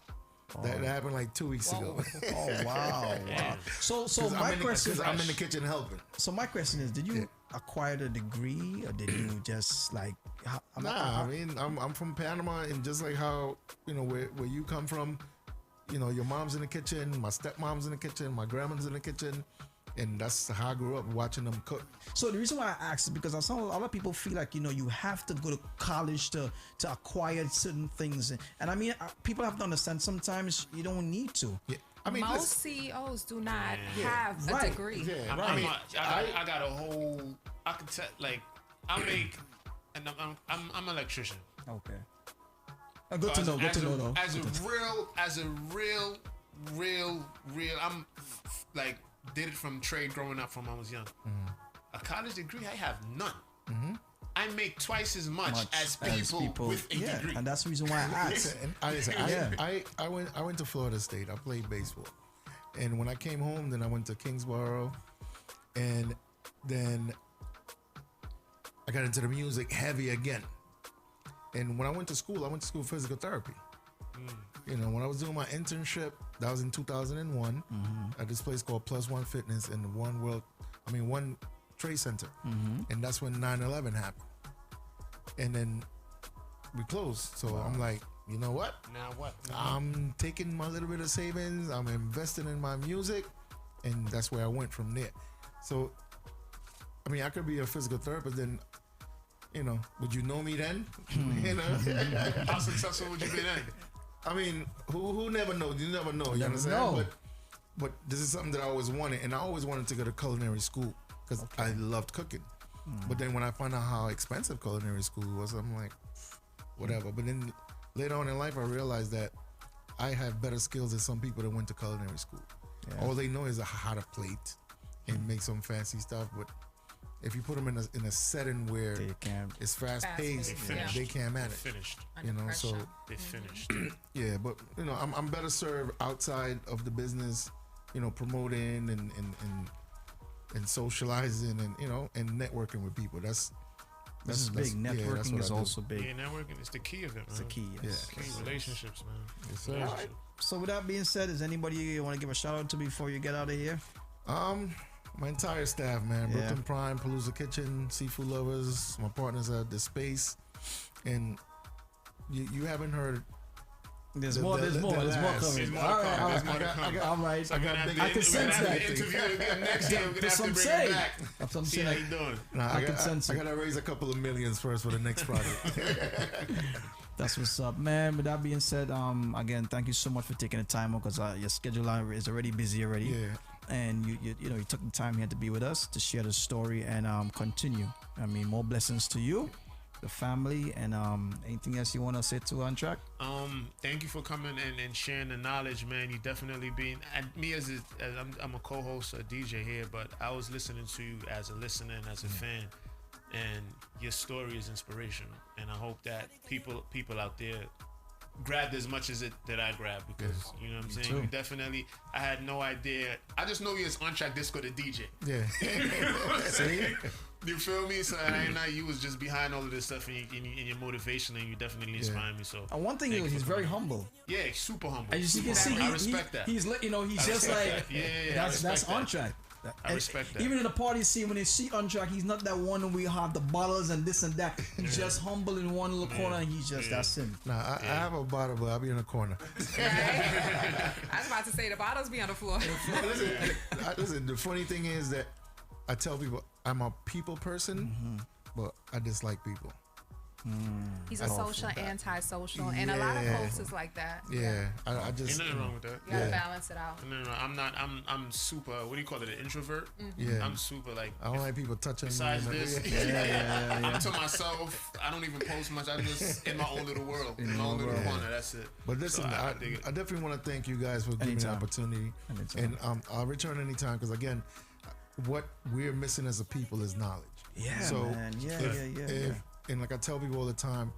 L: That happened like 2 weeks ago.
O: Oh wow! Wow. So my question is,
L: I'm in the kitchen helping.
O: So my question is, did you acquire the degree, or did you just like?
L: I mean, I'm from Panama, and just like how where you come from, your mom's in the kitchen, my stepmom's in the kitchen, my grandma's in the kitchen. And that's how I grew up, watching them cook.
O: So the reason why I asked is because a lot of people feel like you have to go to college to acquire certain things, and I mean people have to understand sometimes you don't need to.
L: Yeah. I mean,
N: most CEOs do not have a degree.
L: Yeah,
J: I mean, I got a whole. I could tell, like, I make, and I'm an electrician.
O: Okay. Good to know. Good to know, though.
J: As a real, I'm like. Did it from trade growing up from when I was young. A college degree, I have none. I make twice as much as people with a degree.
O: And that's the reason why I asked.
L: I went to Florida State. I played baseball. And when I came home, then I went to Kingsborough. And then I got into the music heavy again. And when I went to school physical therapy. When I was doing my internship, that was in 2001 at this place called Plus One Fitness in One Trade Center. And that's when 9/11 happened. And then we closed. So I'm like, you know what?
J: Now what?
L: I'm taking my little bit of savings, I'm investing in my music, and that's where I went from there. So, I mean, I could be a physical therapist, then, would you know me then?
J: How successful would you be then?
L: I mean, who never knows? You never know. You understand? But this is something that I always wanted, and I always wanted to go to culinary school because I loved cooking. But then when I found out how expensive culinary school was, I'm like, whatever. But then later on in life, I realized that I have better skills than some people that went to culinary school. Yeah. All they know is how to plate and make some fancy stuff, but if you put them in a setting where it's fast paced, they can't manage.
J: Finished.
L: So
J: they finished.
L: Yeah, but I'm better served outside of the business, promoting and socializing and networking with people. That's
O: big. Networking is also big.
J: Yeah, networking is the key of it, man.
O: It's the key.
J: Yes. Key relationships, man.
L: Yes, sir.
O: All right. So with that being said, is anybody you want to give a shout out to before you get out of here?
L: My entire staff, man. Brooklyn Prime, Palooza Kitchen, Seafood Lovers, my partners at The Space. And you haven't heard.
O: There's more coming. All right. All right. I can sense that.
J: Next year, we're going to have to bring it back.
O: That's what I'm
J: See
O: saying.
J: how you doing.
L: I got to raise a couple of millions first for the next project.
O: That's what's up, man. With that being said, again, thank you so much for taking the time because your schedule is already busy already.
L: Yeah.
O: And you took the time here to be with us to share the story and continue. I mean, more blessings to you, the family, and anything else you want to say to N.O.T.R?
J: Thank you for coming and sharing the knowledge, man. You definitely been, and me as I'm a co-host, a DJ here, but I was listening to you as a listener and as a fan, and your story is inspirational. And I hope that people out there grabbed as much as it that I grabbed, because you know what I'm saying. You definitely, I had no idea. I just know you as on-track disco the DJ.
L: Yeah.
J: See? You feel me? So I know you was just behind all of this stuff, and your motivation, and you definitely inspired me. So
O: one thing is he's very humble.
J: Yeah, super humble.
O: As you can see,
J: I respect that.
O: He's just like that's on-track.
J: I respect that.
O: Even in the party scene, when they see N.O.T.R, he's not that one who we have the bottles and this and that. He's just humble in one little corner, and he's just that's him.
L: Nah, I have a bottle, but I'll be in the corner.
N: I was about to say the bottles be on the floor.
L: Listen, the funny thing is that I tell people I'm a people person, but I dislike people.
N: He's a social, anti-social, and a lot of folks is like that.
L: Yeah, I just
J: ain't nothing wrong with that.
N: You gotta balance it out.
J: No, I'm not. I'm super. What do you call it? An introvert.
L: Yeah.
J: I'm super like.
L: I don't like people touching
J: Besides
L: me.
J: this, I'm to myself. I don't even post much. I'm just in my own little world, in my own little corner. That's it.
L: But listen,
J: So
L: I definitely want to thank you guys for giving me the opportunity, and I'll return anytime because again, what we're missing as a people is knowledge.
O: Yeah,
L: so
O: man. Yeah.
L: And like I tell people all the time,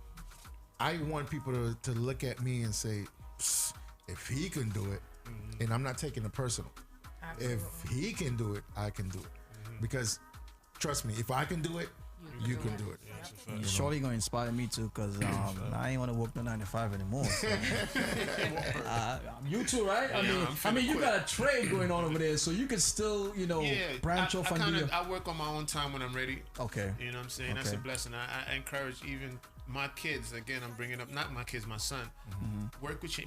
L: I want people to look at me and say, "Psst, if he can do it," and I'm not taking it personal.
N: Absolutely.
L: If he can do it, I can do it. Because trust me, if I can do it, you can do it.
O: You're surely gonna inspire me too, cause I ain't wanna work no 9 to 5 anymore. So. You too, right? I mean, you got a trade going on over there, so you can still, branch off and do your.
J: I work on my own time when I'm ready.
O: Okay.
J: You know what I'm saying? That's a blessing. I encourage even my kids. Again, I'm bringing up not my kids, my son. Work with you.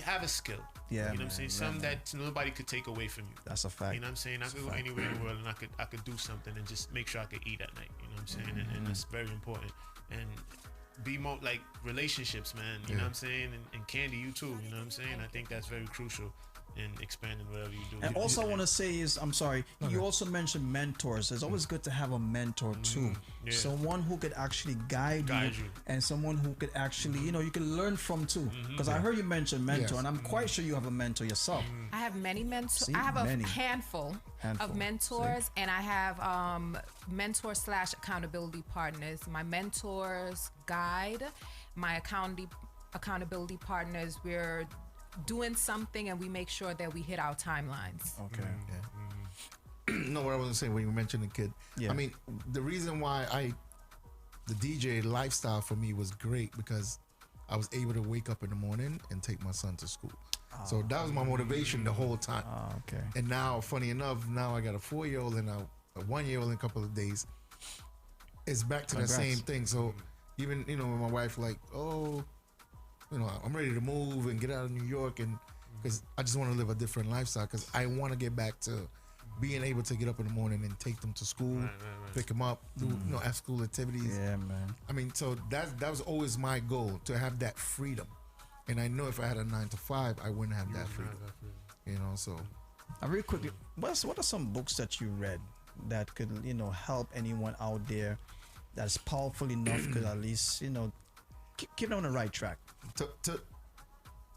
J: Have a skill.
O: Yeah,
J: you know what I'm saying? Something that nobody could take away from you.
O: That's a fact.
J: You know what I'm saying? I could go anywhere in the world and I could do something and just make sure I could eat at night. You know what I'm saying? And that's very important. And be more like relationships, man. You know what I'm saying? And Candy, you too. You know what I'm saying? I think that's very crucial in expanding whatever you do.
O: And also, I want to say is, I'm sorry, you also mentioned mentors. It's always good to have a mentor too.
J: Yeah.
O: Someone who could actually guide you, and someone who could actually, you can learn from too. Because I heard you mention mentor, and I'm quite sure you have a mentor yourself.
N: I have many mentors. I have a handful of mentors, and I have mentor / accountability partners. My mentors guide, my accountability partners. We're doing something and we make sure that we hit our timelines.
L: Okay. No, what I was gonna say when you mentioned the kid. I mean, the reason why the DJ lifestyle for me was great because I was able to wake up in the morning and take my son to school. So that was my motivation the whole time.
O: Okay.
L: And now, funny enough, now I got a 4-year-old and a 1-year-old in a couple of days. It's back to the same thing. So even my wife like, I'm ready to move and get out of New York, and because I just want to live a different lifestyle. Because I want to get back to being able to get up in the morning and take them to school, pick them up, do after school activities.
O: Yeah, man.
L: I mean, so that was always my goal, to have that freedom. And I know if I had a 9 to 5, I wouldn't have that freedom. So.
O: Real quickly, what are some books that you read that could help anyone out there that's powerful enough could at least keep them on the right track?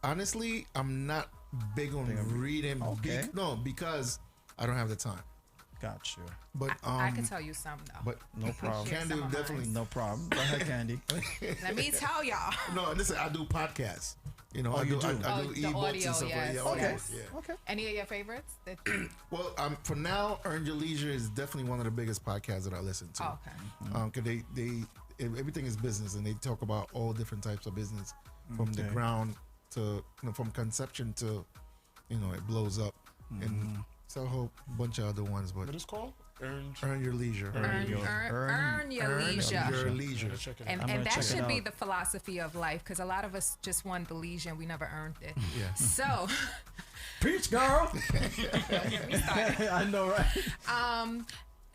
L: Honestly, I'm not big on reading.
O: Okay.
L: Because I don't have the time.
O: Got you.
L: But
N: I can tell you some though.
L: But
O: no problem.
L: Candy will definitely
O: no problem. Go ahead, Candy.
N: Let me tell y'all.
L: No, listen, I do podcasts. I do
N: the
L: ebooks
N: audio,
L: and stuff like that.
O: Okay.
N: Okay. Any of your favorites?
L: Well, for now, Earn Your Leisure is definitely one of the biggest podcasts that I listen to.
N: Okay.
L: Because they everything is business, and they talk about all different types of business from the ground to from conception to it blows up, and so a whole bunch of other ones. But
J: what is it called?
L: Earn Your Leisure.
N: Earn your leisure.
L: Your leisure.
N: And that should be the philosophy of life, because a lot of us just want the leisure and we never earned it.
L: Yeah.
N: So.
O: Preach, girl.
N: Get me started.
O: I know, right?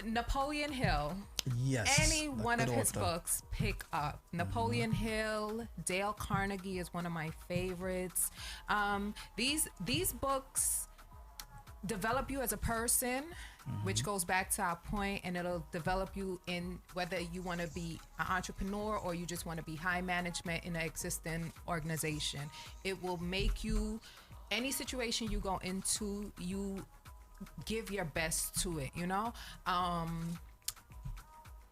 N: Napoleon Hill.
O: Yes.
N: Any one of his books, pick up. Napoleon Hill, Dale Carnegie is one of my favorites. These books develop you as a person, which goes back to our point, and it'll develop you in whether you want to be an entrepreneur or you just want to be high management in an existing organization. It will make you, any situation you go into, you give your best to it,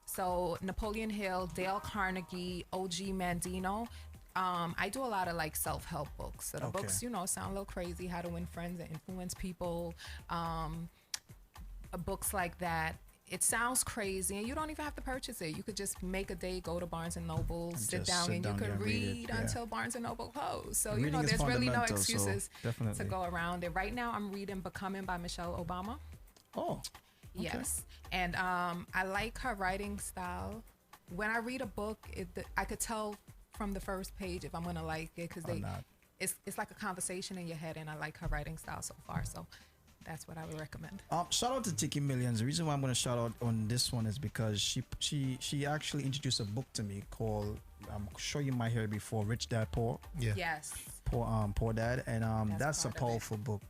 N: So Napoleon Hill, Dale Carnegie, O.G. Mandino. I do a lot of self-help books. So the books, sound a little crazy, how to win friends and influence people. Books like that. It sounds crazy, and you don't even have to purchase it. You could just make a day, go to Barnes and Noble, sit down, and you could read until Barnes and Noble close. So there's really no excuses to go around it. Right now, I'm reading "Becoming" by Michelle Obama.
O: Oh,
N: yes, and I like her writing style. When I read a book, I could tell from the first page if I'm gonna like it, because it's like a conversation in your head, and I like her writing style so far. So. That's what I would recommend.
O: Shout out to Tiki Millions. The reason why I'm going to shout out on this one is because she actually introduced a book to me called I'm sure you might hear it before. Rich Dad Poor.
L: Yeah.
N: Yes.
O: Poor Dad, and that's a powerful book.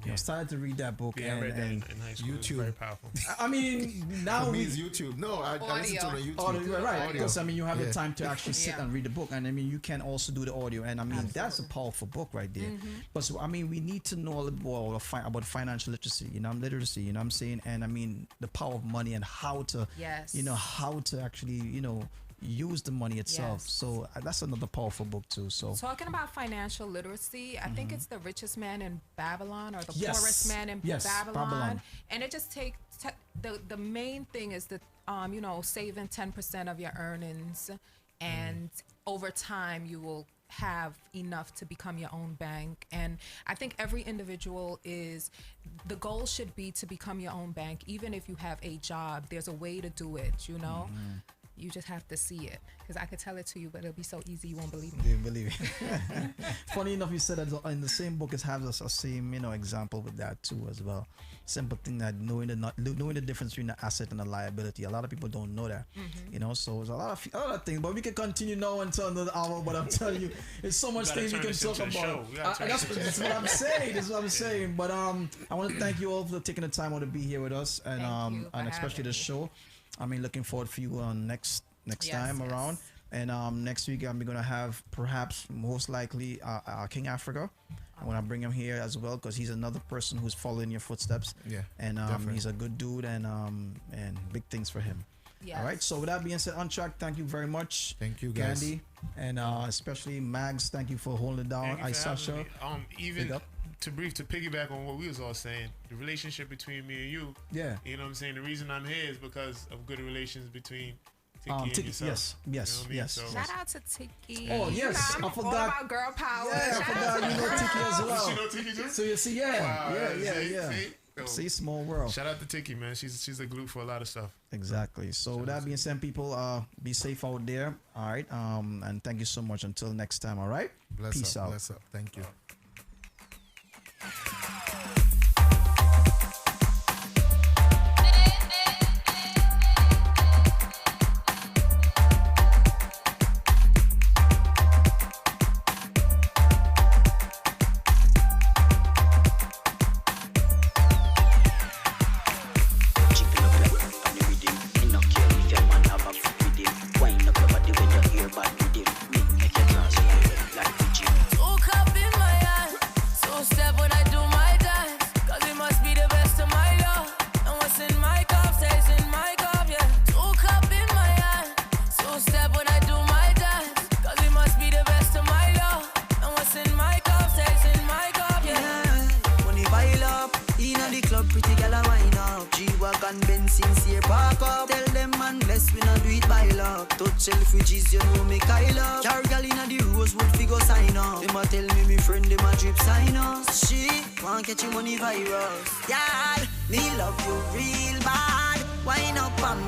O: You know, started to read that book
J: Yeah, I read that
O: and
J: in high school. It's very powerful.
O: I mean, now
L: For me,
O: we
L: it's YouTube. No, I listen to the YouTube.
O: Audio, right?
L: Audio.
O: Because I mean, you have the
L: Yeah.
O: time to actually sit and read the book, and I mean, you can also do the audio, and I mean, that's a powerful book right there. But so I mean, we need to know a little more about financial literacy. You know, literacy. You know, what I'm saying, and I mean, the power of money and how to, you know, how to actually, you know, use the money itself.
N: Yes.
O: So that's another powerful book too. So
N: talking about financial literacy, I think it's the richest man in Babylon or the
O: Yes.
N: poorest man in
O: Yes, Babylon.
N: And it just takes the main thing is that you know, saving 10% of your earnings, and over time you will have enough to become your own bank. And I think every individual the goal should be to become your own bank. Even if you have a job, there's a way to do it, you know. You just have to see it, because I could tell it to you, but it'll be so easy you won't believe me.
O: You believe it. Funny enough, you said that in the same book it has a same, you know, example with that too as well. Simple thing, that knowing the difference between the asset and the liability. A lot of people don't know that, you know. So there's a lot of things, but we can continue now until another hour. But I'm telling you, there's so much things we can talk about. That's what I'm saying. That's what I'm saying. But I want to thank you all for taking the time out to be here with us, and especially the show. I mean, looking forward for you next time around. And next week I'm gonna have perhaps most likely King Africa. I want to bring him here as well, because he's another person who's following your footsteps.
L: Yeah,
O: and he's a good dude, and big things for him.
N: Yes.
O: All right. So with that being said, N.O.T.R, thank you very much.
L: Thank you, guys.
O: Candy, and especially Mags. Thank you for holding it down. Sasha.
J: Even to piggyback on what we was all saying, the relationship between me and you.
O: Yeah.
J: You know what I'm saying? The reason I'm here is because of good relations between Tiki and
O: Tiki,
J: yourself.
O: yes,
J: You know what I mean?
O: yes.
J: So,
N: Shout out to Tiki.
O: Oh yes,
N: you know,
O: I forgot.
N: All about girl power.
O: Yeah, I forgot. You know Tiki as well.
J: You know Tiki too?
O: So you see,
J: Wow,
O: yeah. See, small world.
J: Shout out to Tiki, man. She's a glue for a lot of stuff.
O: Exactly. So with that being said, people, be safe out there. All right. And thank you so much. Until next time. All right. Peace out.
L: Bless up. Thank you.
K: Selfridges, you know me Kyla. Car gal inna the Rosewood figure sign up. Them a tell me me friend them a drip sign up. She want catch you money virus. Yeah, me love you real bad. Wine up on